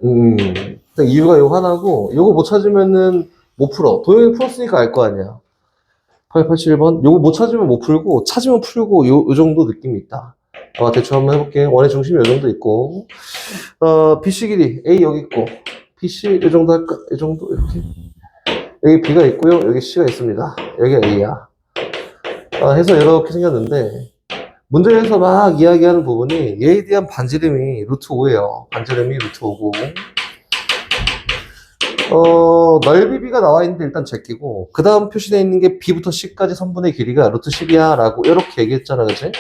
이유가 요 하나고, 요거 못 찾으면은 못 풀어. 도형이 풀었으니까 알 거 아니야. 887번. 요거 못 찾으면 못 풀고, 찾으면 풀고, 요 정도 느낌이 있다. 대충 한번 해볼게. 원의 중심이 요 정도 있고, BC 길이, A 여기 있고, BC 요 정도 할까? 이 정도, 이렇게. 여기 B가 있고요. 여기 C가 있습니다. 여기가 A야. 해서 이렇게 생겼는데, 문제에서 막 이야기하는 부분이 얘에 대한 반지름이 루트 5예요. 반지름이 루트 5고, 넓이 B가 나와 있는데 일단 제끼고, 그 다음 표시되어 있는 게 B부터 C까지 선분의 길이가 루트 10이야 라고 이렇게 얘기했잖아, 그치?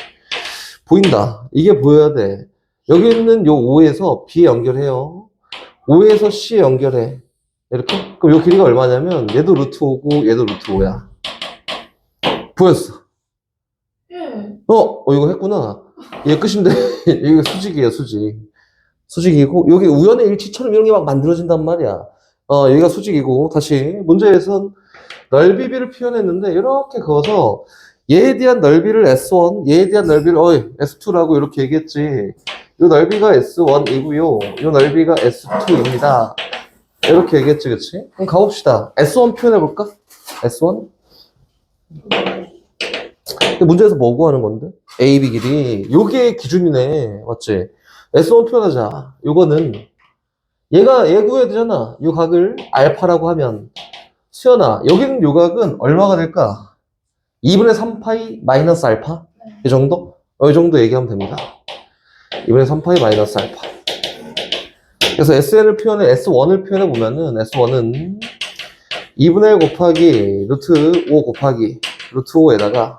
보인다. 이게 보여야 돼. 여기 있는 요 5에서 B에 연결해요. 5에서 C에 연결해. 이렇게? 그럼 요 길이가 얼마냐면, 얘도 루트 5고, 얘도 루트 5야. 보였어? 이거 했구나. 얘 끝인데, 이거 수직이에요, 수직. 수직이고, 여기 우연의 일치처럼 이런 게 막 만들어진단 말이야. 여기가 수직이고, 다시, 문제에선 넓이 B를 표현했는데, 이렇게 그어서, 얘에 대한 넓이를 S1, 얘에 대한 넓이를, S2라고 이렇게 얘기했지. 요 넓이가 S1이고요. 요 넓이가 S2입니다. 이렇게 얘기했지, 그치? 그럼 가봅시다. S1 표현해볼까? S1? 근데 문제에서 뭐 구하는 건데? AB 길이. 요게 기준이네. 맞지? S1 표현하자. 요거는, 얘 구해야 되잖아. 요 각을 알파라고 하면. 수연아, 여기는 요 각은 얼마가 될까? 2분의 3파이 마이너스 알파? 이 정도? 이 정도 얘기하면 됩니다. 2분의 3파이 마이너스 알파. 그래서 S1을 표현해보면은, S1은 2분의 1 곱하기 루트 5 곱하기 루트 5에다가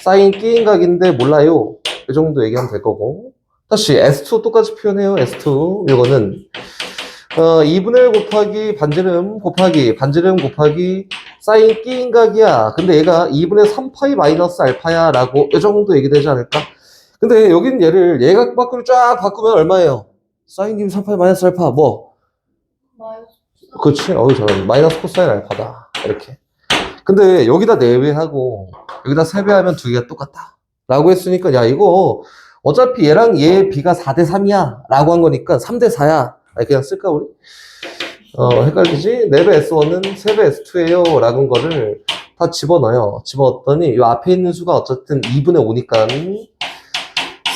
사인 끼인 각인데 몰라요. 이 정도 얘기하면 될 거고. 다시 S2 똑같이 표현해요. S2. 이거는 2분의 1 곱하기 반지름 곱하기 사인 끼인 각이야. 근데 얘가 2분의 3파이 마이너스 알파야 라고 이 정도 얘기되지 않을까? 근데 여긴 얘를 얘각 밖으로 쫙 바꾸면 얼마예요? 사인 끼인 3파이 마이너스 알파 뭐? 그렇지. 잘하네. 마이너스 코사인 알파다. 이렇게. 근데 여기다 4배하고 여기다 3배하면 두 개가 똑같다 라고 했으니까 야 이거 어차피 얘랑 얘 B가 4대3이야 라고 한 거니까 3대4야 그냥 쓸까 우리? 헷갈리지? 4배 S1은 3배 S2예요 라는 거를 다 집어넣어요. 집어넣었더니 이 앞에 있는 수가 어쨌든 2분의 5니까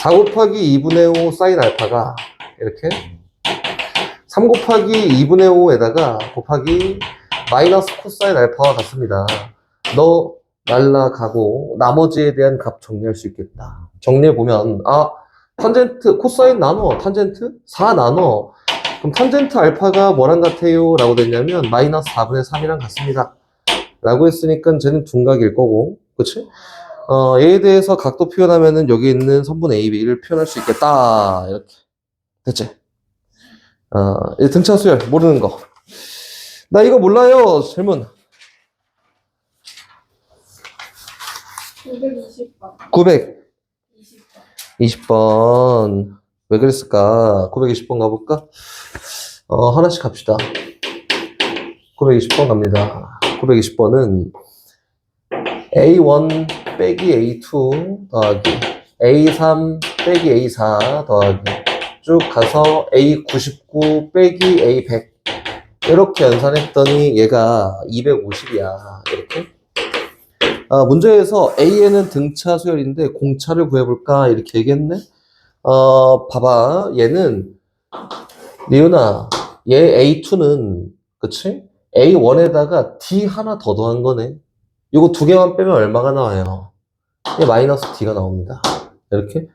4 곱하기 2분의 5 사인 알파가 이렇게 3 곱하기 2분의 5에다가 곱하기 마이너스 코사인 알파와 같습니다. 너 날라가고 나머지에 대한 값 정리할 수 있겠다. 정리해보면 탄젠트 코사인 나눠 탄젠트 4 나눠 그럼 탄젠트 알파가 뭐랑 같아요? 라고 됐냐면 마이너스 4분의 3이랑 같습니다. 라고 했으니까 쟤는 둔각일 거고 그치? 얘에 대해서 각도 표현하면은 여기 있는 선분 AB를 표현할 수 있겠다. 이렇게 됐지? 등차 수열 모르는 거. 나 이거 몰라요. 질문. 920번. 920번. 왜 그랬을까? 920번 가볼까? 하나씩 갑시다. 920번 갑니다. 920번은 A1 빼기 A2 더하기 A3 빼기 A4 더하기 쭉 가서 A99 빼기 A100 이렇게 연산했더니 얘가 250이야. 이렇게. 문제에서 A에는 등차 수열인데 공차를 구해볼까? 이렇게 얘기했네. 봐봐. 얘는 리은아, 얘 A2는 그치? A1에다가 D 하나 더 더한 거네. 이거 두 개만 빼면 얼마가 나와요? 얘 마이너스 D가 나옵니다. 이렇게.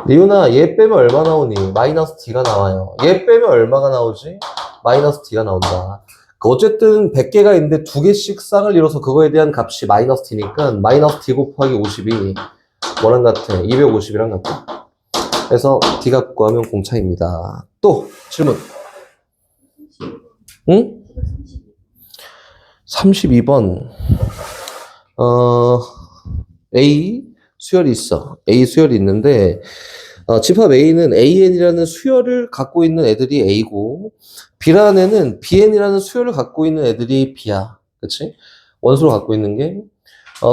리은아, 얘 빼면 얼마 나오니? 마이너스 D가 나와요. 얘 빼면 얼마가 나오지? 마이너스 D가 나온다. 어쨌든 100개가 있는데 2개씩 쌍을 이뤄서 그거에 대한 값이 마이너스 D니까 마이너스 D 곱하기 50이 뭐랑 같아? 250이랑 같아. 그래서 D 값 구하면 공차입니다. 또 질문. 응? 32번. A 수열이 있어. A 수열이 있는데 집합 A는 AN이라는 수열을 갖고 있는 애들이 A고 B라는 애는 BN이라는 수열을 갖고 있는 애들이 B야. 그치? 원소를 갖고 있는 게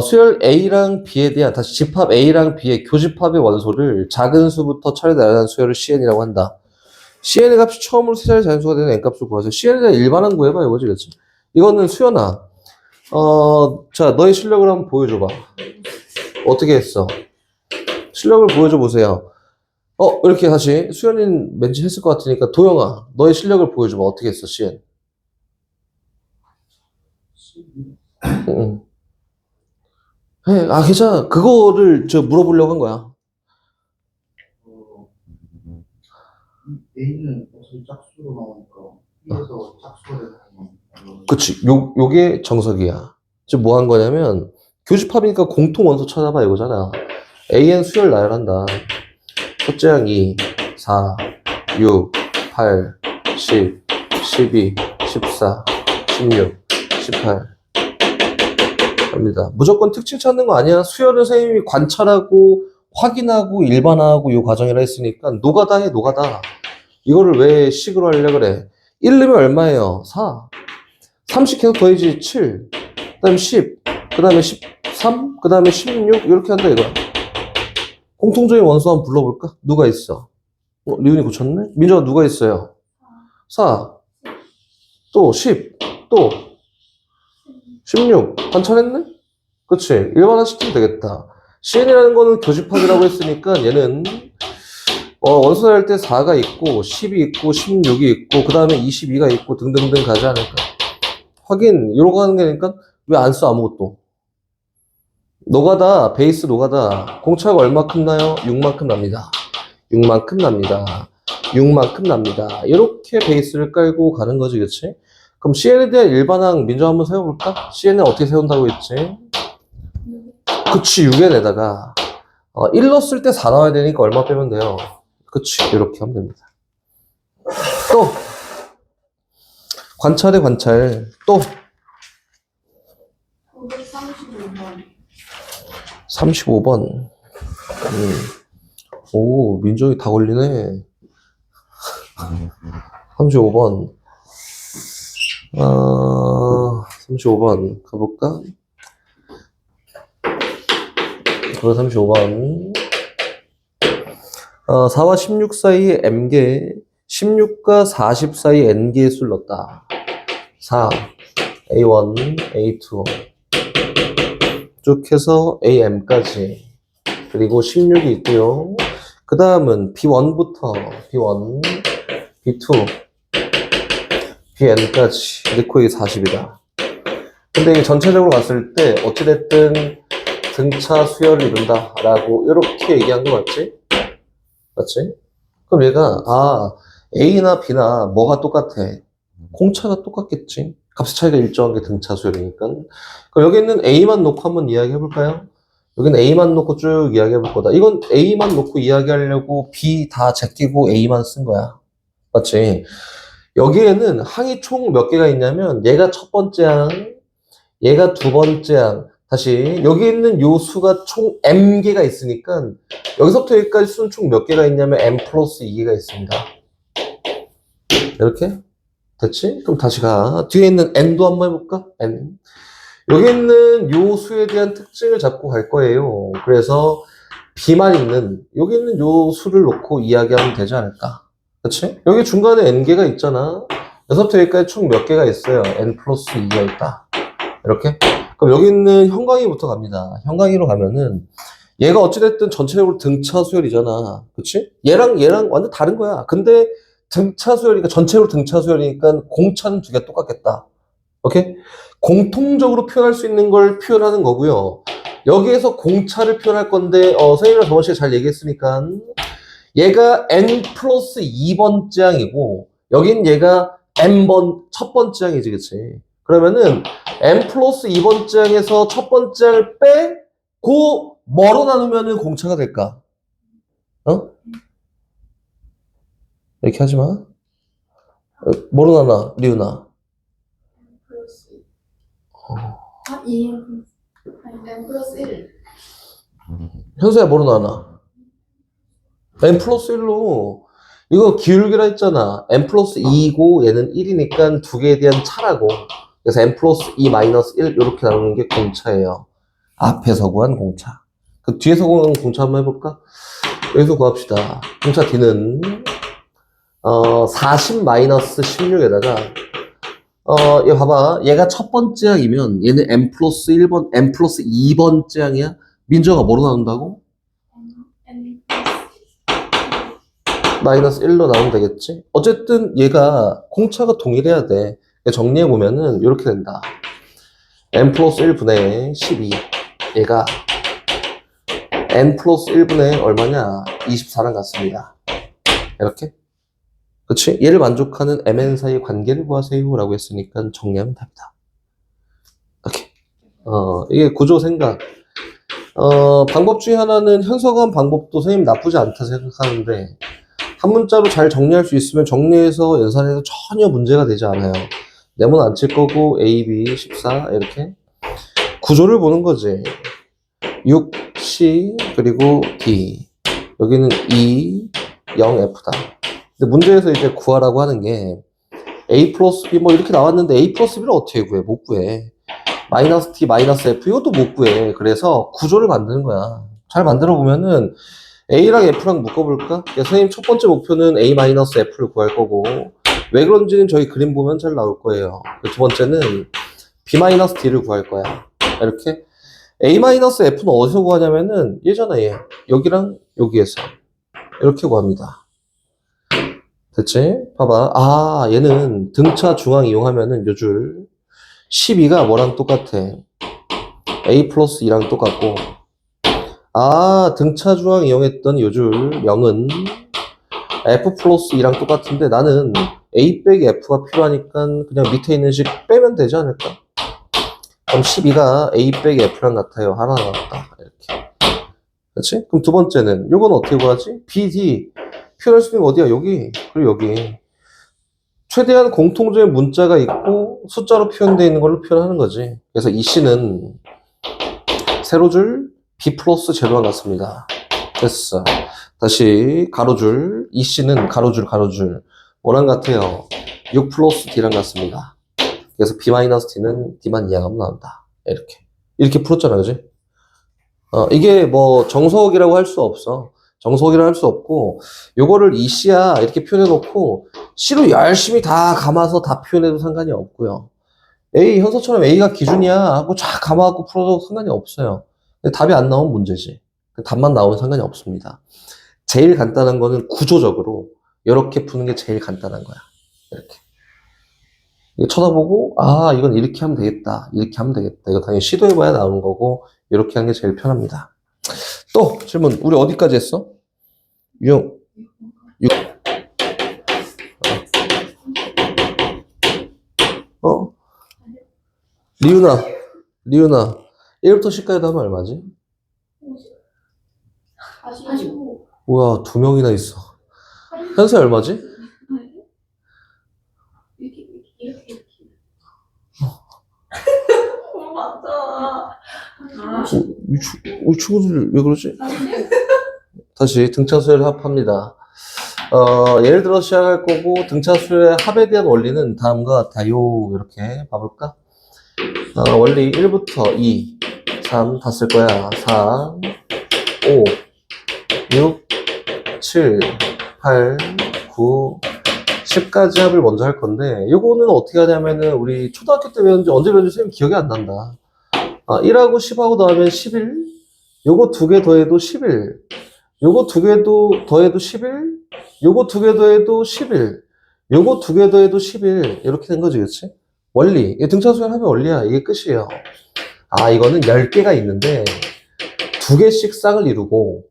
수열 A랑 B에 대한 다시 집합 A랑 B의 교집합의 원소를 작은 수부터 차례 나열한 수열을 CN이라고 한다. CN의 값이 처음으로 세 자리 자연수가 되는 n값을 구하세요. CN에 대한 일반항 구해봐 이거지, 그치? 이거는 수연아, 자, 너의 실력을 한번 보여줘봐. 어떻게 했어? 실력을 보여줘 보세요. 이렇게 다시 수연이는 왠지 했을 것 같으니까 도영아, 너의 실력을 보여줘봐. 어떻게 했어, CN? 응. 괜찮아. 그거를 물어보려고 한 거야. A는 어차피 짝수로 나오니까 B에서 짝수가 되는 그치. 요게 정석이야. 지금 뭐 한 거냐면, 교집합이니까 공통 원소 찾아봐 이거잖아. AN 수열 나열한다. 첫째 항 2, 4, 6, 8, 10, 12, 14, 16, 18. 합니다. 무조건 특징 찾는 거 아니야. 수열은 선생님이 관찰하고, 확인하고, 일반화하고 요 과정이라 했으니까, 노가다 해, 노가다. 이거를 왜 식으로 하려고 그래? 1 넣으면 얼마예요? 4. 30 계속 더해지 7. 그 다음에 10. 그 다음에 13. 그 다음에 16. 이렇게 한다 이거야. 공통적인 원소 한번 불러볼까? 누가 있어? 리은이 고쳤네? 민정아 누가 있어요? 4. 또 10. 또 16. 관찰했네? 그치? 일반화 시키면 되겠다. CN이라는 거는 교집합이라고 했으니까 얘는 원소 할 때 4가 있고 10이 있고 16이 있고 그 다음에 22가 있고 등등등 가지 않을까. 확인 이러고 하는 게니까 왜 안 써 아무것도. 노가다 베이스 노가다 공차가 얼마큼 나요? 6만큼 납니다. 6만큼 납니다. 6만큼 납니다. 이렇게 베이스를 깔고 가는 거지, 그치? 그럼 CN에 대한 일반항 민정 한번 세워볼까? CN을 어떻게 세운다고 했지? 그치, 6n에다가 1 넣었을 때 4 나와야 되니까 얼마 빼면 돼요? 그치, 이렇게 하면 됩니다. 또 관찰에 관찰 또 35번 오 민정이 다 걸리네. 35번 35번 가볼까? 그럼 35번 4와 16 사이에 m개 16과 40 사이에 n개의 수를 넣었다. 4 A1 A2 쭉 해서 AM까지 그리고 16이 있고요. 그 다음은 B1부터 B1 B2 BN까지 넣고 이게 40이다. 근데 이게 전체적으로 봤을 때 어찌됐든 등차 수열을 이룬다 라고 이렇게 얘기한 거 맞지? 맞지? 그럼 얘가 A나 B나 뭐가 똑같아? 공차가 똑같겠지. 값의 차이가 일정한 게 등차 수열이니까. 그럼 여기 있는 A만 놓고 한번 이야기해 볼까요? 여기는 A만 놓고 쭉 이야기해 볼 거다. 이건 A만 놓고 이야기하려고 B 다 제끼고 A만 쓴 거야. 맞지? 여기에는 항이 총 몇 개가 있냐면 얘가 첫 번째 항, 얘가 두 번째 항. 다시 여기 있는 요 수가 총 M개가 있으니까 여기서부터 여기까지 수는 총 몇 개가 있냐면 M 플러스 2개가 있습니다. 이렇게? 됐지? 그럼 다시 가. 뒤에 있는 N도 한번 해볼까? N. 여기 있는 요 수에 대한 특징을 잡고 갈 거예요. 그래서 B만 있는, 여기 있는 요 수를 놓고 이야기하면 되지 않을까? 그치? 여기 중간에 N개가 있잖아. 여기서부터 여기까지 총 몇 개가 있어요? N 플러스 2가 있다. 이렇게? 그럼 여기 있는 형광이부터 갑니다. 형광이로 가면은 얘가 어찌됐든 전체적으로 등차 수열이잖아. 그치? 얘랑 완전 다른 거야. 근데 등차 수열이니까 전체적으로 등차 수열이니까 공차는 두 개 똑같겠다. 오케이? 공통적으로 표현할 수 있는 걸 표현하는 거고요. 여기에서 공차를 표현할 건데 선생님이랑 저번 시간에 잘 얘기했으니까 얘가 n 플러스 2번째 항이고 여긴 얘가 n번 첫 번째 항이지, 그치? 그러면은 n 플러스 2번째 항에서 첫 번째 항을 빼고 뭐로 나누면은 공차가 될까? 이렇게 하지 마. 뭐로 나눠, 리우나? n 플러스 1. 현수야, 뭐로 나눠? n 플러스 1로. 이거 기울기라 했잖아. n 플러스 2이고 얘는 1이니까 두 개에 대한 차라고. 그래서 n 플러스 2 마이너스 1 이렇게 나누는 게 공차예요. 앞에서 구한 공차. 그 뒤에서 구한 공차 한번 해볼까? 여기서 구합시다. 공차 D는 40 마이너스 16에다가, 얘 봐봐. 얘가 첫 번째 항이면 얘는 n 플러스 1번, n 플러스 2번째 항이야. 민주가 뭐로 나온다고? N 마이너스 1로 나오면 되겠지? 어쨌든 얘가 공차가 동일해야 돼. 정리해보면은 이렇게 된다. n 플러스 1분의 12. 얘가 n 플러스 1분의 얼마냐? 24랑 같습니다. 이렇게. 그치? 얘를 만족하는 mn 사이의 관계를 구하세요 라고 했으니까 정리하면 답이다. 이렇게. 이게 구조 생각. 방법 중에 하나는 현석한 방법도 선생님 나쁘지 않다 생각하는데, 한 문자로 잘 정리할 수 있으면 정리해서 연산해서 전혀 문제가 되지 않아요. 네모는 안 칠 거고, A, B, 14, 이렇게. 구조를 보는 거지. 6, C, 그리고 D. 여기는 E, 0, F다. 근데 문제에서 이제 구하라고 하는 게 A 플러스 B 뭐 이렇게 나왔는데 A 플러스 B를 어떻게 구해? 못 구해. 마이너스 T, 마이너스 F 이것도 못 구해. 그래서 구조를 만드는 거야. 잘 만들어 보면은 A랑 F랑 묶어볼까? 선생님 첫 번째 목표는 A 마이너스 F를 구할 거고, 왜 그런지는 저희 그림 보면 잘 나올 거예요. 두 번째는 B 마이너스 D를 구할 거야. 이렇게. A 마이너스 F는 어디서 구하냐면은 얘잖아, 얘. 여기랑 여기에서. 이렇게 구합니다. 됐지? 봐봐. 아, 얘는 등차 중앙 이용하면은 요 줄 12가 뭐랑 똑같아? A 플러스 2랑 똑같고, 아, 등차 중앙 이용했던 요 줄 0은 F 플러스 2랑 똑같은데 나는 A 빼기 F가 필요하니까 그냥 밑에 있는 식 빼면 되지 않을까? 그럼 12가 A 빼기 F랑 같아요. 하나 나왔다. 이렇게. 그렇지? 그럼 두 번째는 요건 어떻게 구하지? BD 표현할 수 있는 거 어디야? 여기. 그리고 여기. 최대한 공통적인 문자가 있고 숫자로 표현되어 있는 걸로 표현하는 거지. 그래서 이 C는 세로줄 B 플러스 제로와 같습니다. 됐어. 다시 가로줄 이 C는 가로줄 뭐랑 같아요? 6 플러스 D랑 같습니다. 그래서 B 마이너스 D는 D만 이항하면 나온다. 이렇게 풀었잖아, 그지? 이게 뭐 정석이라고 할 수 없어. 정석이라고 할 수 없고, 요거를 이 C야 이렇게 표현해 놓고 C로 열심히 다 감아서 다 표현해도 상관이 없고요. A 현서처럼 A가 기준이야 하고 쫙 감아갖고 풀어도 상관이 없어요. 근데 답이 안 나오면 문제지. 답만 나오면 상관이 없습니다. 제일 간단한 거는 구조적으로 이렇게 푸는 게 제일 간단한 거야. 이렇게. 이거 쳐다보고, 아, 이건 이렇게 하면 되겠다. 이렇게 하면 되겠다. 이거 당연히 시도해봐야 나오는 거고, 이렇게 하는 게 제일 편합니다. 또, 질문. 우리 어디까지 했어? 6. 리우나. 1부터 10까지 하면 얼마지? 45. 뭐야, 2명이나 있어. 현수 얼마지? 이렇게. 맞아. 이 친구들 왜 그러지? 다시 등차수열 합합니다. 예를 들어 시작할 거고, 등차수열의 합에 대한 원리는 다음과 같아요. 이렇게 봐볼까? 원리 1부터 2, 3 다 쓸 거야. 4, 5, 6, 7, 8, 9, 10까지 합을 먼저 할 건데, 요거는 어떻게 하냐면은, 우리 초등학교 때 배웠는지 언제 배웠는지 선생님 기억이 안 난다. 1하고 10하고 더하면 11, 요거 2개 더해도 11, 요거 2개 더해도 11, 요거 2개 더해도 11, 요거 2개 더해도 11, 이렇게 된 거지, 그치? 원리. 이게 등차수열 합의 원리야. 이게 끝이에요. 이거는 10개가 있는데, 2개씩 쌍을 이루고,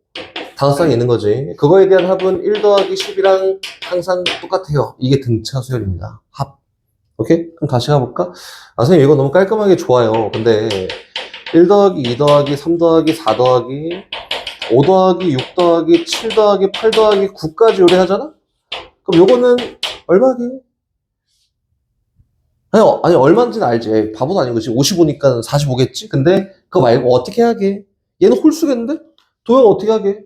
5쌍이 있는 거지. 그거에 대한 합은 1 더하기 10이랑 항상 똑같아요. 이게 등차수열입니다. 합. 오케이? 그럼 다시 가볼까? 선생님, 이거 너무 깔끔하게 좋아요. 근데, 1 더하기 2 더하기 3 더하기 4 더하기 5 더하기 6 더하기 7 더하기 8 더하기 9까지 요리하잖아? 그럼 요거는 얼마게? 아니, 얼마인지는 알지. 바보도 아니고 지금 55니까 45겠지? 근데 그거 말고 어떻게 하게? 얘는 홀수겠는데? 도형 어떻게 하게?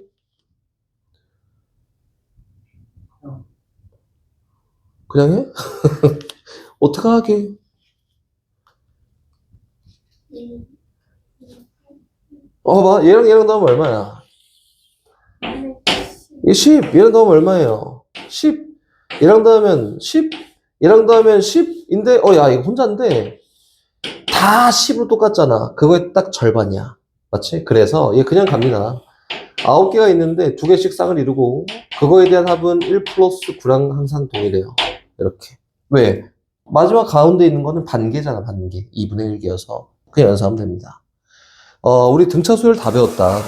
그냥 해? 어떻게 하게? 봐봐. 얘랑 넣으면 얼마야? 이게 10. 얘랑 넣으면 얼마예요? 10. 얘랑 더하면 10, 얘랑 더하면 10인데, 야, 이거 혼자인데, 다 10으로 똑같잖아. 그거의 딱 절반이야. 맞지? 그래서 얘 그냥 갑니다. 9개가 있는데 2개씩 쌍을 이루고, 그거에 대한 합은 1 플러스 9랑 항상 동일해요. 이렇게. 왜? 마지막 가운데 있는 거는 반개잖아, 반개. 2분의 1개여서. 그냥 연습하면 됩니다. 우리 등차 수열 다 배웠다.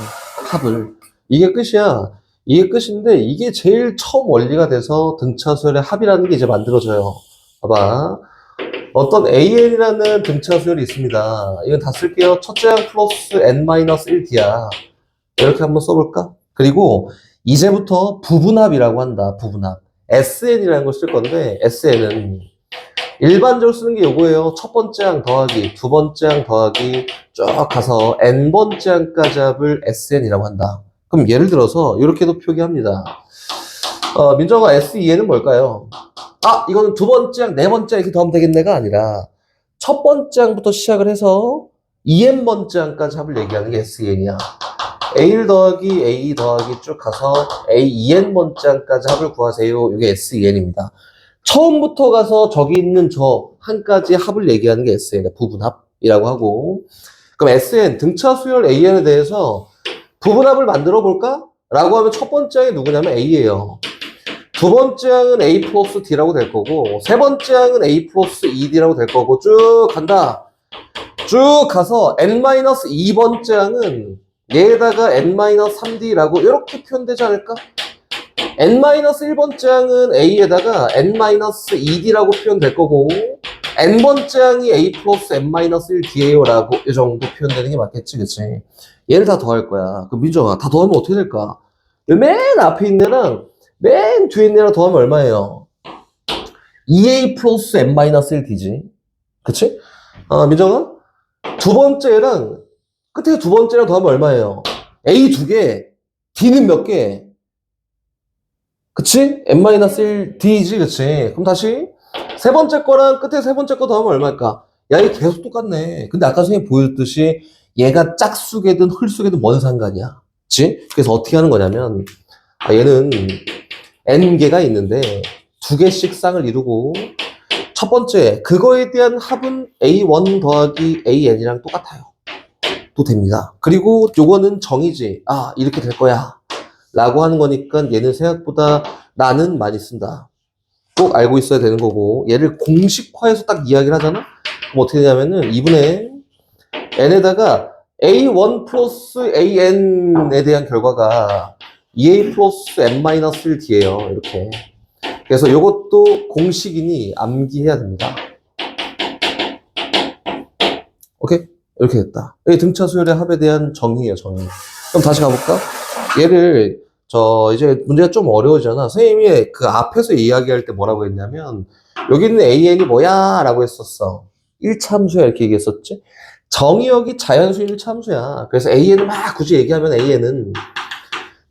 합을. 이게 끝이야. 이게 끝인데, 이게 제일 처음 원리가 돼서 등차 수열의 합이라는 게 이제 만들어져요. 봐봐. 어떤 AN이라는 등차 수열이 있습니다. 이건 다 쓸게요. 첫째 항 플러스 N-1D야. 이렇게 한번 써볼까? 그리고 이제부터 부분합이라고 한다. 부분합. SN이라는 걸 쓸 건데, SN은 일반적으로 쓰는 게 요거예요. 첫 번째 항 더하기, 두 번째 항 더하기, 쭉 가서 N번째 항까지 합을 SN이라고 한다. 그럼 예를 들어서 이렇게도 표기합니다. 민정아, SEN은 뭘까요? 이거는 두 번째 항, 네 번째 이렇게 더하면 되겠네가 아니라 첫 번째 항부터 시작을 해서 EN번째 항까지 합을 얘기하는 게 SEN이야. A1 더하기 A 더하기 쭉 가서 AEN번째 항까지 합을 구하세요. 이게 SEN입니다. 처음부터 가서 저기 있는 저 한까지 합을 얘기하는 게 SN이다. 부분합이라고 하고. 그럼 SN, 등차 수열 AN에 대해서 부분합을 만들어 볼까? 라고 하면 첫 번째 항이 누구냐면 A예요. 두 번째 항은 A 플러스 D라고 될 거고, 세 번째 항은 A 플러스 2D라고 될 거고, 쭉 간다. 쭉 가서 N-2번째 항은 얘에다가 N-3D라고 이렇게 표현되지 않을까? N-1번째 항은 A에다가 N-2D라고 표현될 거고, N번째 항이 A 플러스 N-1D예요 라고 이 정도 표현되는 게 맞겠지, 그치? 얘를 다 더할 거야. 그럼 민정아, 다 더하면 어떻게 될까? 맨 앞에 있는 애랑 맨 뒤에 있는 애랑 더하면 얼마예요? 2A 플러스 N-1D지. 그치? 민정아? 두 번째랑, 끝에 두 번째랑 더하면 얼마예요? A 2개, D는 몇 개? 그치? N-1D지, 그치? 그럼 다시, 세 번째 거랑 끝에 세 번째 거 더하면 얼마일까? 야, 이게 계속 똑같네. 근데 아까 선생님이 보여줬듯이, 얘가 짝수개든 홀수개든 뭔 상관이야. 그치? 그래서 어떻게 하는 거냐면, 얘는 N개가 있는데, 2개씩 쌍을 이루고, 첫 번째, 그거에 대한 합은 A1 더하기 AN이랑 똑같아요. 또 됩니다. 그리고 요거는 정의지. 이렇게 될 거야. 라고 하는 거니까 얘는 생각보다 나는 많이 쓴다. 꼭 알고 있어야 되는 거고, 얘를 공식화해서 딱 이야기를 하잖아? 그럼 어떻게 되냐면은 2분의 n에다가 A1 플러스 AN에 대한 결과가 2A 플러스 N-1D예요. 이렇게. 그래서 이것도 공식이니 암기해야 됩니다. 오케이? 이렇게 됐다. 여기 등차 수열의 합에 대한 정의예요, 정의. 그럼 다시 가볼까? 얘를, 이제 문제가 좀 어려워지잖아. 선생님이 그 앞에서 이야기할 때 뭐라고 했냐면, 여기 있는 AN이 뭐야? 라고 했었어. 1차함수야, 이렇게 얘기했었지? 정의역이 자연수인 1차함수야. 그래서 AN을 막 굳이 얘기하면 AN은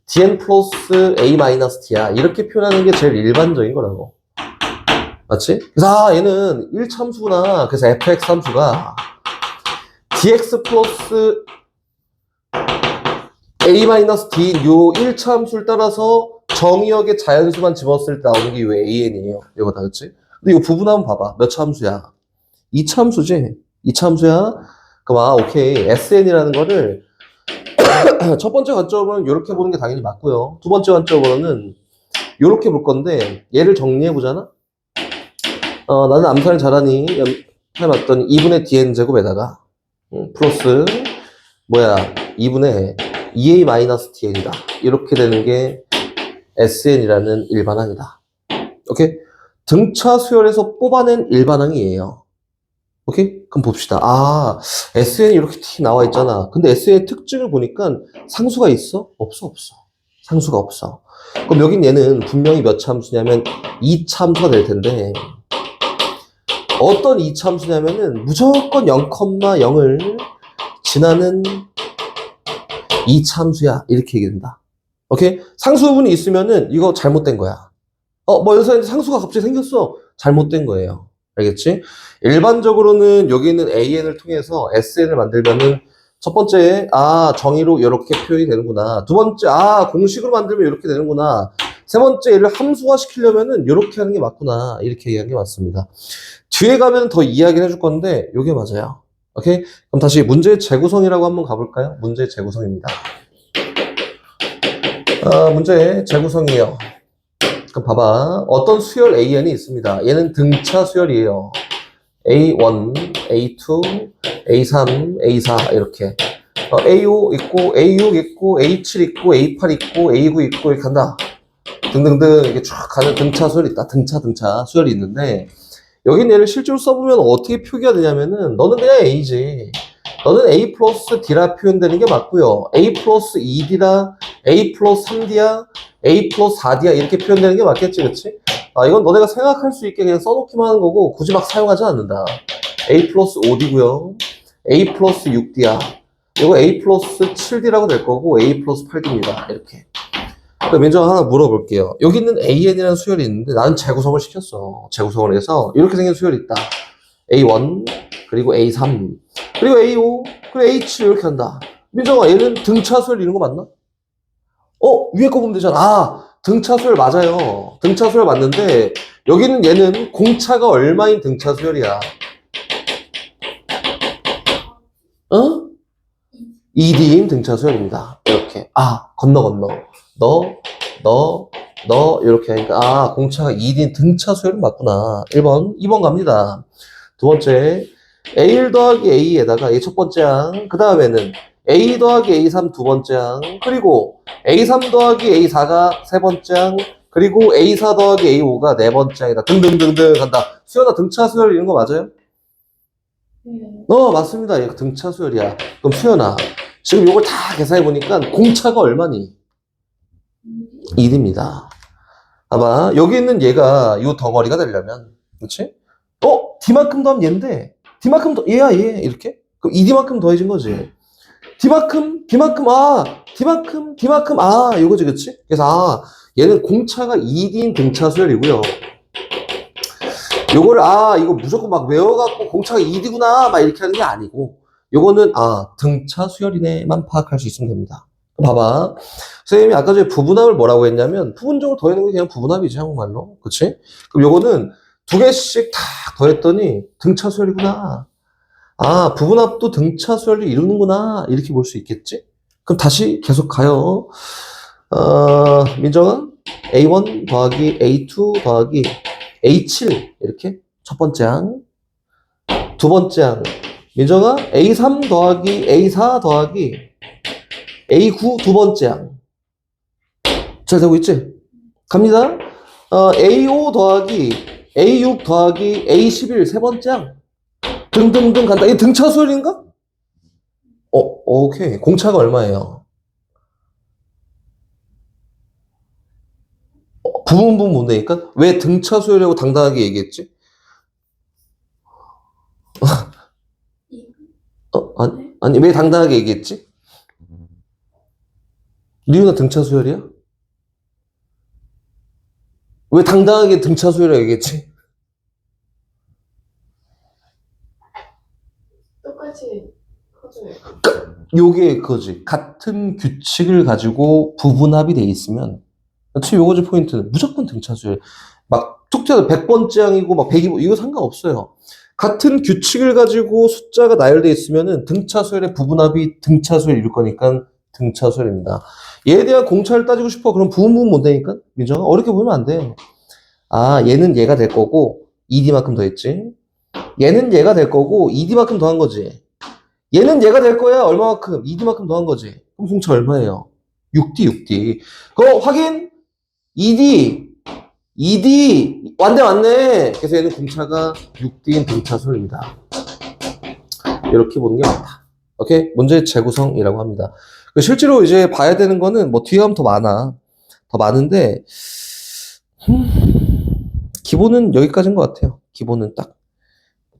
dn 플러스 a-d야. 이렇게 표현하는 게 제일 일반적인 거라고. 맞지? 그래서 얘는 1차함수구나. 그래서 fx 함수가 dx 플러스 a-d 요 1차 함수를 따라서 정의역의 자연수만 집어넣었을 때 나오는 게 요 AN이에요. 이거 다 그렇지? 근데 이거 부분 한번 봐봐. 몇 차 함수야? 2차 함수지? 2차 함수야? 그럼 오케이. SN이라는 거를 첫 번째 관점으로는 이렇게 보는 게 당연히 맞고요. 두 번째 관점으로는 이렇게 볼 건데 얘를 정리해 보잖아? 나는 암산을 잘하니 해봤더니 2분의 dn 제곱에다가 플러스 2분의 2a-dn이다. 이렇게 되는 게 SN이라는 일반항이다. 오케이? 등차 수열에서 뽑아낸 일반항이에요. 오케이? 그럼 봅시다. SN이 이렇게 티 나와 있잖아. 근데 SN의 특징을 보니까 상수가 있어? 없어. 상수가 없어. 그럼 여긴 얘는 분명히 몇 차 함수냐면 2차 함수가 될 텐데, 어떤 2차 함수냐면은 무조건 0,0을 지나는 2차 함수야. 이렇게 얘기된다. 오케이? 상수 부분이 있으면은 이거 잘못된 거야. 여기서 상수가 갑자기 생겼어. 잘못된 거예요. 알겠지? 일반적으로는 여기 있는 AN을 통해서 SN을 만들면은 첫 번째, 정의로 이렇게 표현이 되는구나. 두 번째, 공식으로 만들면 이렇게 되는구나. 세 번째 얘를 함수화 시키려면은 이렇게 하는 게 맞구나. 이렇게 얘기하는 게 맞습니다. 뒤에 가면 더 이야기를 해줄 건데 이게 맞아요. 오케이? 그럼 다시 문제의 재구성이라고 한번 가볼까요? 문제의 재구성입니다. 문제의 재구성이에요. 그럼 봐봐. 어떤 수열 AN이 있습니다. 얘는 등차 수열이에요. A1, A2, A3, A4 이렇게 A5 있고 A6 있고 A7 있고 A8 있고 A9 있고 이렇게 한다. 등등등 이렇게 쭉 가는 등차 수열이 있다. 등차 수열이 있는데 여긴 얘를 실제로 써보면 어떻게 표기가 되냐면은 너는 그냥 A지. 너는 A 플러스 D라 표현되는 게 맞고요. A 플러스 2D라, A 플러스 3D야, A 플러스 4D야 이렇게 표현되는 게 맞겠지, 그치? 이건 너네가 생각할 수 있게 그냥 써놓기만 하는 거고 굳이 막 사용하지 않는다. A 플러스 5D고요. A 플러스 6D야. 이거 A 플러스 7D라고 될 거고 A 플러스 8D입니다. 이렇게. 그럼 민정 하나 물어볼게요. 여기 있는 AN이라는 수열이 있는데 나는 재구성을 시켰어. 재구성을 해서 이렇게 생긴 수열이 있다. A1, 그리고 A3, 그리고 A5, 그리고 A7 이렇게 한다. 민정아, 얘는 등차 수열 이런 거 맞나? 위에 거 보면 되잖아. 등차 수열 맞아요. 등차 수열 맞는데 여기는 얘는 공차가 얼마인 등차 수열이야. 2D인 등차 수열입니다. 이렇게. 건너. 너, 이렇게 하니까, 공차가 2D인 등차 수열은 맞구나. 1번, 2번 갑니다. 두 번째, A1 더하기 A에다가 A 첫 번째 항, 그 다음에는 A 더하기 A3 두 번째 항, 그리고 A3 더하기 A4가 세 번째 항, 그리고 A4 더하기 A5가 네 번째 항이다. 등등등등 간다. 수열아, 등차 수열 이런 거 맞아요? 맞습니다. 얘 등차 수열이야. 그럼 수연아, 지금 요걸 다 계산해보니까 공차가 얼마니? 1입니다. 봐봐. 여기 있는 얘가 요 덩어리가 되려면, 그렇지? D만큼 더하면 얘인데, D만큼 더, 얘야, 얘. 이렇게? 그럼 2D만큼 더해진 거지. D만큼, D만큼, D만큼, 요거지, 그치? 그래서, 얘는 공차가 2D인 등차 수열이고요. 요거를, 이거 무조건 막 외워갖고 공차가 2D구나, 막 이렇게 하는 게 아니고, 요거는, 등차 수열이네만 파악할 수 있으면 됩니다. 봐봐. 선생님이 아까 전에 부분합을 뭐라고 했냐면, 부분적으로 더해놓은 게 그냥 부분합이지, 한국말로. 그치? 그럼 요거는 두 개씩 다 더했더니 등차 수열이구나. 부분합도 등차 수열을 이루는구나. 이렇게 볼 수 있겠지? 그럼 다시 계속 가요. 민정아, A1 더하기 A2 더하기 A7. 이렇게. 첫 번째 항. 두 번째 항. 민정아, A3 더하기 A4 더하기 A9 두 번째 항. 잘 되고 있지? 갑니다. A5 더하기 A6 더하기 A11 세 번째 항. 등등등 간다. 이게 등차 수열인가? 오케이. 공차가 얼마예요? 부분 문제니까? 왜 등차 수열이라고 당당하게 얘기했지? 아니, 왜 당당하게 얘기했지? 리우나 등차 수열이야? 왜 당당하게 등차 수열이라고 얘기했지? 똑같이 커져요. 요게 그거지. 같은 규칙을 가지고 부분합이 돼 있으면, 그치, 요거지 포인트는. 무조건 등차 수열. 막, 툭 튀어서 100번째 항이고, 막 102번, 이거 상관없어요. 같은 규칙을 가지고 숫자가 나열돼 있으면은 등차 수열의 부분합이 등차 수열 이룰 거니까 등차 수열입니다. 얘에 대한 공차를 따지고 싶어. 그럼 부분 못 되니까? 민정아? 어렵게 보면 안 돼. 얘는 얘가 될 거고, 2D만큼 더했지. 얘는 얘가 될 거고, 2D만큼 더한 거지. 얘는 얘가 될 거야. 얼마만큼? 2D만큼 더한 거지. 그럼 공차 얼마예요? 6D. 그거 확인? 2D. 왔네. 그래서 얘는 공차가 6D인 등차 수열입니다. 이렇게 보는 게 맞다. 오케이? 문제의 재구성이라고 합니다. 실제로 이제 봐야 되는 거는 뭐 뒤에 가면 더 많아. 더 많은데, 기본은 여기까지인 것 같아요. 기본은 딱.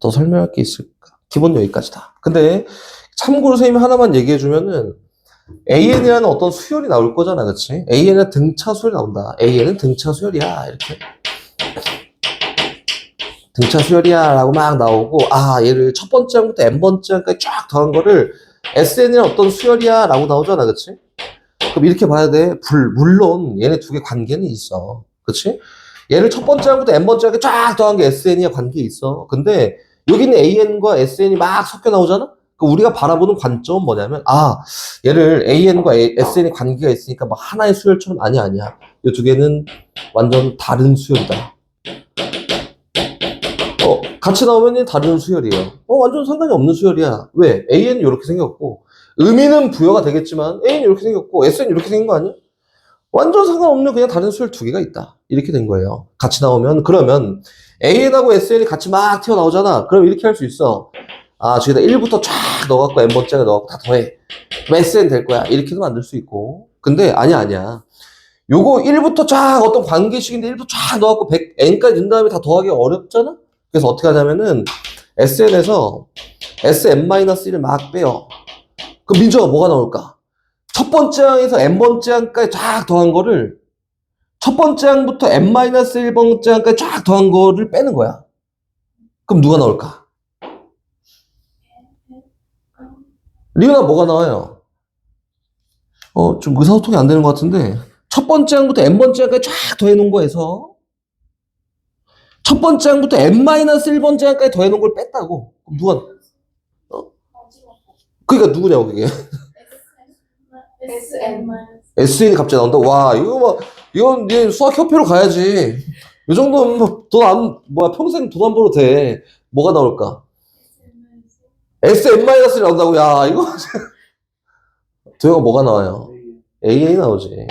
더 설명할 게 있을까? 기본 여기까지다. 근데 참고로 선생님이 하나만 얘기해주면은 AN이라는 어떤 수열이 나올 거잖아, 그치? AN은 등차 수열이 나온다. AN은 등차 수열이야, 이렇게. 등차 수열이야 라고 막 나오고, 얘를 첫 번째 항부터 n번째 항까지 쫙 더한 거를 SN이란 어떤 수열이야 라고 나오잖아, 그치? 그 그럼 이렇게 봐야 돼. 물론 얘네 두 개 관계는 있어. 그치? 얘를 첫 번째 항부터 n번째 항에 쫙 더한 게 SN이야 관계 있어. 근데 여기는 AN과 SN이 막 섞여 나오잖아? 그 우리가 바라보는 관점은 뭐냐면, 얘를 AN과 SN이 관계가 있으니까 막 하나의 수열처럼, 아니야. 이 두 개는 완전 다른 수열이다. 같이 나오면 다른 수열이에요. 완전 상관이 없는 수열이야. 왜? AN이 이렇게 생겼고, 의미는 부여가 되겠지만, AN이 이렇게 생겼고, SN이 이렇게 생긴 거 아니야? 완전 상관없는 그냥 다른 수열 두 개가 있다. 이렇게 된 거예요. 같이 나오면, 그러면 AN하고 SN이 같이 막 튀어나오잖아. 그럼 이렇게 할 수 있어. 저기다 1부터 쫙 넣어갖고 n번째에 넣어갖고 다 더해. 그럼 SN 될 거야. 이렇게도 만들 수 있고. 근데 아니야. 요거 1부터 쫙 어떤 관계식인데 1부터 쫙 넣어갖고 100n까지 넣은 다음에 다 더하기 어렵잖아? 그래서 어떻게 하냐면은 SN에서 Sn-1을 막 빼요. 그럼 민주가 뭐가 나올까? 첫 번째 항에서 n번째 항까지 쫙 더한 거를 첫 번째 항부터 n-1번째 항까지 쫙 더한 거를 빼는 거야. 그럼 누가 나올까? 리은아 뭐가 나와요? 좀 의사소통이 안 되는 것 같은데 첫 번째 항부터 n번째 항까지 쫙 더해놓은 거에서 첫 번째 항부터 n-1번째 항까지 더해놓은 걸 뺐다고. 그럼 누가? 그러니까 누구냐고 그게. SN이 갑자기 나온다. 와, 이건 네 수학협회로 가야지. 이 정도면 평생 돈 안 벌어도 돼. 뭐가 나올까? Sn-1이 나온다고. 야, 이거. 도형가 뭐가 나와요? AN이 나오지.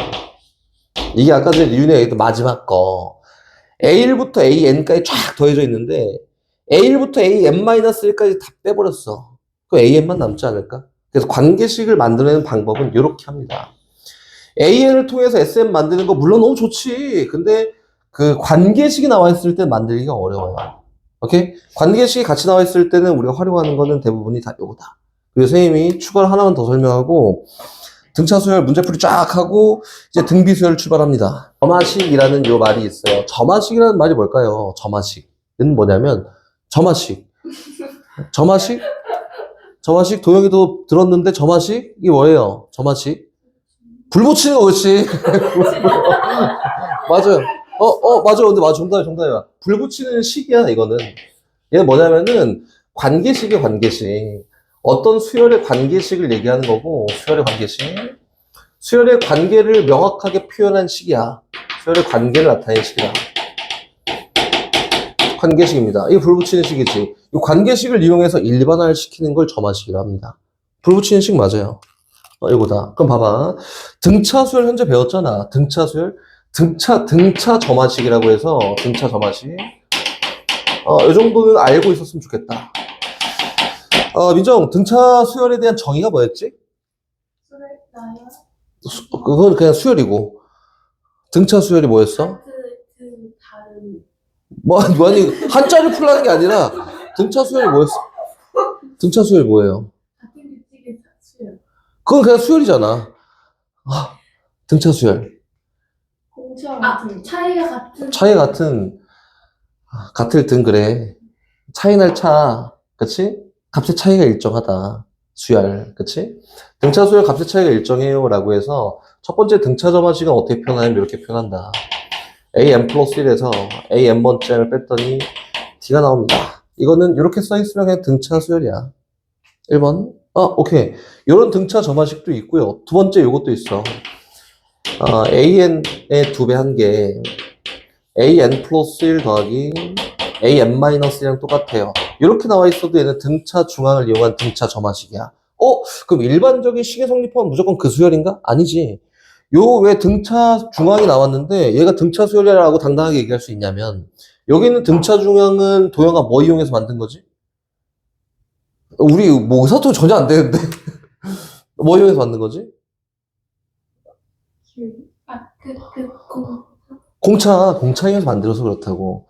이게 아까 전에 리윤이 얘기했던 마지막 거. A1부터 AN까지 쫙 더해져 있는데, A1부터 AN-1까지 다 빼버렸어. 그럼 AN만 남지 않을까? 그래서 관계식을 만들어내는 방법은 이렇게 합니다. AN을 통해서 SN 만드는 거 물론 너무 좋지. 근데 그 관계식이 나와 있을 때 만들기가 어려워요. 오케이? 관계식이 같이 나와 있을 때는 우리가 활용하는 거는 대부분이 다 요거다. 그래서 선생님이 추가를 하나만 더 설명하고 등차 수열 문제풀이 쫙 하고 이제 등비 수열 출발합니다. 점화식이라는 요 말이 있어요. 점화식이라는 말이 뭘까요? 점화식은 뭐냐면 점화식 도영이도 들었는데 점화식이 뭐예요? 점화식 불 붙이는 거. 그렇지. 맞아요. 맞아. 근데 맞아. 정답이야. 불 붙이는 식이야, 이거는. 얘는 뭐냐면은, 관계식이야, 관계식. 어떤 수열의 관계식을 얘기하는 거고, 수열의 관계식. 수열의 관계를 명확하게 표현한 식이야. 수열의 관계를 나타내는 식이야. 관계식입니다. 이게 불 붙이는 식이지. 이 관계식을 이용해서 일반화를 시키는 걸 점화식이라고 합니다. 불 붙이는 식 맞아요. 이거다. 그럼 봐봐. 등차 수열 현재 배웠잖아. 등차 수열. 등차 점화식이라고 해서, 등차 점화식. 이 정도는 알고 있었으면 좋겠다. 민정, 등차 수열에 대한 정의가 뭐였지? 그건 그냥 수열이고. 등차 수열이 뭐였어? 아니, 한자를 풀라는 게 아니라, 등차 수열이 뭐였어? 등차 수열이 뭐예요? 그건 그냥 수열이잖아. 등차 수열. 차이가 같을 등, 그래. 차이 날 차, 그치? 값의 차이가 일정하다. 수열, 그치? 등차 수열 값의 차이가 일정해요. 라고 해서, 첫 번째 등차 점화식은 어떻게 표현하냐면 이렇게 표현한다. AN 플러스 1에서 AN번째를 뺐더니 D가 나옵니다. 이거는 이렇게 써있으면 그냥 등차 수열이야. 1번. 오케이. 요런 등차 점화식도 있고요. 두 번째 요것도 있어. AN의 2배 한 게 AN 플러스 1 더하기 AN-1이랑 똑같아요. 이렇게 나와 있어도 얘는 등차 중앙을 이용한 등차 점화식이야. 그럼 일반적인 식의 성립하면 무조건 그 수열인가? 아니지. 왜 등차 중앙이 나왔는데 얘가 등차 수열이라고 당당하게 얘기할 수 있냐면 여기 있는 등차 중앙은 도형아 뭐 이용해서 만든 거지? 우리 뭐 의사소통 전혀 안 되는데 뭐 이용해서 만든 거지? 공차 이용해서 만들어서 그렇다고.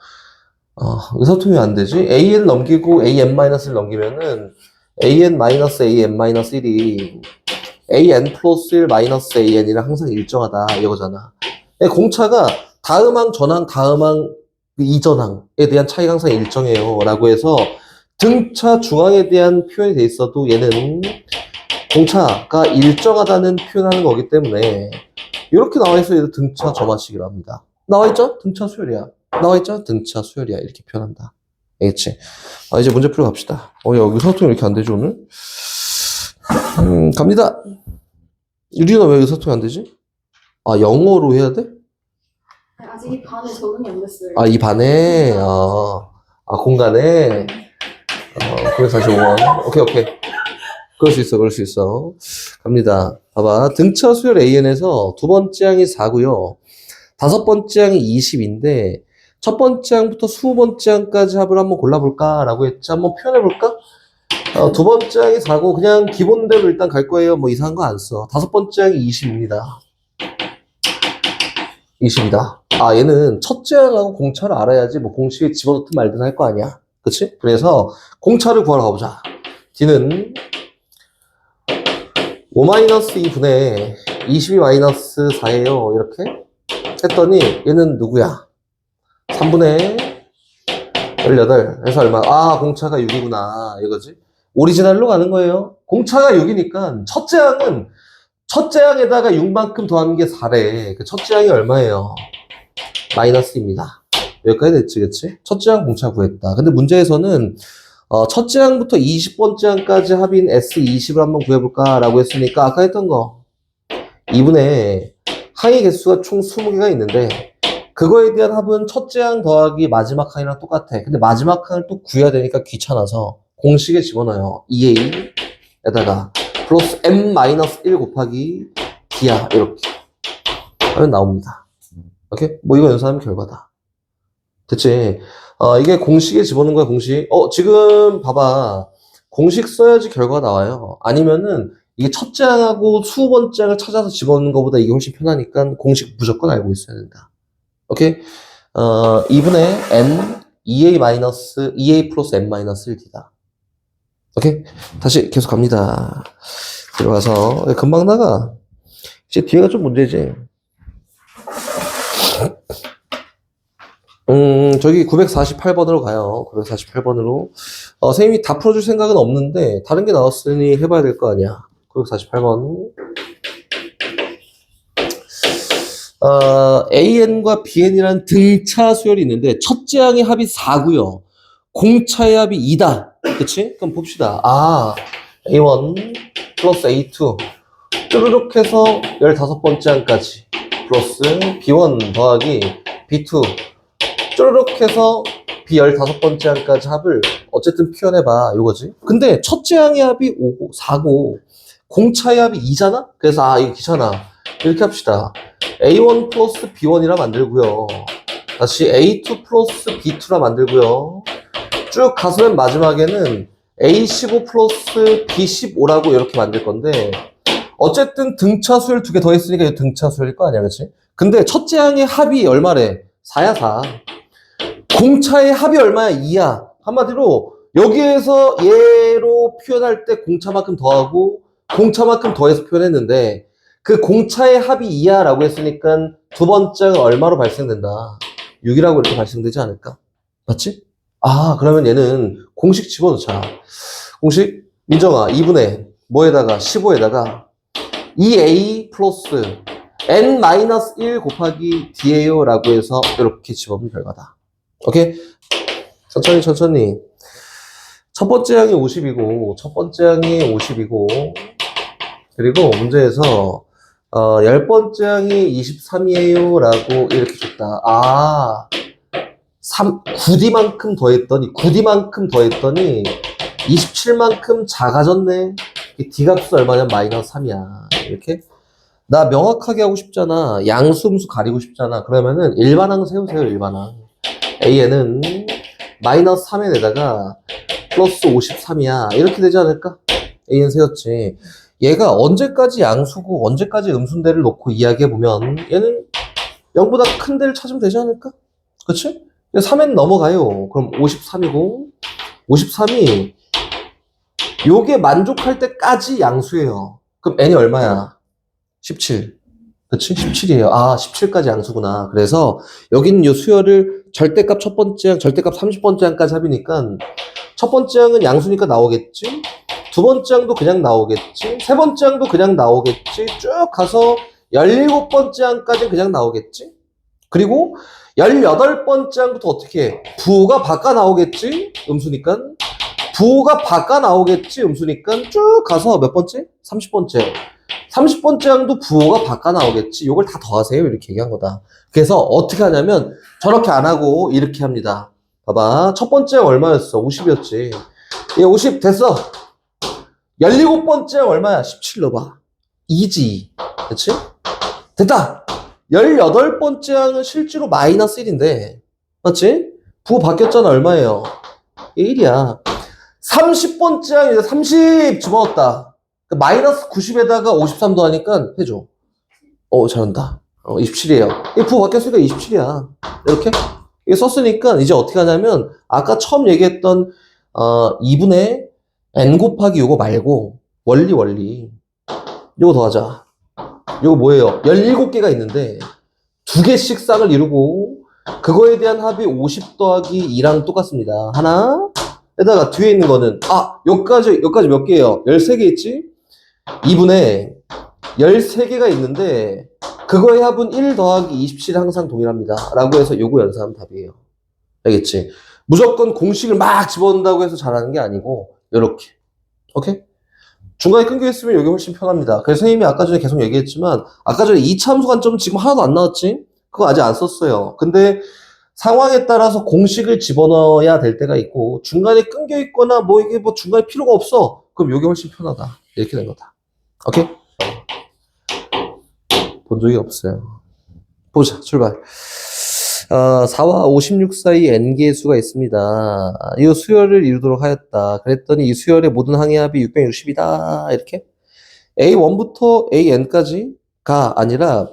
의사소통이 안 되지? AN 넘기고 AN-를 넘기면은 AN-AN-1이 AN 플러스 1 마이너스 AN이랑 항상 일정하다 이거잖아. 공차가 다음항, 전항, 다음항, 이전항에 대한 차이가 항상 일정해요 라고 해서 등차 중앙에 대한 표현이 돼 있어도 얘는 공차가 일정하다는 표현하는 거기 때문에 이렇게 나와있어요. 얘도 등차 점화식이라 합니다. 나와있죠? 등차 수열이야. 나와있죠? 등차 수열이야. 이렇게 표현한다. 알겠지? 이제 문제 풀어 갑시다. 야, 의사소통이 이렇게 안 되지, 오늘? 갑니다. 유리가 왜 의사소통이 안 되지? 영어로 해야 돼? 아직 이 반에 적응이 안 됐어요. 이 반에? 공간에? 945원. 오케이. 그럴 수 있어. 갑니다. 봐봐. 등차 수열 AN에서 두 번째 항이 4고요. 다섯 번째 항이 20인데, 첫 번째 항부터 20번째 항까지 합을 한번 골라볼까? 라고 했지. 한번 표현해볼까? 두 번째 항이 4고, 그냥 기본대로 일단 갈 거예요. 뭐 이상한 거 안 써. 다섯 번째 항이 20입니다. 20이다. 얘는 첫째 항하고 공차를 알아야지 뭐 공식에 집어넣든 말든 할 거 아니야. 그치? 그래서 공차를 구하러 가보자. D는 5-2분의 22-4예요. 이렇게 했더니 얘는 누구야? 3분의 18. 그래서 얼마? 공차가 6이구나. 이거지? 오리지널로 가는 거예요. 공차가 6이니까 첫째 항에다가 6만큼 더하는 게 4래. 그 첫째 항이 얼마예요? 마이너스입니다. 여기까지 됐지, 그치? 첫째 항 공차 구했다. 근데 문제에서는 첫째 항부터 20번째 항까지 합인 S20을 한번 구해볼까? 라고 했으니까 아까 했던 거 2분의 항의 개수가 총 20개가 있는데 그거에 대한 합은 첫째 항 더하기 마지막 항이랑 똑같아. 근데 마지막 항을 또 구해야 되니까 귀찮아서 공식에 집어넣어요. 2a에다가 플러스 m-1 곱하기 d야. 이렇게 하면 나옵니다. 오케이? 뭐 이거 연산하면 결과다. 됐지? 이게 공식에 집어넣은 거야, 공식. 지금 봐봐. 공식 써야지 결과가 나와요. 아니면은 이게 첫째 항하고 20번째 항을 찾아서 집어넣는 것보다 이게 훨씬 편하니까 공식 무조건 알고 있어야 된다. 오케이? 2분의 n 2a 플러스 n-1d다. 오케이? 다시 계속 갑니다. 들어가서 금방 나가. 이제 뒤에가 좀 문제지. 저기 948번으로 가요. 948번으로. 선생님이 다 풀어줄 생각은 없는데, 다른 게 나왔으니 해봐야 될 거 아니야. 948번. AN과 BN이라는 등차 수열이 있는데, 첫째 항의 합이 4고요. 공차의 합이 2다. 그치? 그럼 봅시다. A1 플러스 A2. 쭈르륵 해서 15번째 항까지. 플러스 B1 더하기 B2. 쭈르륵 해서 B 15번째 항까지 합을 어쨌든 표현해봐. 요거지. 근데 첫째 항의 합이 5고, 4고, 공차의 합이 2잖아? 그래서 이거 귀찮아. 이렇게 합시다. A1 플러스 B1이라 만들고요. 다시 A2 플러스 B2라 만들고요. 쭉 가서 맨 마지막에는 A15 플러스 B15라고 이렇게 만들 건데, 어쨌든 등차 수열 2개 더 했으니까 이거 등차 수열일 거 아니야, 그치? 근데 첫째 항의 합이 얼마래? 4야, 4. 공차의 합이 얼마야? 2야. 한마디로 여기에서 얘로 표현할 때 공차만큼 더하고 공차만큼 더해서 표현했는데 그 공차의 합이 2야 라고 했으니까 두 번째는 얼마로 발생된다? 6이라고 이렇게 발생되지 않을까? 맞지? 그러면 얘는 공식 집어넣자. 공식 민정아 2분의 뭐에다가 15에다가 2a 플러스 n-1 곱하기 d예요 라고 해서 이렇게 집어넣으면 결과다. 오케이? 천천히. 첫 번째 항이 50이고, 그리고 문제에서, 10번째 항이 23이에요 라고 이렇게 줬다. 9D만큼 더했더니, 27만큼 작아졌네. D 값은 얼마냐면 마이너스 3이야. 이렇게. 나 명확하게 하고 싶잖아. 양수음수 가리고 싶잖아. 그러면은 일반항 세우세요, 일반항. AN은 마이너스 3에다가 플러스 53이야. 이렇게 되지 않을까? AN 세웠지. 얘가 언제까지 양수고 언제까지 음수인데를 놓고 이야기해보면 얘는 0보다 큰 데를 찾으면 되지 않을까? 그치? 3엔 넘어가요. 그럼 53이고 53이 요게 만족할 때까지 양수예요. 그럼 n이 얼마야? 17. 그치? 17이에요. 17까지 양수구나. 그래서 여기는 요 수열을 절대값 첫 번째 항, 절대값 30번째 항까지 합이니까 첫 번째 항은 양수니까 나오겠지? 두 번째 항도 그냥 나오겠지. 세 번째 항도 그냥 나오겠지. 쭉 가서 17번째 항까지 그냥 나오겠지. 그리고 18번째 항부터 어떻게 해? 부호가 바꿔 나오겠지. 음수니까. 부호가 바꿔 나오겠지. 음수니까 쭉 가서 몇 번째? 30번째. 30번째 항도 부호가 바꿔 나오겠지. 요걸 다 더하세요. 이렇게 얘기한 거다. 그래서 어떻게 하냐면 저렇게 안 하고 이렇게 합니다. 봐봐. 첫 번째 항 얼마였어? 50이었지. 얘 50 됐어. 17번째 항 얼마야? 17 넣어봐. 2지. 그치? 됐다. 18번째 항은 실제로 마이너스 1인데. 맞지? 부호 바뀌었잖아. 얼마예요? 1이야. 30번째 항 이제 30 집어넣었다. 마이너스 90에다가 53 더하니까 해줘. 잘한다. 27이에요. 이 부호 바뀌었으니까 27이야. 이렇게? 이게 썼으니까 이제 어떻게 하냐면 아까 처음 얘기했던 2분의 n 곱하기 요거 말고 원리 요거 더하자. 요거 뭐예요? 17개가 있는데 2개씩 쌍을 이루고 그거에 대한 합이 50 더하기 2랑 똑같습니다. 하나 에다가 뒤에 있는 거는 여기까지 몇 개예요? 13개 있지? 2분의 13개가 있는데 그거의 합은 1 더하기 27이 항상 동일합니다. 라고 해서 요거 연산하면 답이에요. 알겠지? 무조건 공식을 막 집어넣는다고 해서 잘하는 게 아니고 요렇게. 오케이? 중간에 끊겨 있으면 여기 훨씬 편합니다. 그래서 선생님이 아까 전에 계속 얘기했지만 아까 전에 2차함수 관점은 지금 하나도 안 나왔지? 그거 아직 안 썼어요. 근데 상황에 따라서 공식을 집어넣어야 될 때가 있고 중간에 끊겨 있거나 이게 중간에 필요가 없어. 그럼 여기 훨씬 편하다. 이렇게 된 거다. 오케이? 본 적이 없어요. 보자, 출발. 4와 56 사이 n개의 수가 있습니다. 이 수열을 이루도록 하였다. 그랬더니 이 수열의 모든 항의 합이 660이다. 이렇게. A1부터 AN까지가 아니라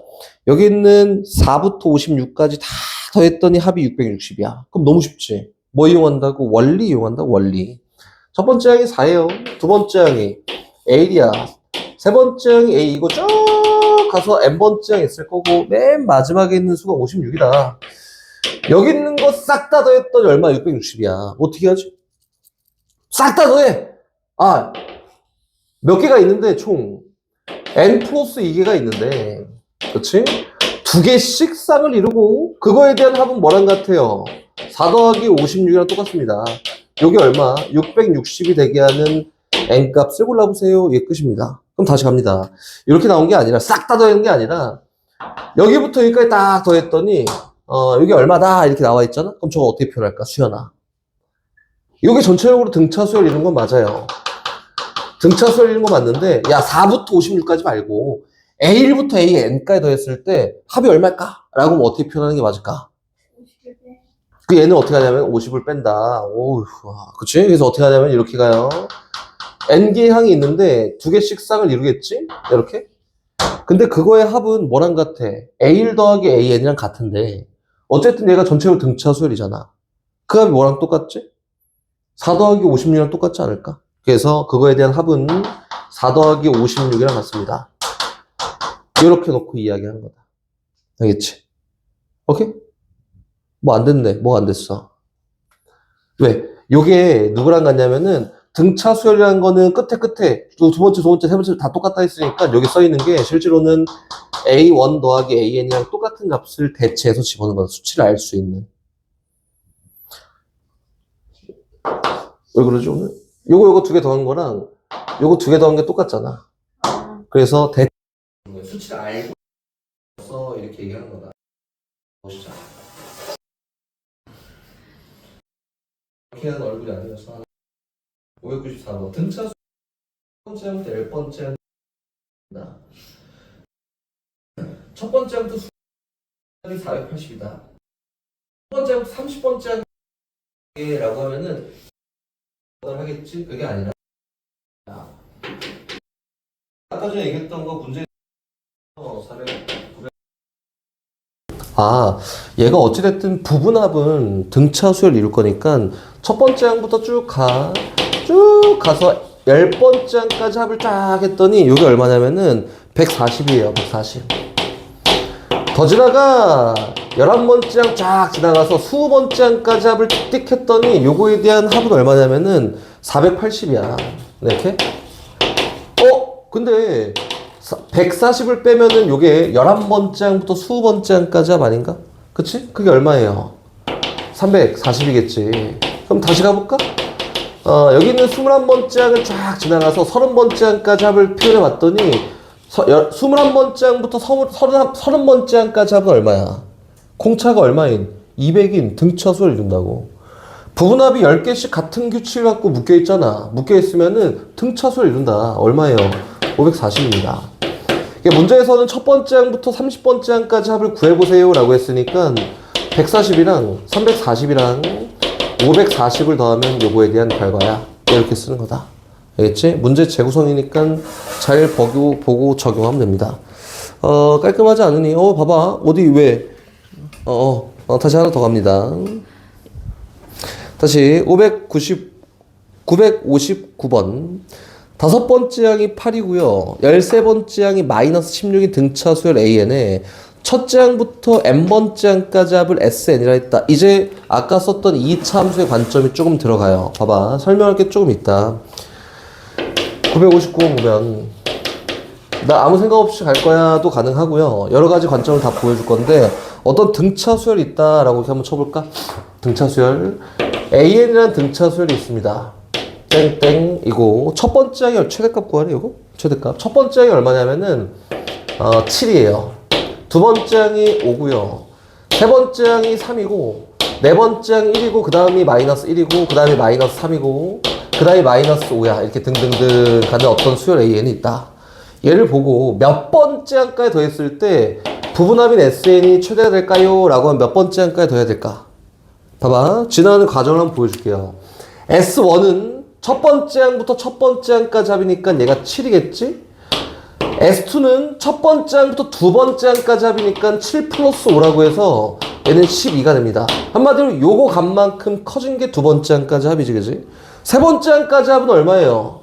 여기 있는 4부터 56까지 다 더했더니 합이 660이야. 그럼 너무 쉽지. 뭐 이용한다고? 원리 이용한다고, 원리. 첫 번째 항이 4예요. 두 번째 항이 A야. 세 번째 항이 A. 이거 쭉 가서 n번째 항이 있을 거고 맨 마지막에 있는 수가 56이다. 여기 있는 거 싹 다 더했더니 얼마? 660이야. 어떻게 하지? 싹 다 더해! 몇 개가 있는데 총 n 플러스 2개가 있는데 그치? 2개씩 쌍을 이루고 그거에 대한 합은 뭐랑 같아요? 4 더하기 56이랑 똑같습니다. 여기 얼마? 660이 되게 하는 n 값을 골라보세요. 이게 끝입니다. 그럼 다시 갑니다. 이렇게 나온 게 아니라 싹 다 더한 게 아니라 여기부터 여기까지 딱 더했더니 여기 얼마다 이렇게 나와 있잖아? 그럼 저거 어떻게 표현할까? 수연아. 이게 전체적으로 등차 수열 이런 건 맞아요. 등차 수열 이런 거 맞는데 4부터 56까지 말고 A1부터 AN까지 더했을 때 합이 얼마일까? 라고 하면 어떻게 표현하는 게 맞을까? 그 얘는 어떻게 하냐면 50을 뺀다. 오우, 그치? 그래서 어떻게 하냐면 이렇게 가요. n개의 항이 있는데 2개씩 쌍을 이루겠지? 이렇게? 근데 그거의 합은 뭐랑 같아? A1 더하기 AN이랑 같은데 어쨌든 얘가 전체로 등차 수열이잖아. 그 합이 뭐랑 똑같지? 4 더하기 56이랑 똑같지 않을까? 그래서 그거에 대한 합은 4 더하기 56이랑 같습니다. 이렇게 놓고 이야기하는 거다. 알겠지? 오케이? 뭐 안 됐네. 뭐가 안 됐어? 왜? 요게 누구랑 같냐면은 등차 수열이라는 거는 끝에 두 번째, 세 번째 다 똑같다 했으니까 여기 써 있는 게 실제로는 A1 더하기 AN이랑 똑같은 값을 대체해서 집어넣는 거다. 수치를 알 수 있는. 왜 그러지 오늘? 요거 2개 더한 거랑 요거 2개 더한 게 똑같잖아. 그래서 수치를 알고 이렇게 얘기하는 거다. 보시죠. 이렇게 하는 얼굴이 아니어서 594번 등차 수 첫 번째 항부터 10번째 항 첫 번째 항부터 수량이 480이다. 첫 번째 항부터 30번째 항이라고 하면은 하겠지? 그게 아니라 아까 전에 얘기했던 거 문제 400 얘가 어찌됐든 부분합은 등차 수열 이룰 거니까 첫 번째 항부터 쭉 가서 10번째 항까지 합을 쫙 했더니 이게 얼마냐면은 140이에요. 140. 더 지나가 11번째 항 쫙 지나가서 20번째 항까지 합을 띡 했더니 요거에 대한 합은 얼마냐면은 480이야. 이렇게. 근데 140을 빼면은 요게 11번째 항부터 20번째 항까지 합 아닌가? 그치? 그게 얼마예요? 340이겠지. 그럼 다시 가볼까? 여기 있는 21번째 항을 쫙 지나가서 30번째 항까지 합을 표현해 봤더니 21번째 항부터 30번째 항까지 합은 얼마야? 공차가 얼마인? 200인 등차수를 이룬다고. 부분합이 10개씩 같은 규칙을 갖고 묶여있잖아. 묶여있으면은 등차수를 이룬다. 얼마예요? 540입니다. 문제에서는 첫 번째 항부터 30번째 항까지 합을 구해보세요 라고 했으니까 140이랑 340이랑 540을 더하면 요거에 대한 결과야. 이렇게 쓰는 거다. 알겠지? 문제 재구성이니까 잘 보고 적용하면 됩니다. 깔끔하지 않으니? 봐봐. 어디, 왜? 다시 하나 더 갑니다. 다시 959번. 다섯 번째 항이 8이고요. 13번째 항이 마이너스 16인 등차 수열 AN에 첫째 항부터 n번째 항까지 합을 SN이라 했다. 이제 아까 썼던 이 참수의 관점이 조금 들어가요. 봐봐. 설명할 게 조금 있다. 959번 보면 나 아무 생각 없이 갈 거야도 가능하고요. 여러 가지 관점을 다 보여줄 건데 어떤 등차 수열이 있다라고 이렇게 한번 쳐볼까? 등차 수열. AN이라는 등차 수열이 있습니다. 땡땡이고 첫 번째 항이 최대값 구하래 이거? 최대값. 첫 번째 항이 얼마냐면은 7이에요. 두 번째 항이 5고요. 세 번째 항이 3이고 네 번째 항이 1이고 그 다음이 마이너스 1이고 그 다음이 마이너스 3이고 그 다음이 마이너스 5야. 이렇게 등등등 가는 어떤 수열 AN이 있다. 얘를 보고 몇 번째 항까지 더했을 때 부분합인 SN이 최대가 될까요? 라고 하면 몇 번째 항까지 더해야 될까? 봐봐. 지나가는 과정을 한번 보여줄게요. S1은 첫 번째 항부터 첫 번째 항까지 합이니까 얘가 7이겠지? S2는 첫 번째 항부터 두 번째 항까지 합이니까 7 플러스 5라고 해서 얘는 12가 됩니다. 한마디로 요거 값만큼 커진 게 두 번째 항까지 합이지, 그지? 세 번째 항까지 합은 얼마예요?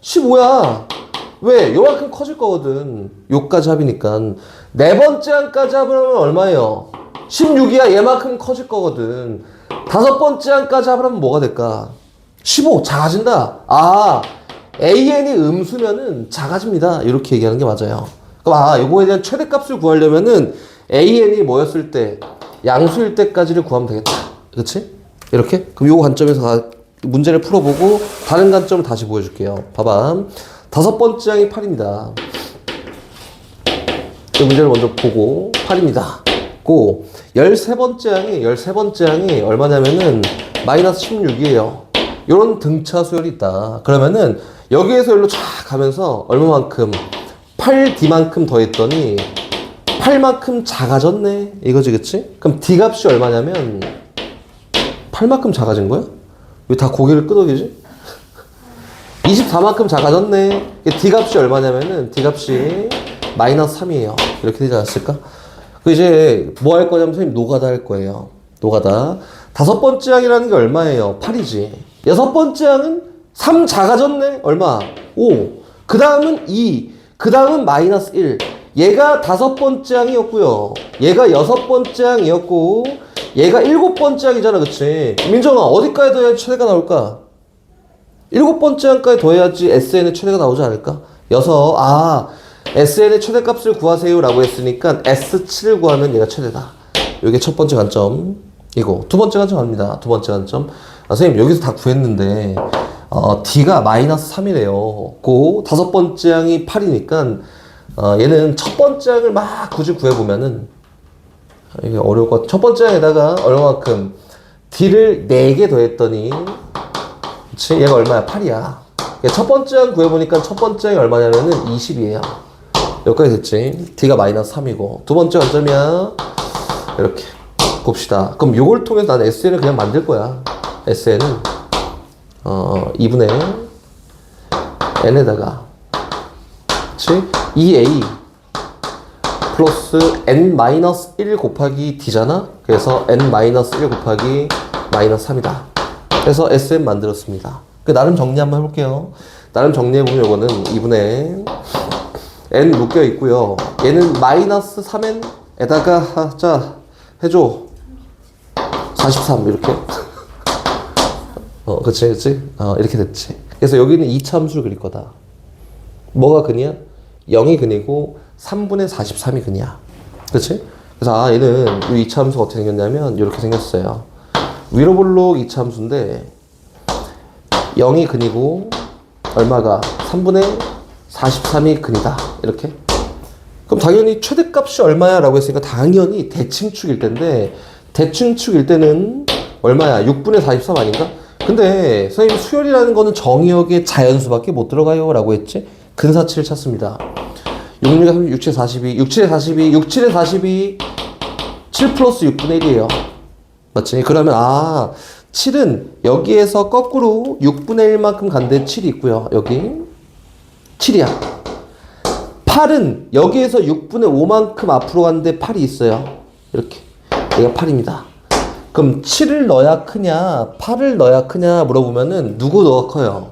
15야. 왜? 요만큼 커질 거거든. 요까지 합이니까. 네 번째 항까지 합은 얼마예요? 16이야. 얘만큼 커질 거거든. 다섯 번째 항까지 합은 뭐가 될까? 15. 작아진다. AN이 음수면은 작아집니다. 이렇게 얘기하는 게 맞아요. 그럼 요거에 대한 최대값을 구하려면은 AN이 뭐였을 때? 양수일 때까지를 구하면 되겠다. 그치? 이렇게? 그럼 요거 관점에서 문제를 풀어보고 다른 관점을 다시 보여줄게요. 봐봐. 다섯 번째 항이 8입니다. 이 문제를 먼저 보고 8입니다. 고 13번째 항이 얼마냐면은 마이너스 16이에요. 요런 등차 수열이 있다. 그러면은 여기에서 여기로 쫙 가면서 얼마만큼 8D만큼 더했더니 8만큼 작아졌네. 이거지, 그치? 그럼 D 값이 얼마냐면 8만큼 작아진 거야? 왜 다 고개를 끄덕이지? 24만큼 작아졌네. D 값이 얼마냐면은 D 값이 마이너스 3이에요. 이렇게 되지 않았을까? 그 이제 뭐 할 거냐면 선생님 노가다 할 거예요. 노가다. 다섯 번째 항이라는 게 얼마예요? 8이지. 여섯 번째 항은 3 작아졌네. 얼마? 5. 그 다음은 2. 그 다음은 마이너스 1. 얘가 다섯 번째 항이었고요. 얘가 여섯 번째 항이었고 얘가 일곱 번째 항이잖아. 그치? 민정아 어디까지 더해야지 최대가 나올까? 일곱 번째 항까지 더해야지 SN의 최대가 나오지 않을까? SN의 최대값을 구하세요 라고 했으니까 S7을 구하면 얘가 최대다. 이게 첫 번째 관점이고 두 번째 관점 갑니다. 두 번째 관점. 선생님 여기서 다 구했는데 D가 마이너스 3이래요. 고 다섯 번째 항이 8이니까 얘는 첫 번째 항을 막 굳이 구해보면은 이게 어려울 것 같아. 첫 번째 항에다가 얼마만큼 D를 4개 더했더니 그치? 얘가 얼마야? 8이야. 첫 번째 항 구해보니까 첫 번째 항이 얼마냐면은 20이에요. 여기까지 됐지? D가 마이너스 3이고 두 번째 관점이야. 이렇게 봅시다. 그럼 요걸 통해서 나는 SN을 그냥 만들 거야. SN은 2분의 n에다가 그치? 2a 플러스 n-1 곱하기 d잖아? 그래서 n-1 곱하기 마이너스 3이다. 그래서 SN 만들었습니다. 나름 정리 한번 해볼게요. 나름 정리해보면 요거는 2분의 n 묶여 있고요. 얘는 마이너스 3n에다가 자 해줘 43 이렇게 그치 이렇게 됐지. 그래서 여기는 이차함수를 그릴 거다. 뭐가 근이야? 0이 근이고 3분의 43이 근이야. 그렇지? 그래서 얘는 이 이차함수가 어떻게 생겼냐면 이렇게 생겼어요. 위로 볼록 이차함수인데 0이 근이고 얼마가? 3분의 43이 근이다. 이렇게. 그럼 당연히 최대값이 얼마야? 라고 했으니까 당연히 대칭축일 텐데 대칭축일 때는 얼마야? 6분의 43 아닌가? 근데 선생님 수열이라는 거는 정의역의 자연수밖에 못 들어가요 라고 했지? 근사치를 찾습니다. 6, 6, 3, 6, 7, 42, 6, 7에 42, 6, 7에 42, 7 플러스 6분의 1이에요. 맞지? 그러면 7은 여기에서 거꾸로 6분의 1만큼 간데 7이 있고요. 여기 7이야. 8은 여기에서 6분의 5만큼 앞으로 갔는데 8이 있어요. 이렇게. 얘가 8입니다. 그럼 7을 넣어야 크냐, 8을 넣어야 크냐 물어보면은 누구 넣어야 커요?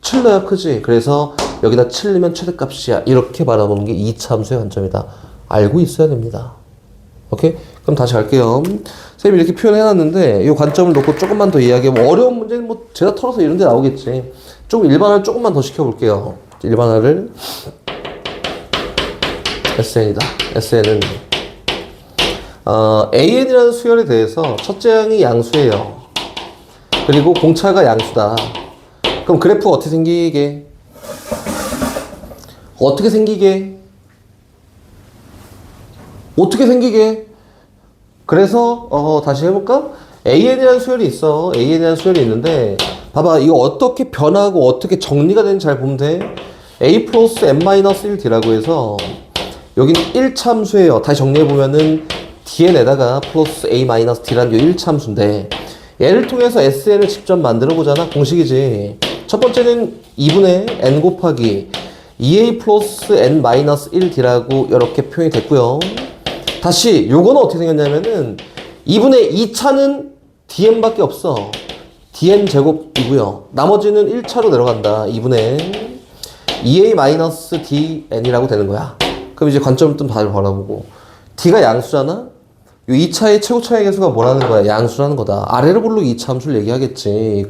7 넣어야 크지. 그래서 여기다 7 넣으면 최대값이야. 이렇게 바라보는 게 2차 함수의 관점이다. 알고 있어야 됩니다. 오케이? 그럼 다시 갈게요. 선생님이 이렇게 표현해놨는데 이 관점을 놓고 조금만 더 이야기하면 어려운 문제는 뭐 제가 털어서 이런 데 나오겠지. 조금 일반화를 조금만 더 시켜볼게요. 일반화를 SN이다. SN은 AN이라는 수열에 대해서 첫째 항이 양수예요. 그리고 공차가 양수다. 그럼 그래프가 어떻게 생기게? 어떻게 생기게? 어떻게 생기게? 그래서 다시 해볼까? AN이라는 수열이 있어. AN이라는 수열이 있는데 봐봐. 이거 어떻게 변하고 어떻게 정리가 되는지 잘 보면 돼. A 플러스 n-1d라고 해서 여기는 1참수예요. 다시 정리해보면은 dn에다가 플러스 a-d라는 게 1참수인데 얘를 통해서 SN을 직접 만들어 보잖아. 공식이지. 첫 번째는 2분의 n 곱하기 2a 플러스 n-1d라고 이렇게 표현이 됐고요. 다시 요거는 어떻게 생겼냐면은 2분의 2차는 dn밖에 없어. dn 제곱이고요. 나머지는 1차로 내려간다. 2분의 2a-dn이라고 되는 거야. 그럼 이제 관점을 좀 다시 바라보고 d가 양수잖아? 이 2차의 최고차의 개수가 뭐라는 거야? 양수라는 거다. 아래로 볼록 2차 함수를 얘기하겠지.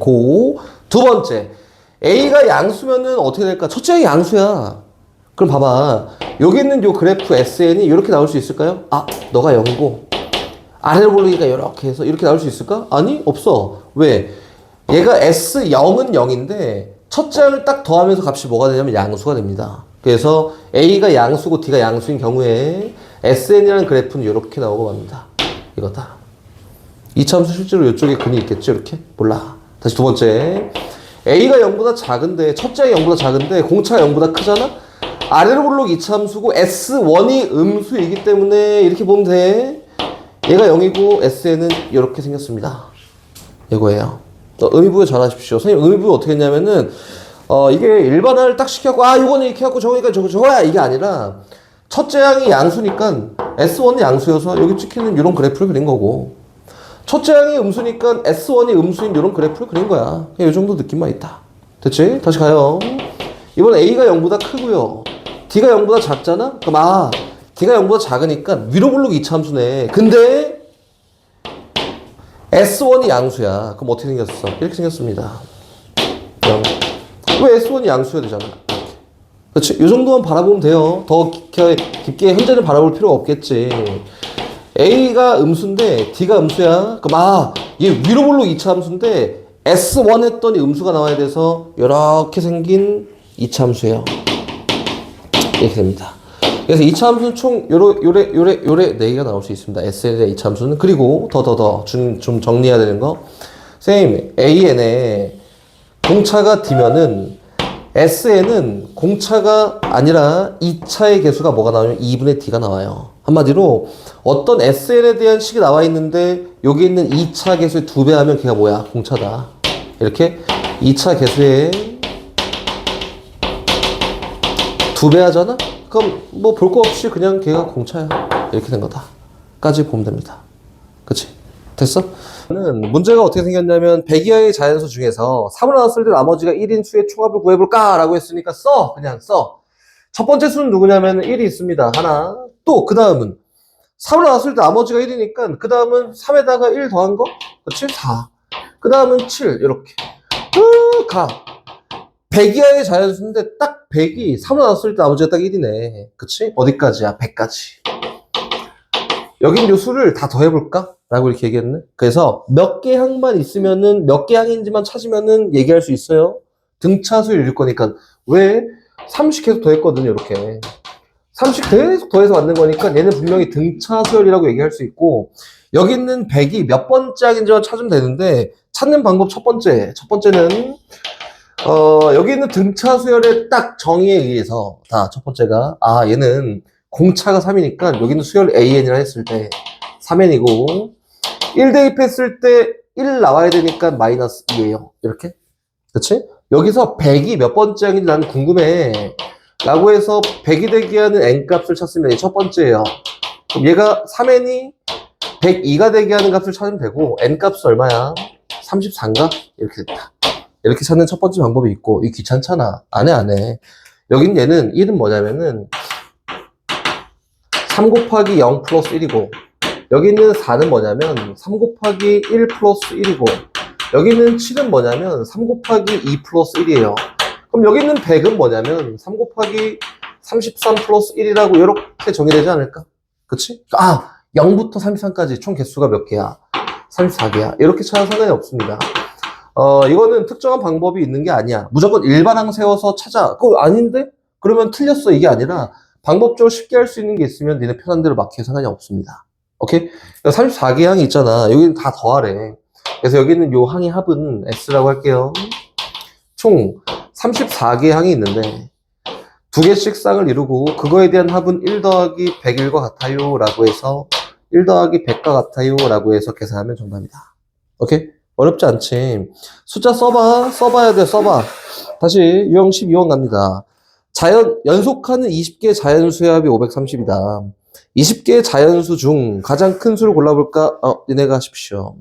두 번째, a가 양수면은 어떻게 될까? 첫째 항이 양수야. 그럼 봐봐. 여기 있는 요 그래프 SN이 이렇게 나올 수 있을까요? 너가 0이고 아래로 볼록이가 이렇게 해서 이렇게 나올 수 있을까? 아니, 없어. 왜? 얘가 S0은 0인데 첫째 항을 딱 더하면서 값이 뭐가 되냐면 양수가 됩니다. 그래서 A가 양수고 D가 양수인 경우에 SN이라는 그래프는 이렇게 나오고 맙니다. 이거다. 이차함수 실제로 이쪽에 근이 있겠죠? 이렇게? 몰라. 다시 두 번째. A가 0보다 작은데, 첫째가 0보다 작은데, 공차가 0보다 크잖아? 아래로 볼록 이차함수고 S1이 음수이기 때문에 이렇게 보면 돼. 얘가 0이고 SN은 이렇게 생겼습니다. 이거예요. 의미부여 잘 하십시오. 선생님, 의미부여 어떻게 했냐면은, 이게 일반화를 딱 시켜갖고, 이거는 이렇게 하고 저거니까 저거야. 이게 아니라, 첫째 항이 양수니까, S1이 양수여서 여기 찍히는 이런 그래프를 그린 거고, 첫째 항이 음수니까 S1이 음수인 이런 그래프를 그린 거야. 그냥 이 정도 느낌만 있다. 됐지? 다시 가요. 이번 A가 0보다 크고요. D가 0보다 작잖아? 그럼, D가 0보다 작으니까 위로 볼록 이차함수네. 근데, S1이 양수야. 그럼 어떻게 생겼어? 이렇게 생겼습니다. 왜 S1이 양수여야 되잖아. 그렇지? 이 정도만 바라보면 돼요. 더 깊게 현재는 바라볼 필요가 없겠지. A가 음수인데 D가 음수야. 그럼 얘 위로 볼록 2차 함수인데 S1 했더니 음수가 나와야 돼서 이렇게 생긴 2차 함수예요. 이렇게 됩니다. 그래서 2차 함수는 총 요래 4개가 나올 수 있습니다. SN의 2차 함수는. 그리고 좀 정리해야 되는 거. 선생님, AN에 공차가 D면은 SN은 공차가 아니라 2차의 개수가 뭐가 나오냐면 2분의 D가 나와요. 한마디로 어떤 SN에 대한 식이 나와 있는데 여기 있는 2차 개수의 2배 하면 걔가 뭐야? 공차다. 이렇게 2차 개수의 2배 하잖아? 그럼 뭐 볼 거 없이 그냥 걔가 공차야. 이렇게 된 거다. 까지 보면 됩니다. 그치? 됐어? 문제가 어떻게 생겼냐면 100 이하의 자연수 중에서 3을 나눴을 때 나머지가 1인 수의 총합을 구해볼까? 라고 했으니까 그냥 써. 첫 번째 수는 누구냐면 1이 있습니다. 하나. 또 그 다음은 3을 나눴을 때 나머지가 1이니까 그 다음은 3에다가 1 더한 거? 그치? 4. 그 다음은 7 이렇게 가. 100이하의 자연수인데 딱 100이 3으로 나눴을 때 나머지가 딱 1이네. 그치? 어디까지야? 100까지. 여긴 요 수를 다 더해볼까? 라고 이렇게 얘기했네. 그래서 몇 개 항만 있으면은 몇 개 항인지만 찾으면은 얘기할 수 있어요. 등차수일 거니까. 왜? 30 계속 더했거든요, 이렇게. 30 계속 더해서 만든 거니까 얘는 분명히 등차수열이라고 얘기할 수 있고, 여기 있는 100이 몇 번째 항인지만 찾으면 되는데, 찾는 방법 첫 번째는, 여기 있는 등차수열의 딱 정의에 의해서, 첫 번째가, 얘는 공차가 3이니까 여기 있는 수열 AN이라 했을 때 3n이고, 1 대입했을 때 1 나와야 되니까 마이너스 2예요. 이렇게. 그치? 여기서 100이 몇 번째 항인지 나는 궁금해. 라고 해서 100이 되게 하는 n값을 찾으면 첫 번째예요. 그럼 얘가 3n이 102가 되게 하는 값을 찾으면 되고, n값은 얼마야? 34인가? 이렇게 됐다. 이렇게 찾는 첫 번째 방법이 있고, 이 귀찮잖아. 안 해. 여긴 얘는 1은 뭐냐면은 3 곱하기 0 플러스 1이고, 여기 있는 4는 뭐냐면 3 곱하기 1 플러스 1이고, 여기 있는 7은 뭐냐면 3 곱하기 2 플러스 1이에요. 그럼 여기 있는 100은 뭐냐면 3 곱하기 33 플러스 1이라고 이렇게 정의되지 않을까? 그치? 0부터 33까지 총 개수가 몇 개야? 34개야. 이렇게 찾아도 상관이 없습니다. 이거는 특정한 방법이 있는 게 아니야. 무조건 일반항 세워서 찾아. 그거 아닌데? 그러면 틀렸어. 이게 아니라 방법적으로 쉽게 할 수 있는 게 있으면 니네 편한 대로 막 해. 상관이 없습니다. 오케이? 34개 항이 있잖아. 여기는 다 더하래. 그래서 여기는 요 항의 합은 S라고 할게요. 총 34개 항이 있는데 2개씩 쌍을 이루고 그거에 대한 합은 1 더하기 101과 같아요 라고 해서 1 더하기 100과 같아요 라고 해서 계산하면 정답이다. 오케이? 어렵지 않지? 숫자 써봐야 돼. 다시 유형 12번 갑니다. 연속하는 20개의 자연수의 합이 530이다. 20개의 자연수 중 가장 큰 수를 골라볼까? 니네가 하십시오.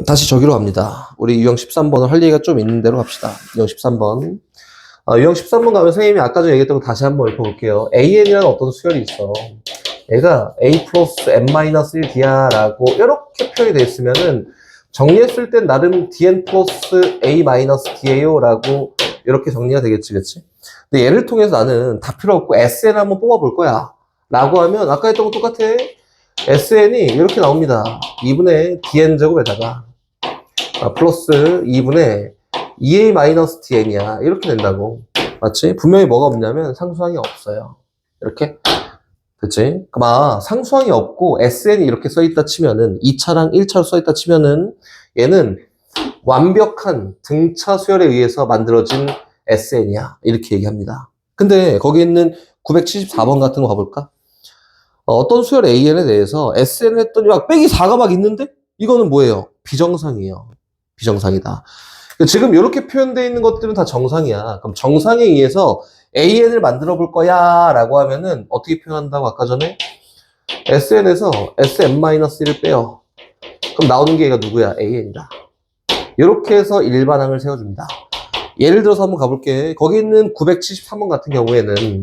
다시 저기로 갑니다. 우리 유형 13번을 할 얘기가 좀 있는 대로 갑시다. 유형 13번. 유형 13번 가면 선생님이 아까 전에 얘기했던 거 다시 한번 읊어볼게요. AN이라는 어떤 수열이 있어. 얘가 A 플러스 N-1D야 라고 이렇게 표현이 되어 있으면은 정리했을 땐 나름 DN 플러스 A-D예요 라고 이렇게 정리가 되겠지, 그치? 근데 얘를 통해서 나는 다 필요 없고 SN 한번 뽑아볼 거야 라고 하면 아까 했던 거 똑같아. SN이 이렇게 나옵니다. 2분의 DN제곱에다가 플러스 2분의 EA-DN이야. 이렇게 된다고. 맞지? 분명히 뭐가 없냐면 상수항이 없어요. 이렇게. 그치? 그럼 상수항이 없고 SN이 이렇게 써있다 치면은 2차랑 1차로 써있다 치면은 얘는 완벽한 등차 수열에 의해서 만들어진 SN이야. 이렇게 얘기합니다. 근데 거기 있는 974번 같은 거 가볼까? 어떤 수열 AN에 대해서 SN을 했더니 막 빼기 4가 막 있는데? 이거는 뭐예요? 비정상이에요. 비정상이다. 지금 이렇게 표현되어 있는 것들은 다 정상이야. 그럼 정상에 의해서 AN을 만들어 볼 거야 라고 하면은 어떻게 표현한다고 아까 전에? SN에서 SM-1을 빼요. 그럼 나오는 게 얘가 누구야? AN이다. 이렇게 해서 일반항을 세워줍니다. 예를 들어서 한번 가볼게. 거기 있는 973번 같은 경우에는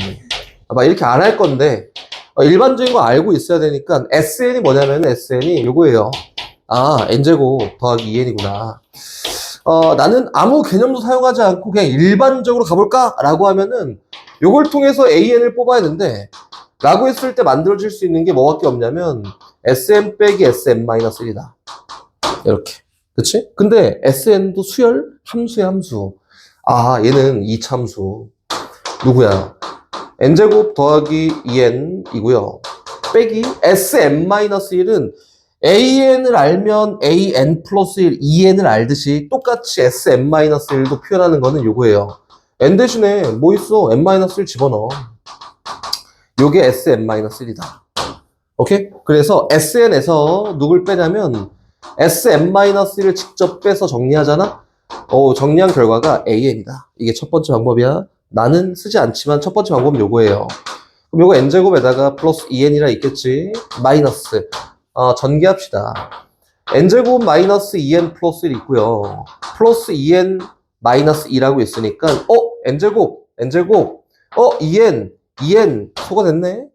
아마 이렇게 안 할 건데 일반적인 거 알고 있어야 되니까 SN이 뭐냐면 SN이 요거예요. n제곱 더하기 2n이구나. 나는 아무 개념도 사용하지 않고 그냥 일반적으로 가볼까? 라고 하면은 요걸 통해서 AN을 뽑아야 되는데 라고 했을 때 만들어질 수 있는 게 뭐밖에 없냐면 SN 빼기 SM-1이다. 이렇게. 그치? 근데 SN도 수열? 함수의 함수. 얘는 2차 함수. 누구야? n제곱 더하기 2n이고요. 빼기 SM-1은 AN을 알면 AN 플러스 1, 2N을 알듯이 똑같이 SM-1도 표현하는 거는 요거예요. N 대신에 뭐 있어? N-1 집어넣어. 요게 SM-1이다. 오케이? 그래서 SN에서 누굴 빼냐면 SM-1을 직접 빼서 정리하잖아? 정리한 결과가 AN이다. 이게 첫 번째 방법이야. 나는 쓰지 않지만 첫 번째 방법은 요거예요. 그럼 요거 n제곱에다가 플러스 2n이라 있겠지? 마이너스. 전개합시다. n제곱 마이너스 2n 플러스 1 있고요. 플러스 2n 마이너스 2라고 있으니까 n제곱 2n 소거 됐네.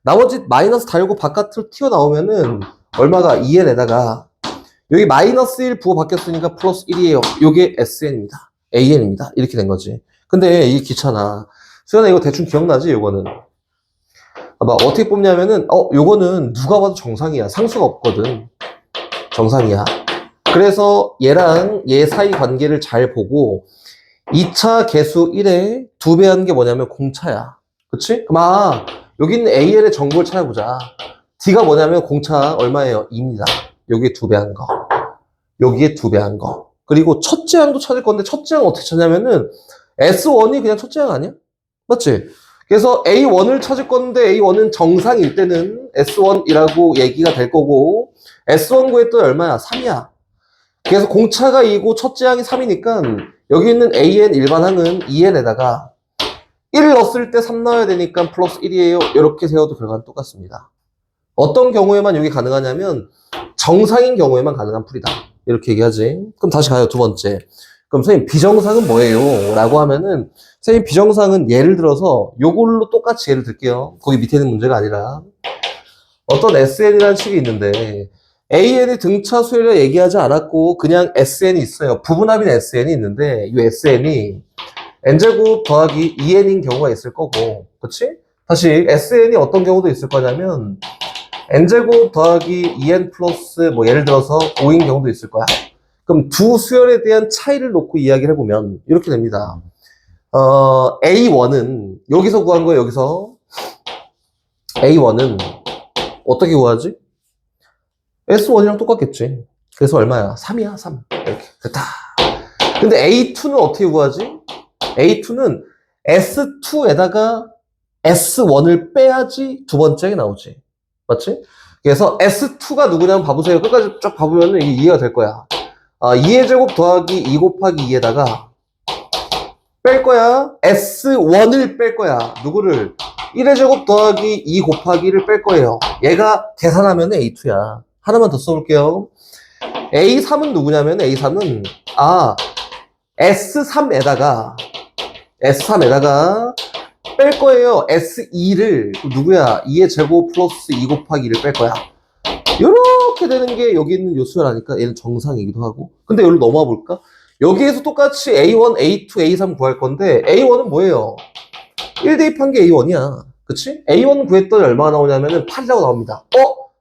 나머지 마이너스 달고 바깥으로 튀어나오면은 얼마가 2n에다가 여기 마이너스 1 부호 바뀌었으니까 플러스 1이에요. 요게 SN입니다. AN입니다. 이렇게 된 거지. 근데 이게 귀찮아. 수연아 이거 대충 기억나지? 요거는. 봐봐, 어떻게 뽑냐면은, 요거는 누가 봐도 정상이야. 상수가 없거든. 정상이야. 그래서 얘랑 얘 사이 관계를 잘 보고, 2차 계수 1에 2배 하는 게 뭐냐면 공차야. 그치? 그럼 여기 있는 AL의 정보를 찾아보자. D가 뭐냐면 공차 얼마예요? 2입니다. 여기에 2배 한 거. 여기에 2배 한 거. 그리고 첫째 항도 찾을 건데, 첫째 항 어떻게 찾냐면은, S1이 그냥 첫째 항 아니야? 맞지? 그래서 A1을 찾을 건데 A1은 정상일 때는 S1이라고 얘기가 될 거고 S1 구했더니 얼마야? 3이야. 그래서 공차가 2고 첫째 항이 3이니까 여기 있는 AN 일반 항은 2n에다가 1을 넣었을 때 3 넣어야 되니까 플러스 1이에요. 이렇게 세워도 결과는 똑같습니다. 어떤 경우에만 이게 가능하냐면 정상인 경우에만 가능한 풀이다. 이렇게 얘기하지. 그럼 다시 가요. 두 번째. 그럼 선생님 비정상은 뭐예요? 라고 하면은 선생님 비정상은 예를 들어서 요걸로 똑같이 예를 들게요. 거기 밑에 있는 문제가 아니라 어떤 SN이라는 식이 있는데 AN이 등차 수열이라 얘기하지 않았고 그냥 SN이 있어요. 부분합인 SN이 있는데 이 SN이 n제곱 더하기 2n인 경우가 있을 거고 그치? 다시 SN이 어떤 경우도 있을 거냐면 n제곱 더하기 2n 플러스 뭐 예를 들어서 5인 경우도 있을 거야. 그럼 두 수열에 대한 차이를 놓고 이야기를 해보면 이렇게 됩니다. A1은 여기서 구한 거예요. 여기서 A1은 어떻게 구하지? S1이랑 똑같겠지. 그래서 얼마야? 3이야 3 이렇게 됐다. 근데 A2는 어떻게 구하지? A2는 S2에다가 S1을 빼야지 두 번째에 나오지. 맞지? 그래서 S2가 누구냐면 봐보세요. 끝까지 쫙 봐보면 이게 이해가 될 거야. 2의 제곱 더하기 2 곱하기 2에다가 뺄 거야. S1을 뺄 거야. 누구를? 1의 제곱 더하기 2 곱하기를 뺄 거예요. 얘가 계산하면 A2야. 하나만 더 써볼게요. A3은 누구냐면 A3은 S3에다가 뺄 거예요. S2를 누구야? 2의 제곱 플러스 2 곱하기 2를 뺄 거야. 이렇게 되는 게 여기 있는 요수열하니까 얘는 정상이기도 하고. 근데 여기로 넘어와 볼까? 여기에서 똑같이 A1, A2, A3 구할 건데 A1은 뭐예요? 1 대입한 게 A1이야. 그치? A1 구했더니 얼마가 나오냐면은 8이라고 나옵니다.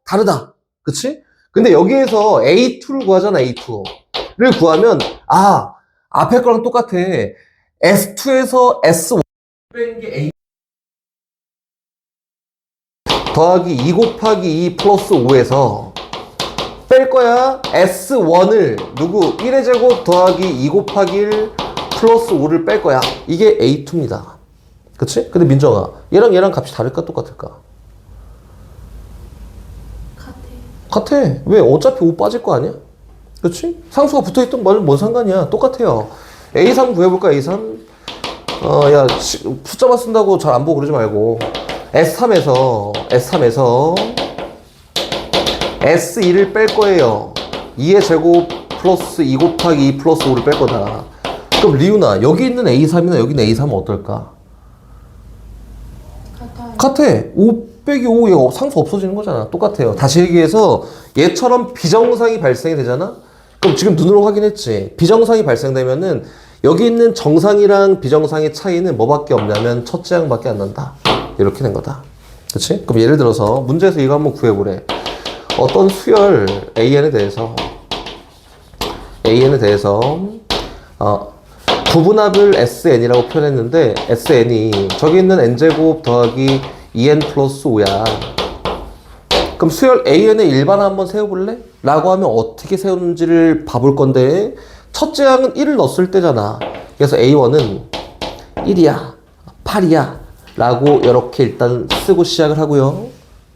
다르다. 그치? 근데 여기에서 A2를 구하잖아, A2를 구하면 앞에 거랑 똑같아. S2에서 S1 뺀 게 A 더하기 2 곱하기 2 플러스 5에서 뺄 거야. S1을 누구? 1의 제곱 더하기 2 곱하기 1 플러스 5를 뺄 거야. 이게 A2입니다. 그치? 근데 민정아, 얘랑 값이 다를까 똑같을까? 같아. 왜? 어차피 5 빠질 거 아니야? 그치? 상수가 붙어있던 뭔 상관이야. 똑같아요. A3 구해볼까, A3? 숫자만 쓴다고 잘 안 보고 그러지 말고. S3에서 S2를 뺄 거예요. 2의 제곱 플러스 2 곱하기 2 플러스 5를 뺄 거다. 그럼 리우나, 여기 있는 A3이나 여기 있는 A3은 어떨까? 같아. 5 빼기 5, 얘가 상수 없어지는 거잖아. 똑같아요. 다시 얘기해서 얘처럼 비정상이 발생이 되잖아? 그럼 지금 눈으로 확인했지. 비정상이 발생되면은 여기 있는 정상이랑 비정상의 차이는 뭐밖에 없냐면 첫째 항밖에 안 난다. 이렇게 된 거다. 그치? 그럼 예를 들어서 문제에서 이거 한번 구해보래. 어떤 수열 AN에 대해서 부분합을 SN이라고 표현했는데 SN이 저기 있는 N제곱 더하기 2N 플러스 5야. 그럼 수열 AN의 일반화 한번 세워볼래? 라고 하면 어떻게 세우는지를 봐볼 건데 첫째 항은 1을 넣었을 때잖아. 그래서 A1은 1이야 8이야 라고 이렇게 일단 쓰고 시작을 하고요.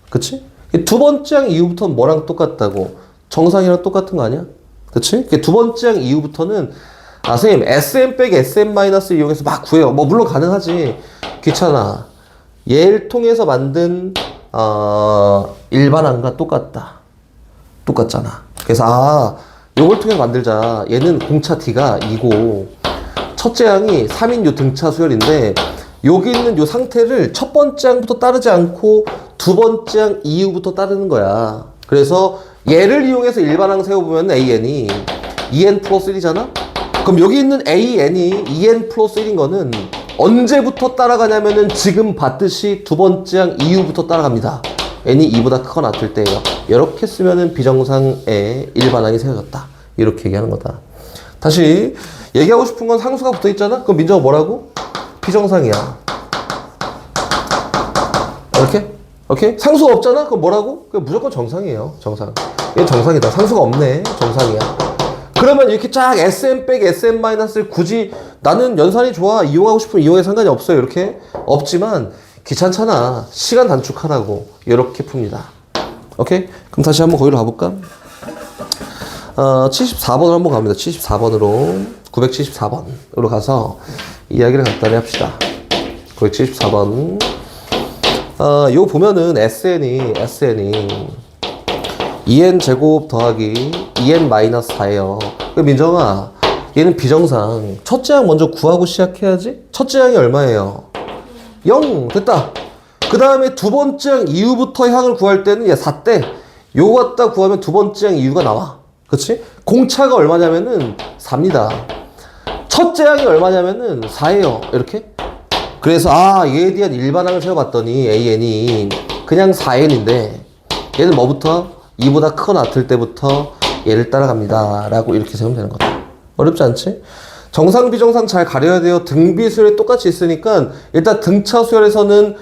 그치? 두 번째 항 이후부터는 뭐랑 똑같다고? 정상이랑 똑같은 거 아니야? 그치? 두 번째 항 이후부터는 선생님 SM 빼기 SM 마이너스 이용해서 막 구해요. 뭐 물론 가능하지. 귀찮아. 얘를 통해서 만든 일반항과 똑같잖아. 그래서 요걸 통해서 만들자. 얘는 공차 D가 2고 첫째 항이 3인 요 등차 수열인데 여기 있는 요 상태를 첫 번째 항부터 따르지 않고 두 번째 항 이후부터 따르는 거야. 그래서 얘를 이용해서 일반항 세워보면 AN이 2n 플러스 1이잖아? 그럼 여기 있는 AN이 2n 플러스 1인 거는 언제부터 따라가냐면은 지금 봤듯이 두 번째 항 이후부터 따라갑니다. n이 2보다 크거나 같을 때예요. 이렇게 쓰면은 비정상의 일반항이 세워졌다. 이렇게 얘기하는 거다. 다시 얘기하고 싶은 건 상수가 붙어 있잖아? 그럼 민정아 뭐라고? 비정상이야. 이렇게? 오케이? 상수가 없잖아? 그럼 뭐라고? 그럼 무조건 정상이에요. 정상. 얘 정상이다. 상수가 없네. 정상이야. 그러면 이렇게 쫙 SM 빼기 SM 마이너스를 굳이 나는 연산이 좋아. 이용하고 싶으면 이용해 상관이 없어요. 이렇게? 없지만 귀찮잖아. 시간 단축하라고. 이렇게 풉니다. 오케이? 그럼 다시 한번 거기로 가볼까? 74번으로 한번 갑니다. 74번으로. 974번으로 가서 이야기를 간단히 합시다. 974번. 요거 보면은 SN이 2n 제곱 더하기 2n 마이너스 4예요. 민정아, 얘는 비정상. 첫째 항 먼저 구하고 시작해야지. 첫째 항이 얼마예요? 0. 됐다. 그 다음에 두 번째 항 이후부터 항을 구할 때는 얘 4대. 요거 갖다 구하면 두 번째 항 이후가 나와. 그치? 공차가 얼마냐면은 4입니다. 첫째 항이 얼마냐면은 4예요. 이렇게. 그래서 얘에 대한 일반항을 세워봤더니 AN이 그냥 4n인데 얘는 뭐부터? 2보다 크거나 같을 때부터 얘를 따라갑니다. 라고 이렇게 세우면 되는 거다. 어렵지 않지? 정상, 비정상 잘 가려야 돼요. 등비수열이 똑같이 있으니까 일단 등차 수열에서는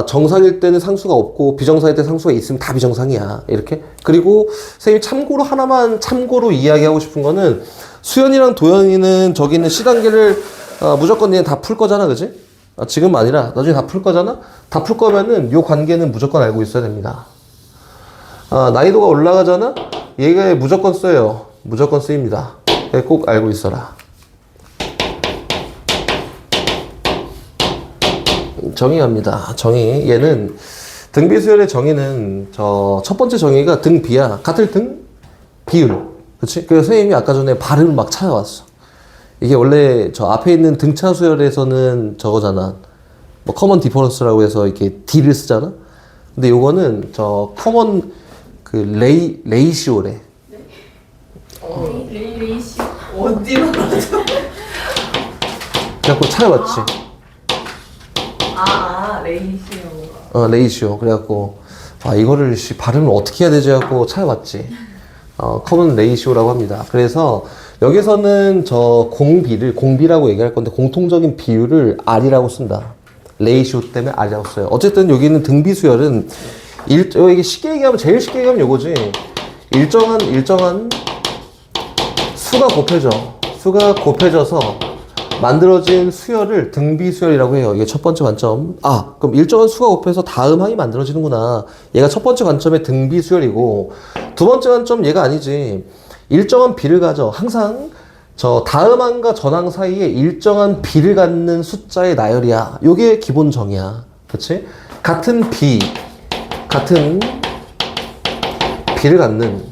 정상일 때는 상수가 없고 비정상일 때 상수가 있으면 다 비정상이야. 이렇게. 그리고 선생님이 참고로 하나만 참고로 이야기하고 싶은 거는 수연이랑 도연이는 저기 있는 C단계를 무조건 얘는 다 풀 거잖아. 그지? 지금 아니라 나중에 다 풀 거잖아? 다 풀 거면은 요 관계는 무조건 알고 있어야 됩니다. 난이도가 올라가잖아? 얘가 무조건 써요. 무조건 쓰입니다. 꼭 알고 있어라. 정의합니다. 정의. 얘는 등비수열의 정의는 첫 번째 정의가 등 비야. 같을 등 비율. 그치? 그래서 선생님이 아까 전에 발음을 막 찾아왔어. 이게 원래 저 앞에 있는 등차 수열에서는 저거잖아. 뭐 커먼 디퍼런스라고 해서 이렇게 D를 쓰잖아. 근데 요거는 저 커먼 그 레이시오래. 레이시오 어디로 가죠? 그래갖고 찾아봤지. 레이시오. 레이시오. 그래갖고 이거를 발음을 어떻게 해야 되지 하고 찾아봤지. 커먼 레이시오라고 합니다. 그래서 여기서는 저 공비라고 얘기할 건데 공통적인 비율을 R이라고 쓴다. 레이시오 때문에 R이라고 써요. 어쨌든 여기 있는 등비수열은 이게 쉽게 얘기하면 제일 쉽게 얘기하면 요거지. 일정한 수가 곱해져서 만들어진 수열을 등비수열이라고 해요. 이게 첫 번째 관점. 그럼 일정한 수가 곱해서 다음 항이 만들어지는구나. 얘가 첫 번째 관점의 등비수열이고 두 번째 관점 얘가 아니지. 일정한 비를 가져. 항상 저 다음 항과 전항 사이에 일정한 비를 갖는 숫자의 나열이야. 요게 기본 정의야. 그치? 같은 비를 갖는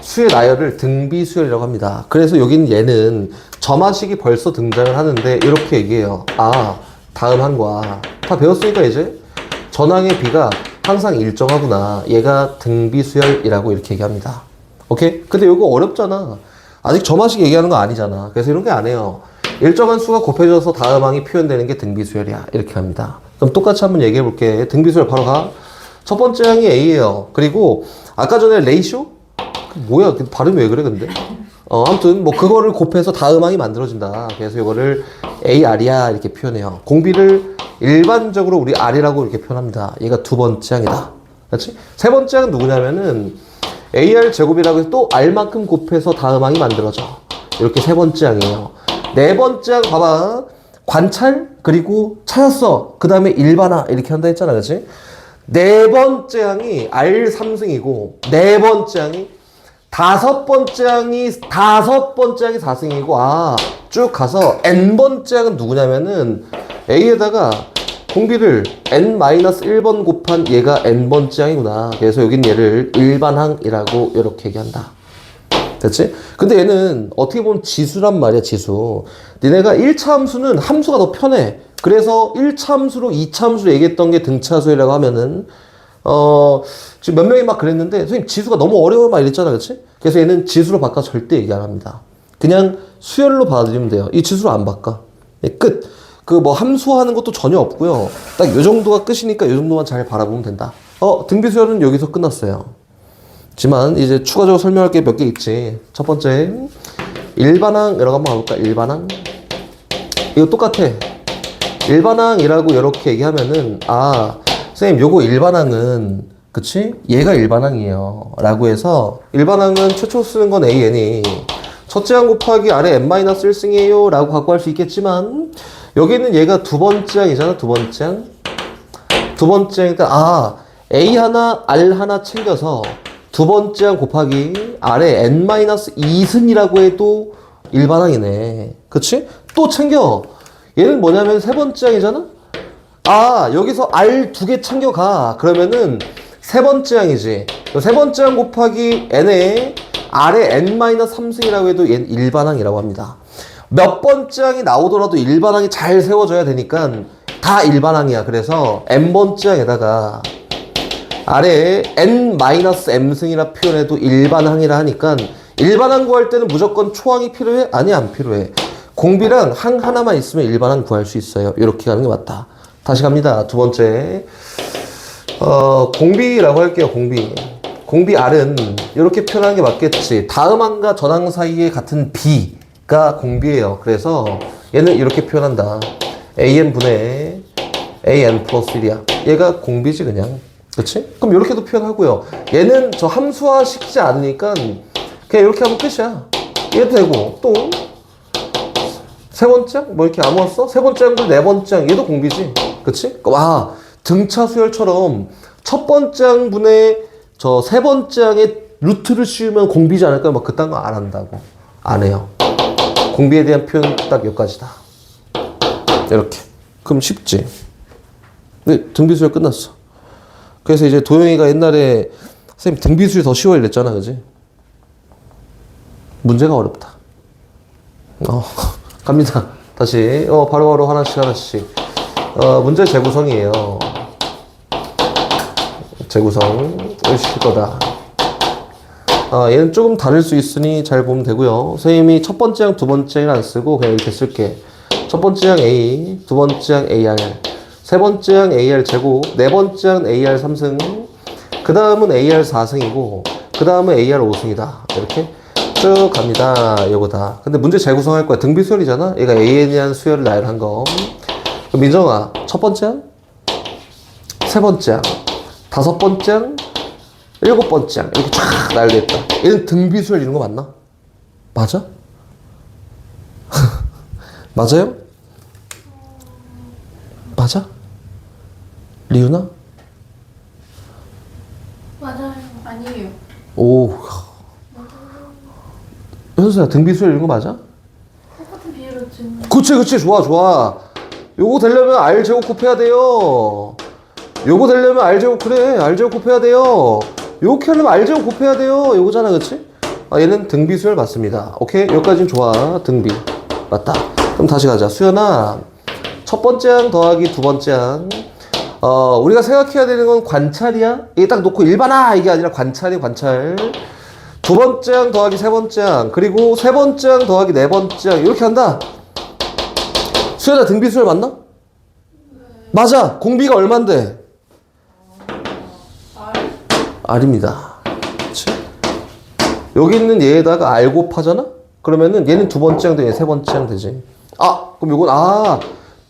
수의 나열을 등비수열이라고 합니다. 그래서 여기는 얘는 점화식이 벌써 등장을 하는데 이렇게 얘기해요. 다음 항과 다 배웠으니까 이제 전항의 비가 항상 일정하구나. 얘가 등비수열이라고 이렇게 얘기합니다. 오케이? 근데 이거 어렵잖아. 아직 점화식 얘기하는 거 아니잖아. 그래서 이런 게 안 해요. 일정한 수가 곱해져서 다음 항이 표현되는 게 등비수열이야. 이렇게 합니다. 그럼 똑같이 한번 얘기해 볼게. 등비수열 바로 가. 첫 번째 항이 A예요. 그리고 아까 전에 레이쇼? 뭐야? 발음이 왜 그래 근데? 아무튼 뭐 그거를 곱해서 다음 항이 만들어진다. 그래서 이거를 AR이야 이렇게 표현해요. 공비를 일반적으로 우리 R이라고 이렇게 표현합니다. 얘가 두 번째 항이다. 그렇지? 세 번째 항은 누구냐면은 AR 제곱이라고 해서 또 R만큼 곱해서 다음 항이 만들어져. 이렇게 세 번째 항이에요. 네 번째 항 봐봐. 관찰 그리고 찾았어. 그 다음에 일반화 이렇게 한다 했잖아. 그렇지? 네 번째 항이 R3승이고 네 번째 항이 다섯 번째 항이 4승이고 쭉 가서 N번째 항은 누구냐면은 A에다가 공비를 N-1번 곱한 얘가 N번째 항이구나. 그래서 여긴 얘를 일반항이라고 이렇게 얘기한다. 됐지? 근데 얘는 어떻게 보면 지수란 말이야, 지수. 니네가 1차 함수는 함수가 더 편해. 그래서 1차 함수로 2차 함수로 얘기했던 게 등차수열이라고 하면은 지금 몇 명이 막 그랬는데, 선생님 지수가 너무 어려워 막 이랬잖아, 그치? 그래서 얘는 지수로 바꿔 절대 얘기 안 합니다. 그냥 수열로 받아들이면 돼요. 이 지수로 안 바꿔. 예, 끝. 그 뭐 함수하는 것도 전혀 없고요. 딱 요 정도가 끝이니까 요 정도만 잘 바라보면 된다. 등비 수열은 여기서 끝났어요. 하지만 이제 추가적으로 설명할 게 몇 개 있지. 첫 번째, 일반항, 이라고 한번 가볼까? 일반항. 이거 똑같아. 일반항이라고 이렇게 얘기하면은, 선생님, 요거 일반항은, 그치? 얘가 일반항이에요. 라고 해서, 일반항은 최초 쓰는 건 AN이, 첫째 항 곱하기 아래 n-1승이에요. 라고 갖고 할 수 있겠지만, 여기는 얘가 두 번째 항이잖아, 두 번째 항. 두 번째 항이니까, A 하나, R 하나 챙겨서, 두 번째 항 곱하기 아래 n-2승이라고 해도 일반항이네. 그치? 또 챙겨. 얘는 뭐냐면 세 번째 항이잖아? 여기서 R 두 개 챙겨가. 그러면은 세 번째 항이지. 세 번째 항 곱하기 n에 R에 n-3승이라고 해도 얘는 일반항이라고 합니다. 몇 번째 항이 나오더라도 일반항이 잘 세워져야 되니까 다 일반항이야. 그래서 n번째 항에다가 아래에 n-m승이라 표현해도 일반항이라 하니까 일반항 구할 때는 무조건 초항이 필요해? 아니, 안 필요해. 공비랑 항 하나만 있으면 일반항 구할 수 있어요. 이렇게 가는 게 맞다. 다시 갑니다. 두 번째. 공비라고 할게요. 공비. 공비 R은 이렇게 표현하는 게 맞겠지. 다음 항과 전항 사이에 같은 B가 공비예요. 그래서 얘는 이렇게 표현한다. AN분의 AN 플러스 1이야. 얘가 공비지 그냥. 그치? 그럼 이렇게도 표현하고요. 얘는 저 함수화 시키지 않으니까 그냥 이렇게 하면 끝이야. 얘도 되고 또 세 번째 항? 뭐 이렇게 아무거나 써? 세 번째 항도 네 번째 항. 얘도 공비지. 그치? 등차 수열처럼 첫 번째 항분의 저 세 번째 항의 루트를 씌우면 공비지 않을까? 막 그딴 거 안 한다고. 안 해요. 공비에 대한 표현 딱 여기까지다. 이렇게. 그럼 쉽지? 네, 등비 수열 끝났어. 그래서 이제 도영이가 옛날에 선생님 등비 수열 더 쉬워 이랬잖아, 그지? 문제가 어렵다. 갑니다. 다시 바로바로 하나씩 문제 재구성이에요. 재구성 시킬 거다. 얘는 조금 다를 수 있으니 잘 보면 되고요. 선생님이 첫 번째 항, 두 번째 항을 안 쓰고 그냥 이렇게 쓸게. 첫 번째 항 A, 두 번째 항 AR, 세 번째 항 AR 제곱, 네 번째 항 AR 3승, 그 다음은 AR 4승이고, 그 다음은 AR 5승이다. 이렇게 쭉 갑니다. 요거다. 근데 문제 재구성할 거야. 등비 수열이잖아? 얘가 AN에 한 수열을 나열한 거. 그럼 민정아, 첫 번째 항, 세 번째 항, 다섯 번째 항, 일곱 번째 항. 이렇게 쫙 나열됐다. 얘는 등비 수열 이런 거 맞나? 맞아? 맞아요? 맞아? 리우나? 맞아요. 아니에요. 오. 현수야, 등비 수열 이런 거 맞아? 똑같은 비율로 지금. 그치, 좋아. 요거 되려면 R 제곱 곱해야 돼요. 요거 되려면 R 제곱, 그래, R 제곱 곱해야 돼요. 요렇게 하려면 R 제곱 곱해야 돼요. 요거잖아, 그치? 얘는 등비 수열 맞습니다. 오케이? 여기까지는 좋아. 등비. 맞다. 그럼 다시 가자. 수연아, 첫 번째 항 더하기 두 번째 항. 우리가 생각해야 되는 건 관찰이야? 이게 딱 놓고 일반화 이게 아니라 관찰이 관찰. 두 번째 항 더하기 세 번째 항, 그리고 세 번째 항 더하기 네 번째 항. 이렇게 한다. 수연아, 등비 수열 맞나? 맞아. 공비가 얼만데? R입니다. 그치? 여기 있는 얘에다가 R 곱하잖아? 그러면은 얘는 두 번째 항 돼, 얘 세 번째 항 되지. 그럼 요건,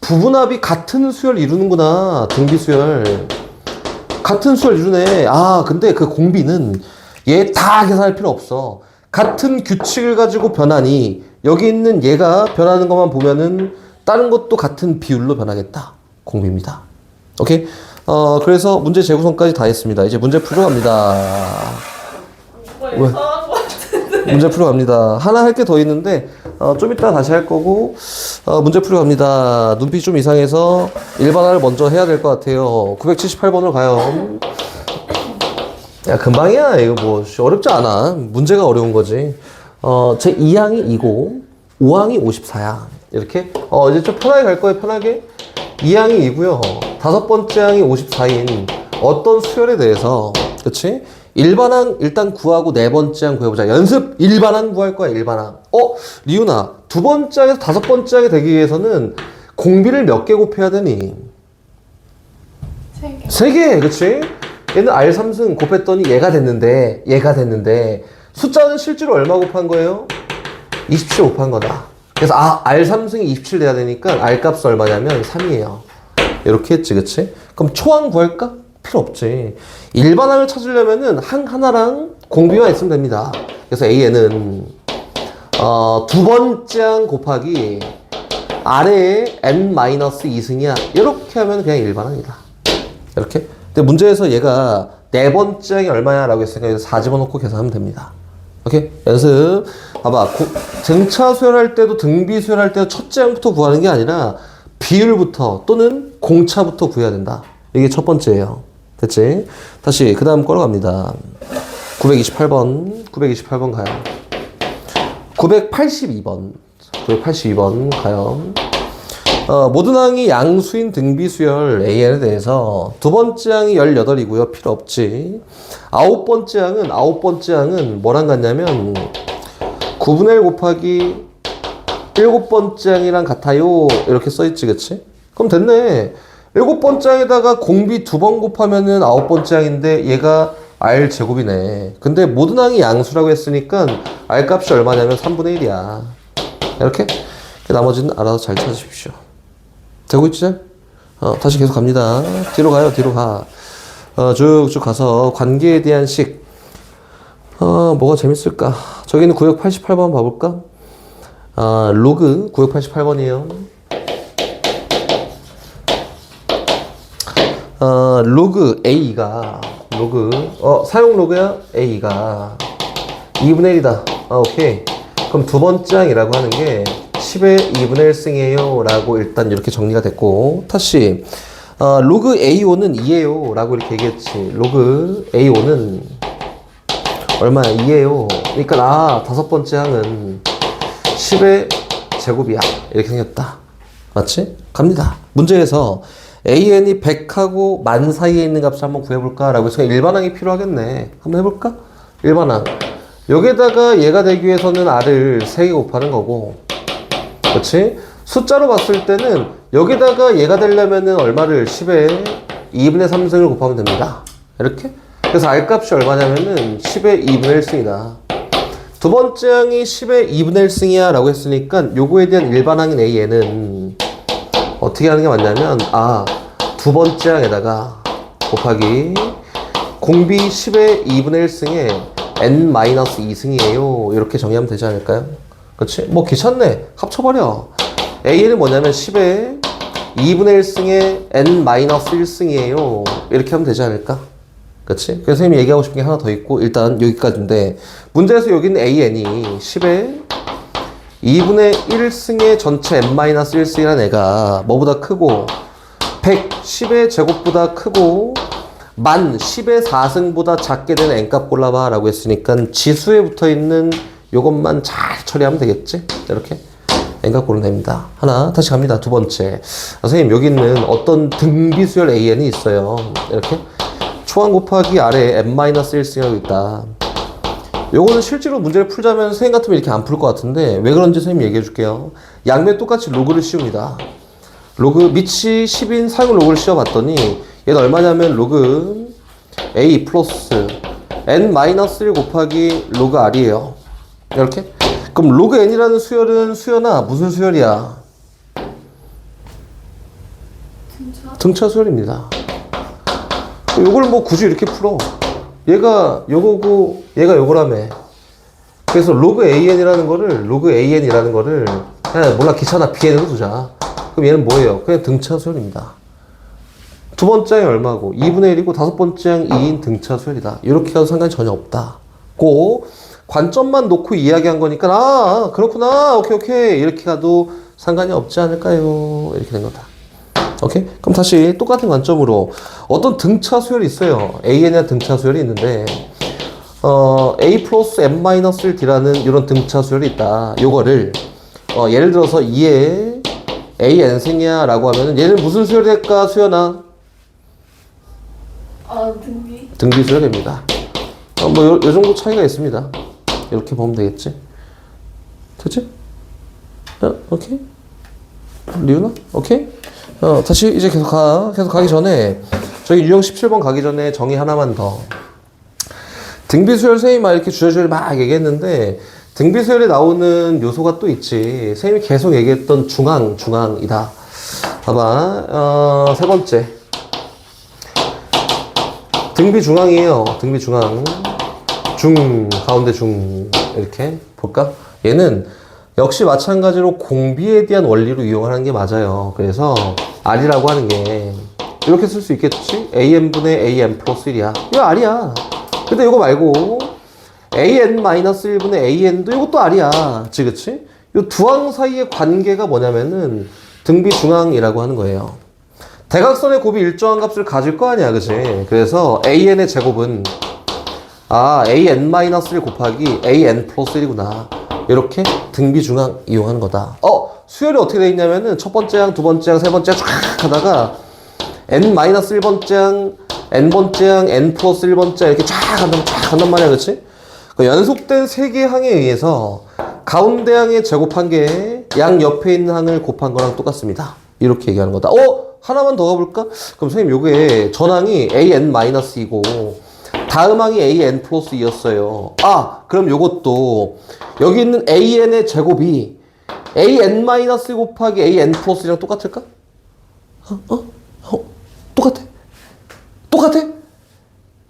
부분합이 같은 수열 이루는구나. 등비 수열. 같은 수열 이루네. 근데 그 공비는 얘 다 계산할 필요 없어. 같은 규칙을 가지고 변하니 여기 있는 얘가 변하는 것만 보면은 다른 것도 같은 비율로 변하겠다. 공비입니다. 오케이? 그래서 문제 재구성까지 다 했습니다. 이제 문제 풀러 갑니다. 왜? 문제 풀어 갑니다. 하나 할 게 더 있는데 좀 이따 다시 할 거고 문제 풀어 갑니다. 눈빛이 좀 이상해서 일반화를 먼저 해야 될 것 같아요. 978번으로 가요. 야, 금방이야. 이거 뭐 어렵지 않아. 문제가 어려운 거지. 제 2항이 2고 5항이 54야. 이렇게 이제 좀 편하게 갈 거예요. 편하게. 2항이 2고요. 다섯 번째 항이 54인 어떤 수열에 대해서, 그치? 일반항 일단 구하고 네 번째 항 구해보자. 연습 일반항 구할 거야, 일반항. 리우나, 두 번째 항에서 다섯 번째 항이 되기 위해서는 공비를 몇 개 곱해야 되니? 3개. 세 개, 그치? 얘는 R3승 곱했더니 얘가 됐는데, 숫자는 실제로 얼마 곱한 거예요? 27 곱한 거다. 그래서 R3승이 27 돼야 되니까 R 값은 얼마냐면 3이에요. 이렇게 했지, 그치? 그럼 초항 구할까? 필요 없지. 일반항을 찾으려면은 항 하나랑 공비만 있으면 됩니다. 그래서 A에는 두 번째 항 곱하기 아래에 n-2승이야. 이렇게 하면 그냥 일반항이다. 이렇게. 근데 문제에서 얘가 네 번째 항이 얼마야? 라고 했으니까 여기서 4 집어넣고 계산하면 됩니다. 오케이? 연습. 봐봐. 등차 수열할 때도 등비 수열할 때도 첫째 항부터 구하는 게 아니라 비율부터 또는 공차부터 구해야 된다. 이게 첫 번째예요. 됐지? 다시 그 다음 거로 갑니다. 928번 가요. 982번 가요. 모든 항이 양수인 등비수열 AN에 대해서 두 번째 항이 18이고요. 필요 없지. 아홉 번째 항은 뭐랑 같냐면 9분의 1 곱하기 일곱 번째 항이랑 같아요. 이렇게 써있지, 그치? 그럼 됐네. 일곱 번째 항에다가 공비 두 번 곱하면은 아홉 번째 항인데 얘가 R 제곱이네. 근데 모든 항이 양수라고 했으니까 R 값이 얼마냐면 3분의 1이야. 이렇게. 나머지는 알아서 잘 찾으십시오. 되고 있지? 다시 계속 갑니다. 뒤로 가요, 뒤로 가. 쭉쭉 가서 관계에 대한 식. 뭐가 재밌을까? 저기는 988번 봐볼까? 로그 988번이에요. 사용 로그야? A가 2분의 1이다. 오케이. 그럼 두 번째 항이라고 하는 게 10의 2분의 1승이에요. 라고 일단 이렇게 정리가 됐고, 다시, 로그 A5는 2예요. 라고 이렇게 얘기했지. 로그 A5는 얼마야? 2예요. 그러니까, 다섯 번째 항은 10의 제곱이야. 이렇게 생겼다. 맞지? 갑니다. 문제에서 AN이 100하고 10,000 사이에 있는 값을 한번 구해볼까? 라고 해서 일반항이 필요하겠네. 한번 해볼까? 일반항. 여기에다가 얘가 되기 위해서는 R을 3개 곱하는 거고, 그렇지? 숫자로 봤을 때는 여기다가 얘가 되려면은 얼마를 10의 2분의 3승을 곱하면 됩니다. 이렇게. 그래서 R 값이 얼마냐면은 10의 2분의 1승이다. 두 번째 항이 10의 2분의 1승이야 라고 했으니까 요거에 대한 일반항인 A에는 어떻게 하는 게 맞냐면 두 번째 항에다가 곱하기 공비 10의 2분의 1승에 n-2승이에요. 이렇게 정의하면 되지 않을까요? 그렇지? 뭐 귀찮네. 합쳐버려. A는 뭐냐면 10의 2분의 1승에 n-1승이에요. 이렇게 하면 되지 않을까? 그렇지? 그래서 선생님이 얘기하고 싶은 게 하나 더 있고 일단 여기까지인데, 문제에서 여기는 AN이 10의 2분의 1승의 전체 n-1승이라는 애가 뭐보다 크고 100, 10의 제곱보다 크고 10,000, 10의 4승보다 작게 되는 n값 골라봐 라고 했으니까 지수에 붙어있는 요것만 잘 처리하면 되겠지? 이렇게 n값 고르면 됩니다. 하나, 다시 갑니다. 두 번째. 선생님, 여기는 어떤 등비수열 AN이 있어요. 이렇게 초항 곱하기 아래에 n-1승이라고 있다. 요거는 실제로 문제를 풀자면 선생님 같으면 이렇게 안 풀 것 같은데 왜 그런지 선생님이 얘기해 줄게요. 양면 똑같이 로그를 씌웁니다. 로그 밑이 10인 사용 로그를 씌워봤더니 얘는 얼마냐면 로그 A 플러스 n-1 곱하기 로그 R이에요. 이렇게. 그럼 로그 n이라는 수열은 수열아 무슨 수열이야? 등차 수열입니다. 요걸 뭐 굳이 이렇게 풀어. 얘가 요거고 얘가 요거라며. 그래서 로그 AN이라는 거를 그냥 몰라 귀찮아 BN으로 두자. 그럼 얘는 뭐예요? 그냥 등차 수열입니다. 두 번째 항이 얼마고? 2분의 1이고 다섯 번째 항 2인 등차 수열이다. 이렇게 가도 상관이 전혀 없다. 고 관점만 놓고 이야기한 거니까 그렇구나 오케이 이렇게 가도 상관이 없지 않을까요? 이렇게 된 거다. 오케이? 그럼 다시 똑같은 관점으로 어떤 등차 수열이 있어요. A에 대한 등차 수열이 있는데 A 플러스 n-1D라는 이런 등차 수열이 있다. 요거를 예를 들어서 2에 AN승이야 라고 하면은 얘는 무슨 수열이 될까 수연아? 등비. 등비 수열입니다. 뭐 요 정도 차이가 있습니다. 이렇게 보면 되겠지. 됐지? 오케이. 리우나? 오케이. 다시 이제 계속 가기 전에 저희 유형 17번 가기 전에 정의 하나만 더. 등비수열 선생님이 막 이렇게 주저주저 막 얘기했는데 등비수열에 나오는 요소가 또 있지. 선생님이 계속 얘기했던 중앙이다. 봐봐. 세 번째. 등비중앙이에요. 등비중앙. 가운데 중. 이렇게 볼까? 얘는 역시 마찬가지로 공비에 대한 원리로 이용하는 게 맞아요. 그래서 R이라고 하는 게 이렇게 쓸 수 있겠지? AN분의 AN 플러스 1이야. 이거 R이야. 근데 이거 말고 AN-1분의 AN도 이것도 R이야. 그치? 이 두 항 사이의 관계가 뭐냐면은 등비중앙이라고 하는 거예요. 대각선의 곱이 일정한 값을 가질 거 아니야. 그치? 그래서 AN의 제곱은 AN-1 곱하기 AN 플러스 1이구나. 이렇게 등비중앙 이용하는 거다. 수열이 어떻게 돼 있냐면은 첫 번째 항, 두 번째 항, 세 번째 항 쫙 하다가 N-1번째 항, N번째 항, N 플러스 1번째 이렇게 쫙 간단 말이야. 그치? 그 연속된 세 개의 항에 의해서 가운데 항에 제곱한 게 양 옆에 있는 항을 곱한 거랑 똑같습니다. 이렇게 얘기하는 거다. 하나만 더 가볼까? 그럼 선생님 요게 전항이 AN-2고 다음 항이 AN 플러스 2였어요. 그럼 요것도 여기 있는 AN의 제곱이 AN- 곱하기 AN 플러스 1이랑 똑같을까?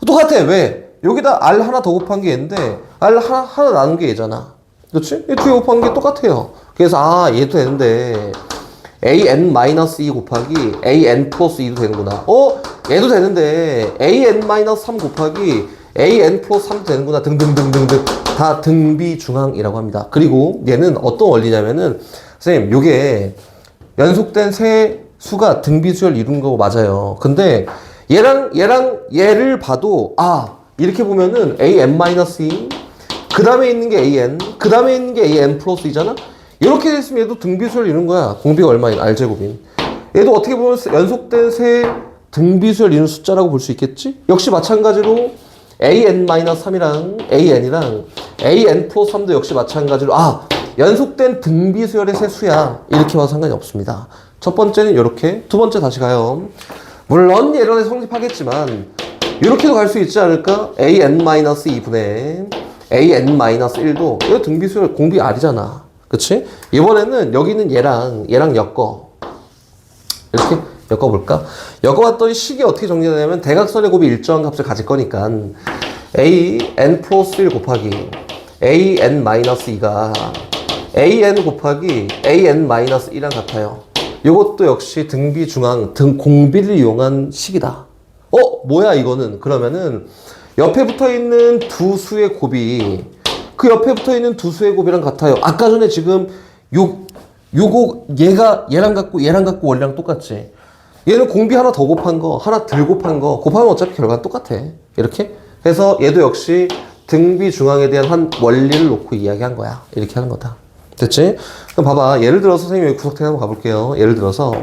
똑같아. 왜? 여기다 R 하나 더 곱한 게 얘인데 R 하나 나눈 게 얘잖아. 그렇지? 이 두 개 곱한 게 똑같아요. 그래서 얘도 되는데 AN-2 곱하기 AN 플러스 2도 되는구나. 얘도 되는데 AN-3 곱하기 AN 플러스 3도 되는구나. 등등등등등. 다 등비중앙이라고 합니다. 그리고 얘는 어떤 원리냐면은 선생님 요게 연속된 세 수가 등비수열 이룬 거 맞아요. 근데 얘를 봐도 이렇게 보면은 AN-2 그 다음에 있는 게 AN 그 다음에 있는 게 AN 플러스 2잖아. 이렇게 됐으면 얘도 등비수열 이룬 거야. 공비가 얼마인 R제곱인. 얘도 어떻게 보면 연속된 세 등비수열 이룬 숫자라고 볼 수 있겠지? 역시 마찬가지로 AN-3이랑 AN이랑 AN 플러스 3도 역시 마찬가지로 연속된 등비수열의 세 수야. 이렇게 봐도 상관이 없습니다. 첫 번째는 이렇게, 두 번째 다시 가요. 물론 예론에 성립하겠지만 이렇게도 갈 수 있지 않을까? AN-2분의 AN-1도 이거 등비수열 공비 R이잖아. 그치? 이번에는 여기는 얘랑 엮어. 이렇게 엮어볼까? 엮어봤더니 식이 어떻게 정리되냐면 대각선의 곱이 일정한 값을 가질 거니까 AN 플러스 1 곱하기 AN-2가 AN 곱하기 AN-1이랑 같아요. 이것도 역시 등비중앙, 공비를 이용한 식이다. 뭐야 이거는? 그러면은 옆에 붙어있는 두 수의 곱이 그 옆에 붙어있는 두 수의 곱이랑 같아요. 아까 전에 지금 요거 얘랑 같고 원리랑 똑같지? 얘는 공비 하나 더 곱한 거, 하나 덜 곱한 거 곱하면 어차피 결과는 똑같아. 이렇게 해서 얘도 역시 등비중앙에 대한 한 원리를 놓고 이야기한 거야. 이렇게 하는 거다. 됐지? 그럼 봐봐. 예를 들어서 선생님이 여기 구석탱이 한번 가볼게요. 예를 들어서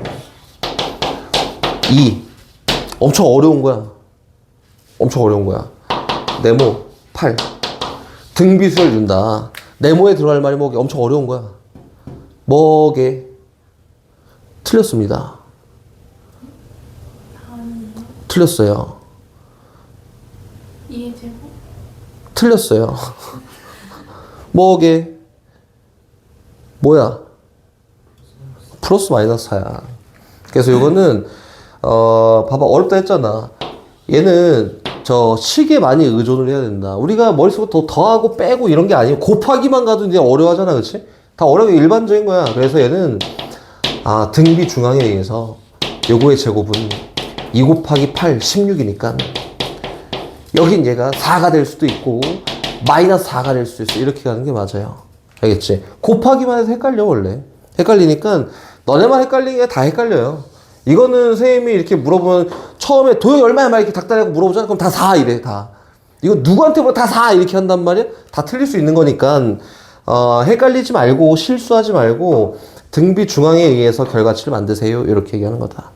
2 엄청 어려운 거야. 네모 8 등비수열 준다. 네모에 들어갈 말이 뭐게? 엄청 어려운 거야. 뭐게? 틀렸습니다. 틀렸어요. 2의 제곱? 틀렸어요. 뭐게? 뭐야? 플러스 마이너스 4야. 그래서 이거는 봐봐 어렵다 했잖아. 얘는 저 식에 많이 의존을 해야 된다. 우리가 머릿속에 더하고 빼고 이런 게 아니고 곱하기만 가도 이제 어려워하잖아. 그치? 다 어려운 게 일반적인 거야. 그래서 얘는 등비 중앙에 의해서 요거의 제곱은 2 곱하기 8 16이니까 여긴 얘가 4가 될 수도 있고 마이너스 4가 될 수도 있어. 이렇게 가는 게 맞아요. 알겠지? 곱하기만 해서 헷갈려 원래. 헷갈리니까 너네만 헷갈리는 게 다 헷갈려요. 이거는 선생님이 이렇게 물어보면 처음에 도형이 얼마야 막 이렇게 닥달하고 물어보잖아. 그럼 다 4 이래 다. 이거 누구한테 뭐 다 4 이렇게 한단 말이야? 다 틀릴 수 있는 거니까 헷갈리지 말고 실수하지 말고 등비 중앙에 의해서 결과치를 만드세요. 이렇게 얘기하는 거다.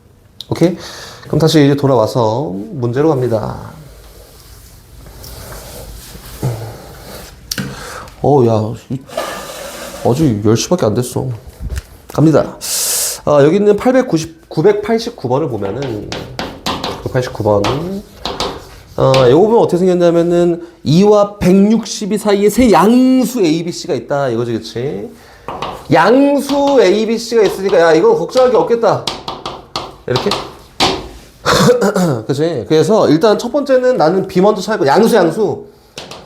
오케이? 그럼 다시 이제 돌아와서 문제로 갑니다. 야, 아주 10시밖에 안 됐어. 갑니다. 여기 있는 989번을 보면은, 989번. 요거 보면 어떻게 생겼냐면은, 2와 162 사이에 세 양수 ABC가 있다. 이거지, 그치? 양수 ABC가 있으니까, 야, 이거 걱정할 게 없겠다. 이렇게? 그치? 그래서 일단 첫 번째는 나는 B 먼저 찾을 거야. 양수.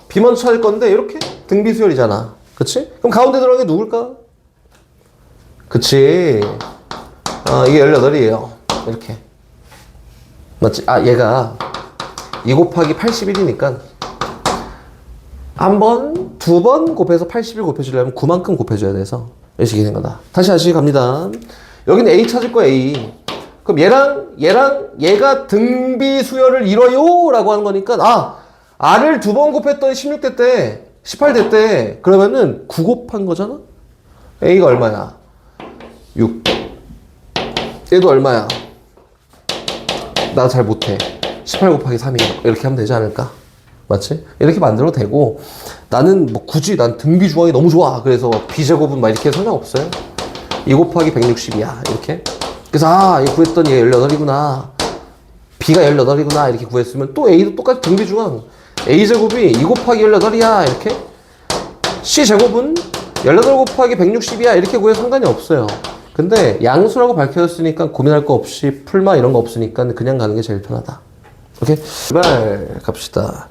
B 먼저 찾을 건데, 이렇게? 등비수열이잖아. 그치? 그럼 가운데 들어간 게 누굴까? 그치? 이게 18이에요. 이렇게. 맞지? 얘가 2 곱하기 81이니까 한 번, 두 번 곱해서 81 곱해주려면 9만큼 곱해줘야 돼서 이렇게 되는 거다. 다시 갑니다. 여기는 A 찾을 거야, A. 그럼 얘랑 얘가 등비수열을 이뤄요 라고 하는 거니까 R을 두 번 곱했더니 16대 때 18대 때 그러면은 9 곱한 거잖아? A가 얼마야? 6. 얘도 얼마야? 나 잘 못해. 18 곱하기 3이야. 이렇게 하면 되지 않을까? 맞지? 이렇게 만들어도 되고 나는 뭐 굳이 난 등비 중앙이 너무 좋아. 그래서 B제곱은 막 이렇게 상관없어요. 2 곱하기 160이야. 이렇게. 그래서 이거 구했더니 얘 18이구나. B가 18이구나. 이렇게 구했으면 또 A도 똑같이 등비 중앙. A제곱이 2 곱하기 18이야. 이렇게. C제곱은 18 곱하기 160이야. 이렇게 구해도 상관이 없어요. 근데 양수라고 밝혀졌으니까 고민할 거 없이 풀마 이런 거 없으니까 그냥 가는 게 제일 편하다. 오케이? 제발 갑시다.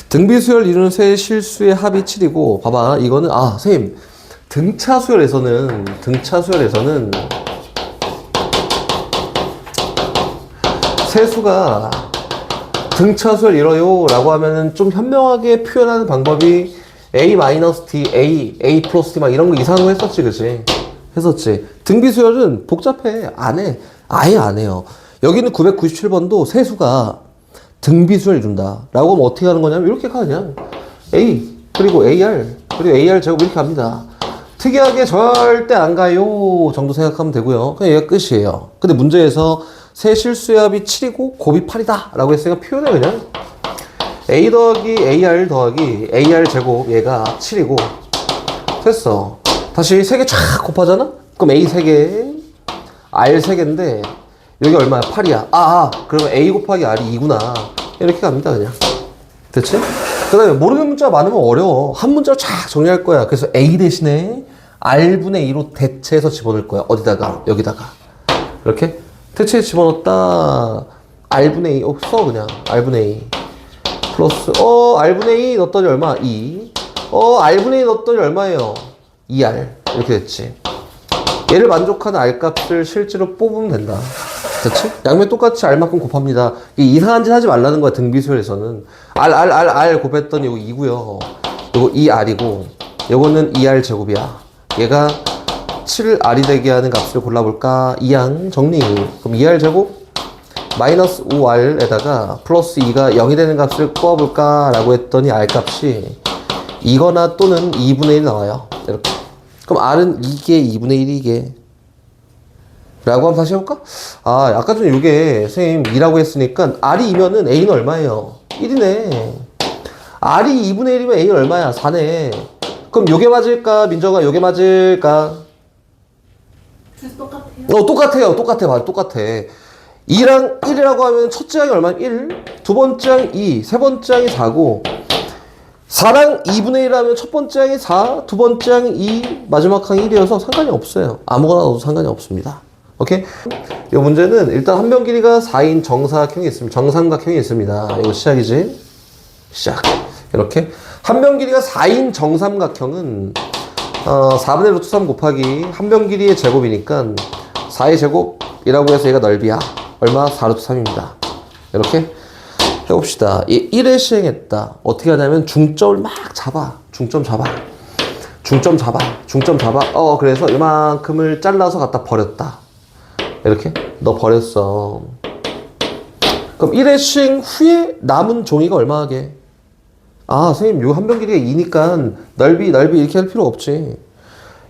등비수열 이루는 세 실수의 합이 7이고 봐봐. 이거는 선생님 등차수열에서는 세수가 등차수열 이뤄요 라고 하면은 좀 현명하게 표현하는 방법이 A-T, A 플러스 T 막 이런 거 이상한 거 했었지, 그치? 했었지. 등비수열은 복잡해. 안 해. 아예 안 해요. 여기는 997번도 세수가 등비수열 이룬다 라고 하면 어떻게 하는 거냐면 이렇게 가 그냥 A 그리고 AR 그리고 AR 제곱 이렇게 갑니다. 특이하게 절대 안 가요 정도 생각하면 되고요. 그냥 얘가 끝이에요. 근데 문제에서 세 실수의 합이 7이고 곱이 8이다 라고 했으니까 표현해 그냥 A 더하기 AR 더하기 AR 제곱 얘가 7이고 됐어. 다시 3개 쫙 곱하잖아? 그럼 A 3개 R 3개인데 여기 얼마야? 8이야. 그러면 A 곱하기 R이 2구나. 이렇게 갑니다, 그냥. 됐지? 그 다음에 모르는 문자가 많으면 어려워. 한 문자로 쫙 정리할 거야. 그래서 A 대신에 R분의 2로 대체해서 집어넣을 거야. 어디다가? 여기다가. 이렇게. 대체해 집어넣었다. R분의 2. 써, 그냥. R분의 2. 플러스, R분의 2 넣었더니 얼마? 2. R분의 2 넣었더니 얼마예요? 2R. 이렇게 됐지. 얘를 만족하는 R값을 실제로 뽑으면 된다. 그렇지? 양면 똑같이 R만큼 곱합니다. 이상한 짓 하지 말라는 거야, 등비수열에서는. R 곱했더니 이거 2고요. 이거 2R이고, 이거는 2R 제곱이야. 얘가 7R이 되게 하는 값을 골라볼까? 2양 정리. 그럼 2R 제곱? 마이너스 5R에다가 플러스 2가 0이 되는 값을 꼽아볼까? 라고 했더니 R 값이 2거나 또는 2분의 1 나와요. 이렇게. 그럼 R은 2개, 2분의 1이 이게. 라고 한번 다시 해볼까? 아까 전에 이게, 선생님, 2라고 했으니까, R이 2면은 A는 얼마예요? 1이네. R이 2분의 1이면 A는 얼마야? 4네. 그럼 요게 맞을까? 민정아, 요게 맞을까? 똑같아요. 똑같아. 맞아, 똑같아. 2랑 1이라고 하면 첫째 항이 얼마야? 1. 두 번째 항 2. 세 번째 항이 4고, 4랑 2분의 1 하면 첫 번째 항이 4, 두 번째 항이 2, 마지막 항이 1이어서 상관이 없어요. 아무거나 넣어도 상관이 없습니다. 오케이? 이 문제는 일단 한 변 길이가 4인 정사각형이 있습니다. 정삼각형이 있습니다. 이거 시작이지? 시작. 이렇게. 한 변 길이가 4인 정삼각형은 4분의 루트 3 곱하기 한 변 길이의 제곱이니까 4의 제곱이라고 해서 얘가 넓이야. 얼마? 4 루트 3입니다. 이렇게. 해봅시다. 1에 시행했다. 어떻게 하냐면 중점을 막 잡아. 중점 잡아. 그래서 이만큼을 잘라서 갖다 버렸다. 이렇게? 너 버렸어. 그럼 1에 시행 후에 남은 종이가 얼마하게? 선생님, 요 한 변 길이가 2니까 넓이 이렇게 할 필요 없지.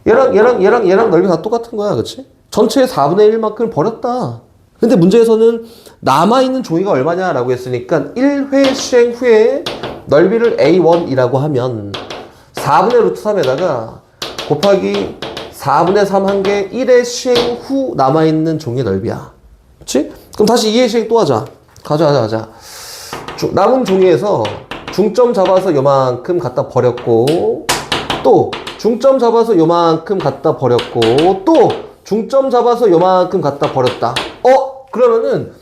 얘랑 넓이 다 똑같은 거야. 그치? 전체의 4분의 1만큼 버렸다. 근데 문제에서는 남아있는 종이가 얼마냐라고 했으니까 1회 시행 후에 넓이를 A1이라고 하면 4분의 루트 3에다가 곱하기 4분의 3 한 게 1회 시행 후 남아있는 종이의 넓이야. 그치? 그럼 다시 2회 시행 또 하자. 가자. 남은 종이에서 중점 잡아서 요만큼 갖다 버렸고, 또 중점 잡아서 요만큼 갖다 버렸고, 또 중점 잡아서 요만큼 갖다 버렸다. 그러면은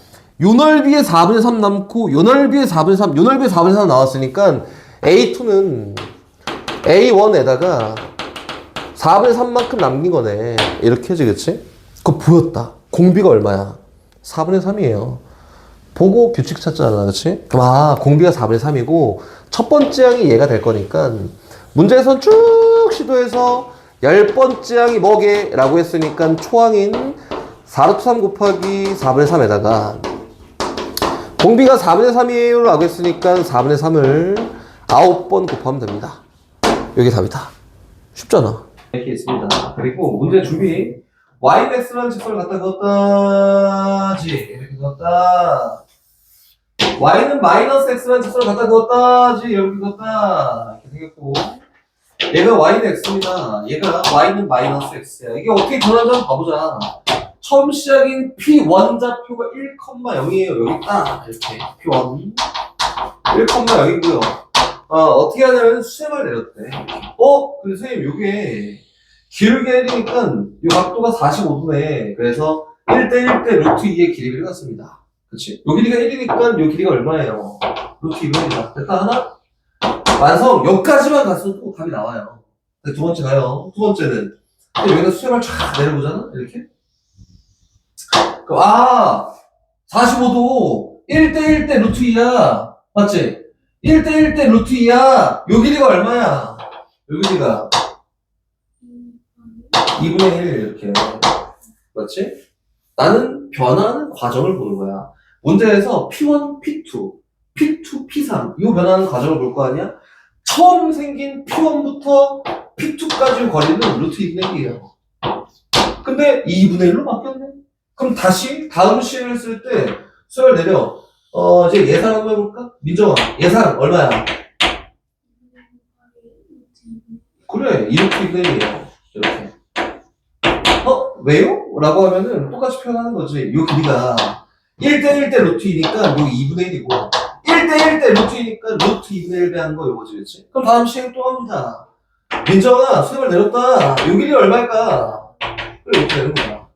요 넓이에 4분의 3 남고 요 넓이에 4분의 3, 요 넓이에 4분의 3 나왔으니까 A2는 A1에다가 4분의 3만큼 남긴 거네. 이렇게 해지, 그치? 그거 보였다. 공비가 얼마야? 4분의 3이에요. 보고 규칙 찾잖아, 그치? 그럼 공비가 4분의 3이고 첫 번째 항이 얘가 될 거니까 문제에선 쭉 시도해서 10번째 항이 뭐게? 라고 했으니까 초항인 4루트 3 곱하기 4분의 3에다가 공비가 4분의 3이에요 라고 했으니까 4분의 3을 9번 곱하면 됩니다. 이게 답이다. 쉽잖아. 이렇게 있습니다. 그리고 문제 준비. yx라는 직선을 갖다 그었다지. 이렇게 그었다. y는 마이너스 x라는 직선을 갖다 그었다지. 이렇게 그었다. 이렇게 생겼고, 얘가 y는 x입니다. 얘가 y는 마이너스 x야. 이게 어떻게 변하는지 한번 봐보자. 처음 시작인 P1 좌표가 1,0이에요. 여기 있다. 이렇게. P1. 1,0이고요. 어떻게 하냐면 수렴을 내렸대. 근데 선생님, 요게 기울기 1이니까 이 각도가 45도네. 그래서 1대1대 루트 2의 길이를 갖습니다. 그치? 요 길이가 1이니까 요 길이가 얼마예요? 루트 2분이다. 됐다, 하나? 완성! 여기까지만 갔어도 답이 나와요. 두 번째 가요. 두 번째는 여기다 수렴을 쫙 내려보잖아? 이렇게. 45도 1대1대 루트 2야. 맞지? 1대1대 루트 2야. 요 길이가 얼마야? 요 길이가 2분의 1 이렇게. 맞지? 나는 변하는 과정을 보는 거야. 문제에서 P1, P2, P2, P3 이 변하는 과정을 볼 거 아니야? 처음 생긴 P1부터 P2까지 거리는 루트 2분의 1이에요. 근데 2분의 1로 바뀌었네? 그럼 다시 다음 시행을 쓸 때 수열 내려. 이제 예상 한번 해볼까? 민정아, 예상 얼마야? 그래, 이렇게 2분의 1이에요. 이렇게. 왜요? 라고 하면은 똑같이 표현하는 거지. 요 길이가 1대1대 루트 2니까 요 2분의 1이고 1대1대 루트 2니까 루트 2분의 1 대한 거 요거지, 그치? 그럼 다음 시행 또 합니다. 민정아, 수렴을 내렸다. 요 길이 얼마일까? 그래, 이렇게 되는 거야.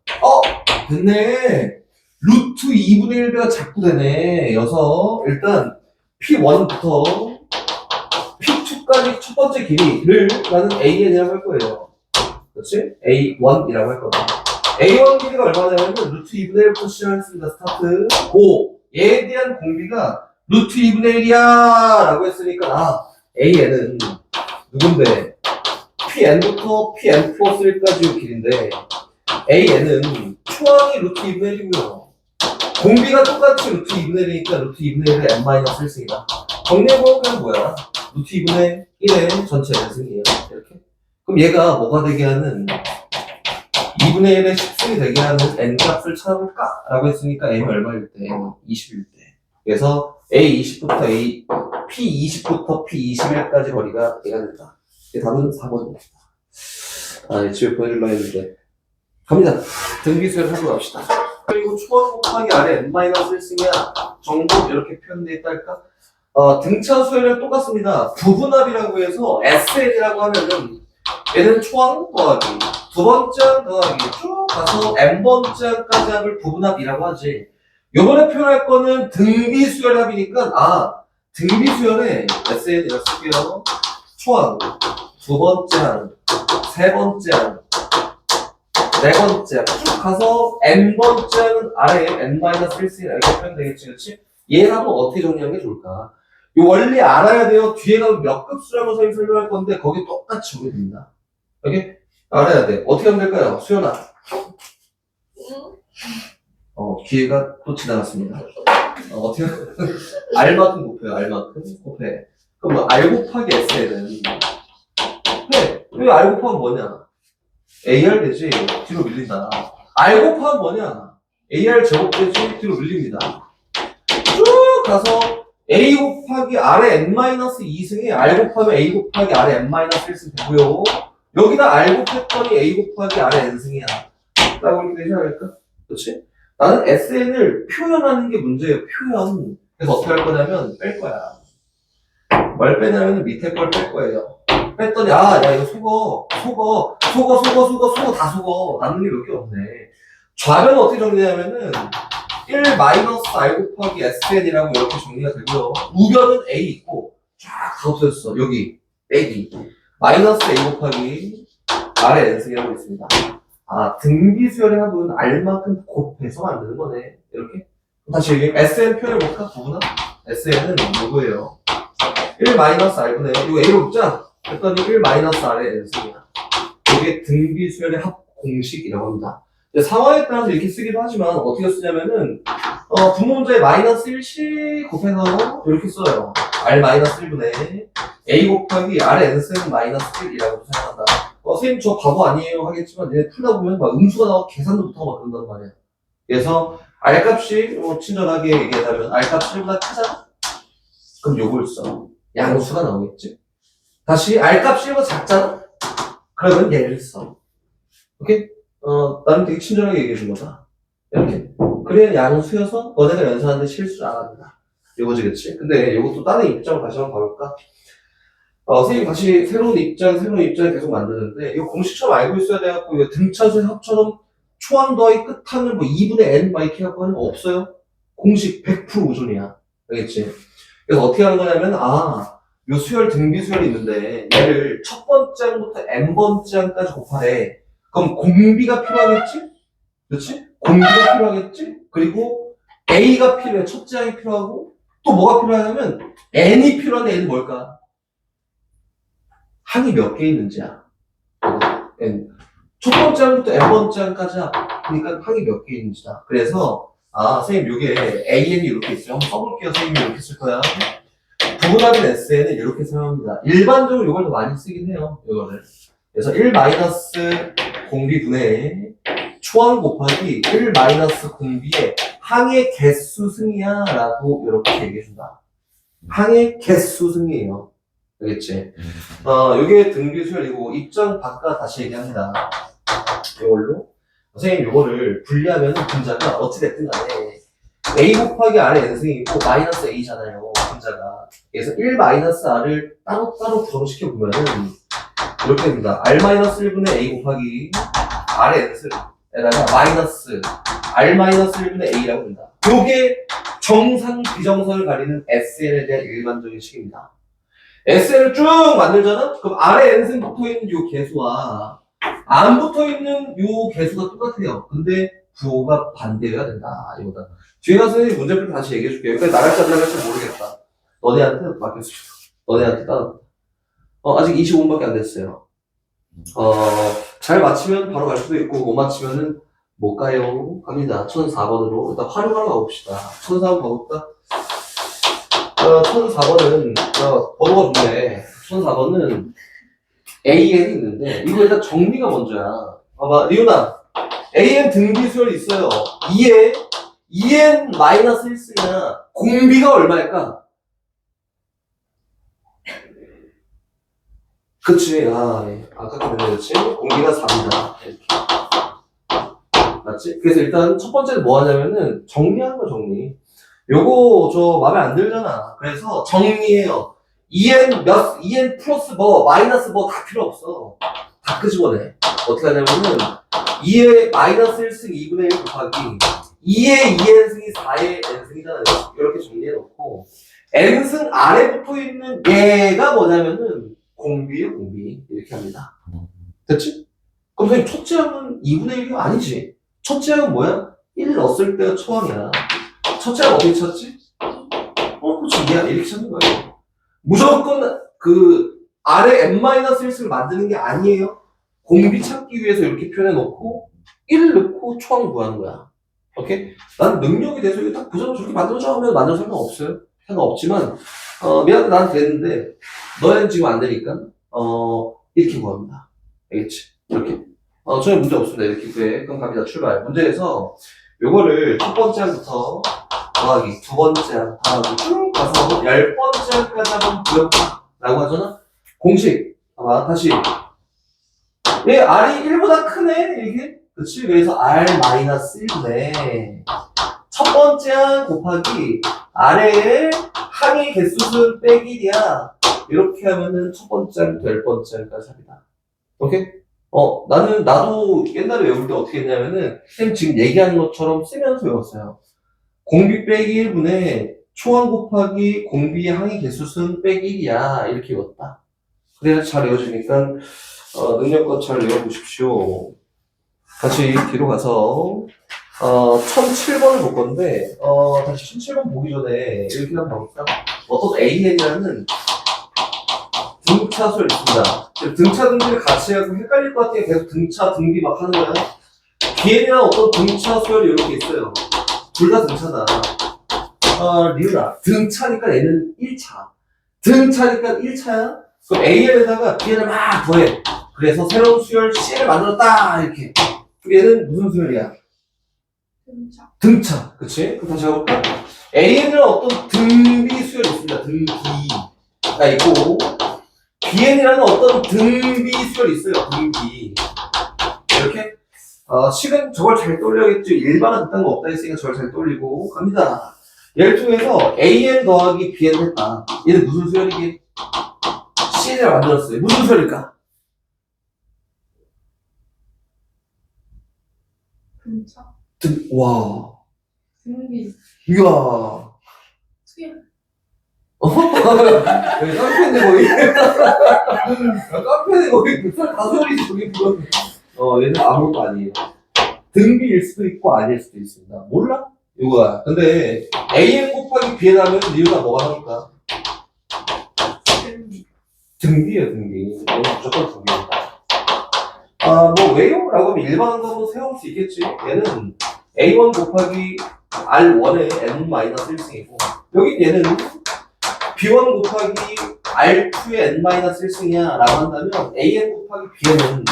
됐네. 루트 2분의 1배가 자꾸 되네. 여서 일단 P1부터 P2까지 첫 번째 길이를 나는 AN이라고 할 거예요. 그렇지? A1이라고 할 거다. A1 길이가 얼마냐면 루트 2분의 1부터 시작했습니다. 스타트. 얘에 대한 공비가 루트 2분의 1이야 라고 했으니까 AN은 누군데? PN부터 PN 플러스 1까지의 길인데 AN은 초항이 루트 2분의 1이고요. 공비가 똑같이 루트 2분의 1이니까 루트 2분의 1의 n-1승이다. 정리해보면 뭐야? 루트 2분의 1의 전체 n승이에요. 이렇게. 그럼 얘가 뭐가 되게 하는 2분의 1의 10승이 되게 하는 n값을 찾아볼까? 라고 했으니까 n이 얼마일 때? 21일 때. 그래서 A20부터 P20부터 P21까지 거리가 얘가 된다. 답은 4번입니다. 집에 보내주려고 했는데. 갑니다. 등비수열 하고 갑시다. 그리고 초원 곱하기 아래 n-1승이야. 정도 이렇게 표현되어 있다 할까? 등차 수열이랑 똑같습니다. 부분합이라고 해서 SN이라고 하면은 얘는 초항 더하기 두 번째 항 더하기 쭉 가서 n번째 항까지 합을 부분합이라고 하지. 요번에 표현할 거는 등비수열합이니까 등비수열에 SN이라고 쓸게요. 초항 두 번째 항 세 번째 항 네 번째 항 쭉 가서 n번째 항은 아래에 n-1승이라 이렇게 표현되겠지, 그렇지? 얘 한번 어떻게 정리하는 게 좋을까? 이 원리 알아야 돼요. 뒤에 가면 몇 급수라고 선생님 설명할 건데 거기 똑같이 오게 됩니다. 여기 알아야 돼. 어떻게 하면 될까요? 수연아. 기회가 또 지나갔습니다. 어떻게 하면 R만큼 곱해요. R만큼 곱해. 그럼 뭐 R 곱하기 S는 해. 여기 R 곱하면 뭐냐? AR 되지. 뒤로 밀린다. R 곱하면 뭐냐? AR 제곱되지 뒤로 밀립니다. 쭉 가서 A 곱하기 R의 n-2승이 R 곱하면 A 곱하기 R의 n-1승 되고요. 여기다 R 곱했더니 A 곱하기 R의 n승이야. 라고 이렇게 되지 않을까? 그렇지? 나는 SN을 표현하는 게 문제예요. 표현. 그래서 어떻게 할 거냐면 뺄 거야. 뭘 빼냐면 밑에 걸 뺄 거예요. 뺐더니 야 이거 속어 다 속어. 남는 게 몇 개 없네. 좌변은 어떻게 정리하냐면은 1 마이너스 R 곱하기 SN이라고 이렇게 정리가 되고요. 우변은 A 있고 쫙 다 없어졌어. 여기 빼기 마이너스 A 곱하기 R의 n승이라고 있습니다. 아, 등비수열의 합은 R만큼 곱해서 만드는 거네. 이렇게. 다시 얘기해. SN 표현해볼까? 구분아? SN은 누구예요? 1 마이너스 R분의 이거 A로 묶자. 했더니 1 마이너스 R의 n승이야. 이게 등비수열의 합 공식이라고 합니다. 상황에 따라서 이렇게 쓰기도 하지만 어떻게 쓰냐면은 분모 문제에 마이너스 1씩 곱해서 이렇게 써요. R 마이너스 1분의 A 곱하기 R의 n승 마이너스 1이라고 생각한다. 선생님 저 바보 아니에요 하겠지만 얘네 풀다 보면 막 음수가 나와 계산도 못하고 막 그런단 말이야. 그래서 R값이 친절하게 얘기하자면 R값이 1보다 크잖아? 그럼 요걸 써. 양수가 나오겠지? 다시 R값이 1보다 작잖아? 그러면 얘를 써. 오케이? 나는 되게 친절하게 얘기해준 거다. 이렇게. 그래야 양수여서 너네가 연산하는데 실수 안 합니다. 이거지, 그치? 근데 이것도 다른 입장을 다시 한번 봐볼까? 선생님 다시 새로운 입장을 계속 만드는데, 이거 공식처럼 알고 있어야 돼갖고, 이거 등차수의 합처럼 초항 더하기 끝하면 뭐 2분의 n 막 이렇게 갖고 하는 거 없어요? 공식 100% 우존이야. 알겠지? 그래서 어떻게 하는 거냐면, 요 수열, 등비수열이 있는데, 얘를 첫 번째 항부터 n번째 항까지 곱하래. 그럼 공비가 필요하겠지? 그렇지? 공비가 필요하겠지? 그리고 A가 필요해. 첫째 항이 필요하고, 또 뭐가 필요하냐면, n이 필요한 n은 뭘까? 항이 몇 개 있는지야. n. 첫 번째 항부터 n번째 항까지 그러니까 항이 몇 개 있는지다. 그래서, 선생님, 요게 AN이 이렇게 있어요. 한번 써볼게요. 선생님이 이렇게 쓸 거야. 부분합인 SN은 이렇게 사용합니다. 일반적으로 이걸 더 많이 쓰긴 해요. 이거를. 그래서 1 마이너스 공비분의 초항 곱하기 1 마이너스 공비의 항의 개수 승이야 라고 이렇게 얘기해준다. 항의 개수 승이에요. 알겠지? 요게 등비수열이고 입장 바꿔 다시 얘기합니다. 이걸로 선생님 요거를 분리하면 분자가 어찌됐든 간에 A 곱하기 R의 n승이고 마이너스 A잖아요. 분자가. 그래서 1 마이너스 R을 따로따로 구성시켜 보면은 이렇게 됩니다. R-1분의 A 곱하기 R의 n승에다가 마이너스 R-1분의 A라고 합니다. 요게 정상 비정상을 가리는 SN에 대한 일반적인 식입니다. SN을 쭉 만들잖아? 그럼 R의 n승 붙어있는 요 개수와 안 붙어있는 요 개수가 똑같아요. 근데 부호가 반대여야 된다. 이거다. 뒤에 가서 문제 풀 때 다시 얘기해줄게. 여기까지 나갈지 안 나갈지 모르겠다. 너네한테 맡겼어. 너네한테 따라. 아직 25분밖에 안 됐어요. 잘 맞히면 바로 갈 수도 있고, 못 맞히면은 못 가요. 갑니다. 1004번으로. 일단 활용하러 가봅시다. 1004번 가볼까? 1004번은, 번호가 좋네. 1004번은 AN이 있는데, 이거 일단 정리가 먼저야. 봐봐, 리우나. AN 등비수열이 있어요. 2N 마이너스 1승이야. 공비가 얼마일까? 그치. 아까 그랬지. 공비가 4입니다. 이렇게. 맞지? 그래서 일단 첫 번째는 뭐 하냐면은 정리하는 거 정리. 요거 저 마음에 안 들잖아. 그래서 정리해요. 2N 플러스 뭐, 마이너스 뭐 다 필요 없어. 다 끄집어내. 어떻게 하냐면은 2의 마이너스 1승 2분의 1 곱하기 2의 2n승이 4의 n승이잖아요. 이렇게 정리해놓고 n승 아래 붙어있는 얘가 뭐냐면은 공비예요, 공비. 이렇게 합니다. 됐지? 그럼 선생님 첫째 항은 2분의 1이 아니지. 첫째 항은 뭐야? 1 넣었을 때가 초항이야. 첫째 항은 어떻게 찾지? 그렇지. 이렇게 찾는 거예요. 무조건 아래 n-1승을 만드는 게 아니에요. 공비 찾기 위해서 이렇게 표현해놓고 1 넣고 초항 구하는 거야. 오케이? 난 능력이 돼서 이거 딱 부정을 저렇게 만들어줘 하면 만들어 상관없어요. 상관없지만 미안한데 난 되는데 너희는 지금 안 되니까 이렇게 구합니다. 알겠지? 이렇게. 전혀 문제 없습니다. 이렇게 구해. 그럼 갑니다. 출발. 문제에서 요거를 첫 번째 항부터 더하기 두 번째 항 더하기 쭉 가서 10번째 항까지 한번 구해볼까? 라고 하잖아? 공식. 봐봐, 다시. 얘 R이 1보다 크네, 이게? 그치? 그래서 R-1이네. 첫 번째 항 곱하기 아래에 항의 개수는 빼기 1이야. 이렇게 하면은 첫 번째 항부터 10번째 항까지 합니다. 오케이? 나도 옛날에 외울 때 어떻게 했냐면은, 쌤 지금 얘기하는 것처럼 쓰면서 외웠어요. 공비 빼기 1분의 초항 곱하기 공비의 항의 개수는 빼기 1이야. 이렇게 외웠다. 그래야 잘 외워지니까, 능력껏 잘 외워보십시오. 다시 뒤로 가서, 1007번을 볼 건데, 다시 1007번 보기 전에 이렇게 한번 봐볼까? 어떤 AN이라는 등차 수열 있습니다. 등차 등비를 같이 해서 헷갈릴 것 같으니까 계속 등차 등비 막 하는 거야. BN이랑 어떤 등차 수열이 이렇게 있어요. 둘 다 등차다. 리우라. 등차니까 얘는 1차. 등차니까 1차야? 그럼 AN에다가 BN을 막 더해. 그래서 새로운 수열 C를 만들었다. 이렇게. 그럼 얘는 무슨 수열이야? 등차. 등차. 그치? 그럼 다시 가볼까? AN은 어떤 등비 수열이 있습니다. 등비가 있고, BN이라는 어떤 등비 수열이 있어요. 등비. 이렇게. 식은 저걸 잘 떠올려야겠죠. 일반은 그딴 거 없다 했으니까 저걸 잘 떠올리고 갑니다. 얘를 통해서 AN 더하기 BN 했다. 얘는 무슨 수열이게? C를 만들었어요. 무슨 수열일까? 등차. 와. 등비. 이야. 수열. 깜패네 거의. 깜패네 거의. 가수열이지 저게 그건. 얘는 아무것도 아니에요. 등비일 수도 있고 아닐 수도 있습니다. 몰라? 이거야. 근데 AN 곱하기 BN 하면 이유가 뭐가 나올까? 등비. 등비예요, 등비. 이건 무조건 등비입니다. 뭐 왜요? 라고 하면 일반한 거 한번 세울 수 있겠지. 얘는 A1 곱하기 R1의 N-1승이고 여기 얘는 B1 곱하기 R2의 N-1승이야 라고 한다면 AN 곱하기 BN은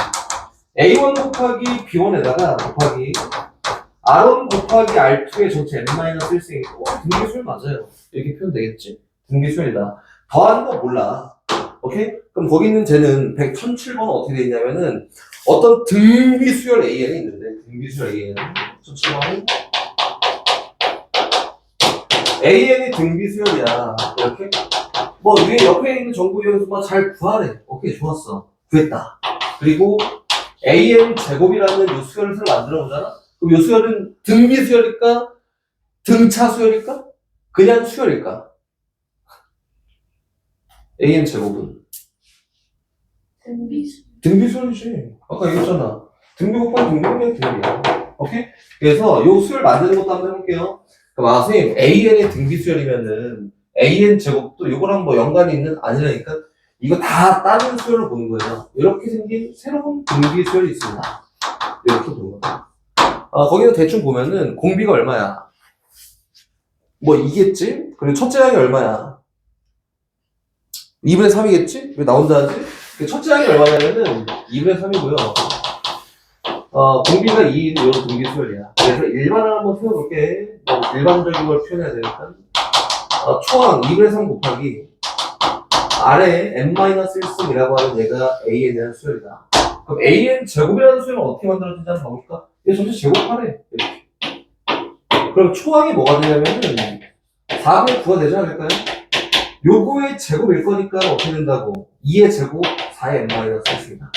A1 곱하기 B1에다가 곱하기 R1 곱하기 R2의 전체 N-1승이고 등비수열 맞아요. 이렇게 표현 되겠지? 등비수열이다. 더하는 거 몰라. 오케이? 그럼 거기 있는 쟤는 1007번은 어떻게 되어 있냐면은 어떤 등비수열 AN이 있는데 등비수열 AN은 1007번은 AN이 등비수열이야. 이렇게? 뭐 위에 옆에 있는 정보 이용해서 잘 구하래. 오케이, 좋았어. 구했다. 그리고 AN 제곱이라는 요 수열을 새로 만들어 보잖아? 그럼 요 수열은 등비수열일까? 등차 수열일까? 그냥 수열일까? AN 제곱은? 등비. 등비수열이지. 아까 얘기했잖아. 등비 곱하기 등비면 등비야. 오케이? 그래서 요 수열 만드는 것도 한번 해볼게요. 그럼 선생님, AN의 등비수열이면은 AN 제곱도 요거랑 뭐 연관이 있는 아니라니까 이거 다 다른 수열을 보는 거예요. 이렇게 생긴 새로운 등비수열이 있습니다. 이렇게 보는 거예요. 거기는 대충 보면은 공비가 얼마야? 뭐 이겠지? 그리고 첫째 항이 얼마야? 2분의 3이겠지? 왜 나 혼자 하지? 첫째 항이 얼마냐면은 2분의 3이고요. 공비가 2인 이런 등비수열이야. 그래서 일반을 한번 세워볼게. 뭐 일반적인 걸 표현해야 되니까. 초항 2분의 3 곱하기 아래 n-1승이라고 하는 얘가 AN이라는 수열이다. 그럼 AN 제곱이라는 수열은 어떻게 만들어진지 한번 봐볼까? 얘 전체 제곱하래. 이렇게. 그럼 초항이 뭐가 되냐면은 4분의 9가 되지 않을까요? 요거의 제곱일 거니까 어떻게 된다고? 2의 제곱 4의 n-1승이다.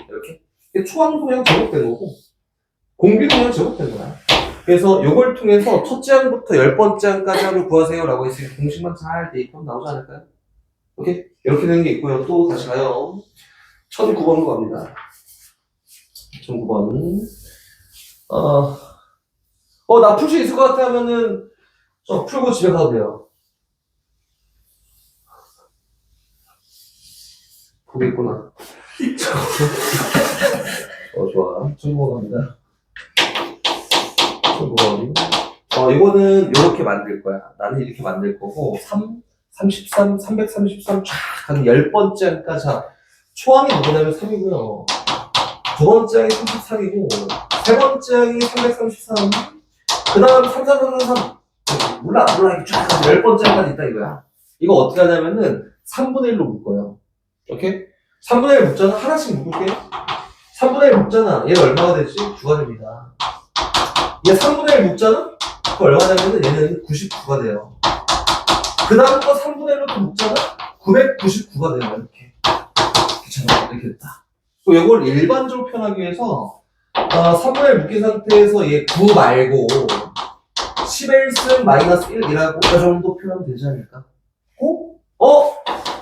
이렇게. 초항도 그냥 제곱된 거고 공비도 그냥 제곱된 거야. 그래서 요걸 통해서 첫째 항부터 10번째 항까지 항을 구하세요 라고 했으니 공식만 잘 대입하면 나오지 않을까요? 오케이? 이렇게 되는 게 있고요. 또 다시 가요. 1009번으로 갑니다. 1009번. 나 풀 수 있을 것 같아 하면은 풀고 집에 가도 돼요. 거기 있구나. 좋아. 1009번 갑니다. 1009번. 이거는 이렇게 만들 거야. 나는 이렇게 만들 거고, 33, 333, 쫙 하는 10번째 항까지. 초항이 뭐냐면 3이고요. 두 번째 항이 33이고, 세 번째 항이 333, 그 다음 3, 3, 3, 3, 3. 몰라. 이게 쫙 10번째까지 있다 이거야. 이거 어떻게 하냐면은 3분의 1로 묶어요. 오케이? 3분의 1 묶잖아. 하나씩 묶을게. 3분의 1 묶잖아. 얘는 얼마가 되지? 9가 됩니다. 얘 3분의 1 묶잖아? 그 얼마냐면은 얘는 99가 돼요. 그 다음 거 3분의 1로 또 묶잖아? 999가 돼요. 이렇게. 괜찮아. 이렇게 됐다. 또 이걸 일반적으로 표현하기 위해서 3분의 1 묶인 상태에서 얘 9 말고 10의 1승 마이너스 1이라고 그 정도 표현 되지 않을까?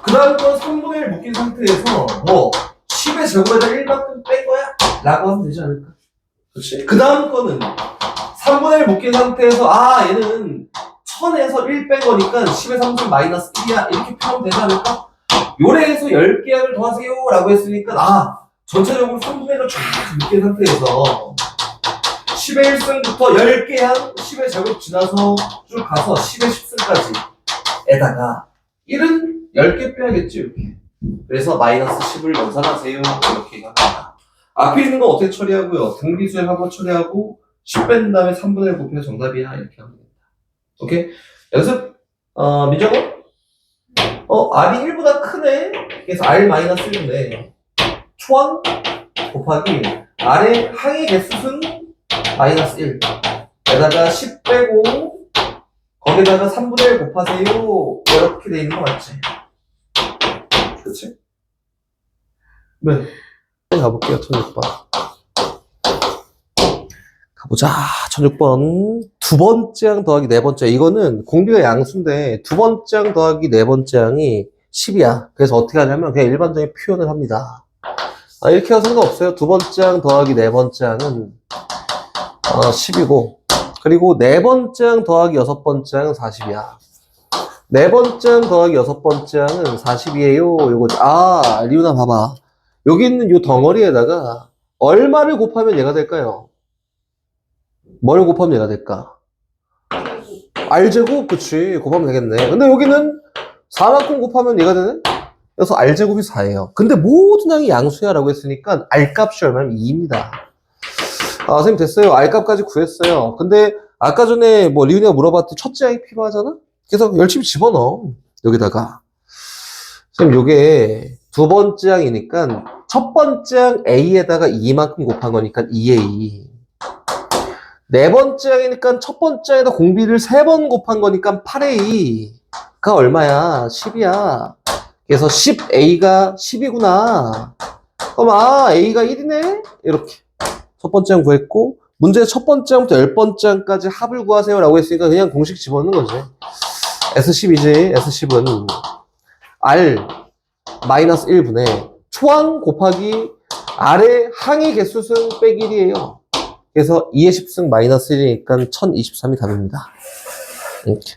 그 다음 건 3분의 1 묶인 상태에서 뭐 10의 제곱에다 1만큼 뺀 거야? 라고 하면 되지 않을까? 그치? 그 다음 거는 3분의 1 묶인 상태에서 얘는 1000에서 1 뺀 거니까 10의 3승 마이너스 1이야 이렇게 표현하면 되지 않을까? 요래에서 10개 항을 더하세요 라고 했으니까 전체적으로 3분의 1을 쫙 묶인 상태에서 10의 1승부터 10개 항 10의 제곱 지나서 쭉 가서 10의 10승까지 에다가 1은 10개 빼야겠지 이렇게. 그래서 마이너스 10을 연산하세요 이렇게 합니다. 앞에 있는 거 어떻게 처리하고요? 등비수행 한번 처리하고 10 뺀 다음에 3분의 1 곱해서 정답이야 이렇게 하면 됩니다. 오케이? 연습 민정아? R이 1보다 크네? 그래서 R-1이네. 초항 곱하기 R의 항의 개수는 마이너스 1 에다가 10 빼고 거기다가 3분의 1 곱하세요 이렇게 돼 있는 거 맞지? 그치? 네. 가볼게요. 1006번 가보자. 1006번 두 번째 항 더하기 네 번째. 이거는 공비가 양수인데 두 번째 항 더하기 네 번째 항이 10이야. 그래서 어떻게 하냐면 그냥 일반적인 표현을 합니다. 이렇게 해도 상관없어요. 두 번째 항 더하기 네 번째 항은 10이고 그리고 네 번째 항 더하기 여섯 번째 항은 40이야. 네 번째 항 더하기 여섯 번째 항은 40이에요. 요거지. 리우나 봐봐. 여기 있는 요 덩어리에다가 얼마를 곱하면 얘가 될까요? 뭘 곱하면 얘가 될까? R제곱? 그치. 곱하면 되겠네. 근데 여기는 4만큼 곱하면 얘가 되네? 그래서 R제곱이 4예요. 근데 모든 항이 양수야 라고 했으니까 R값이 얼마냐면 2입니다. 선생님 됐어요. R값까지 구했어요. 근데 아까 전에 리은이가 물어봤더니 첫째 항이 필요하잖아? 그래서 열심히 집어넣어. 여기다가. 선생님 요게 두 번째 항이니까 첫 번째 항 A에다가 2만큼 곱한 거니까 2A. 네 번째 항이니까 첫 번째 항에다 공비를 3번 곱한 거니까 8A가 얼마야? 10이야. 그래서 10A가 10이구나. 그럼 A가 1이네? 이렇게. 첫 번째 항 구했고 문제 첫 번째 항부터 10번째 항까지 합을 구하세요 라고 했으니까 그냥 공식 집어넣는 거지. S10이지. S10은 R 마이너스 1분의 초항 곱하기 R의 항의 개수승 빼기 1이에요. 그래서 2의 10승 마이너스 1이니까 1023이 답입니다. 이렇게.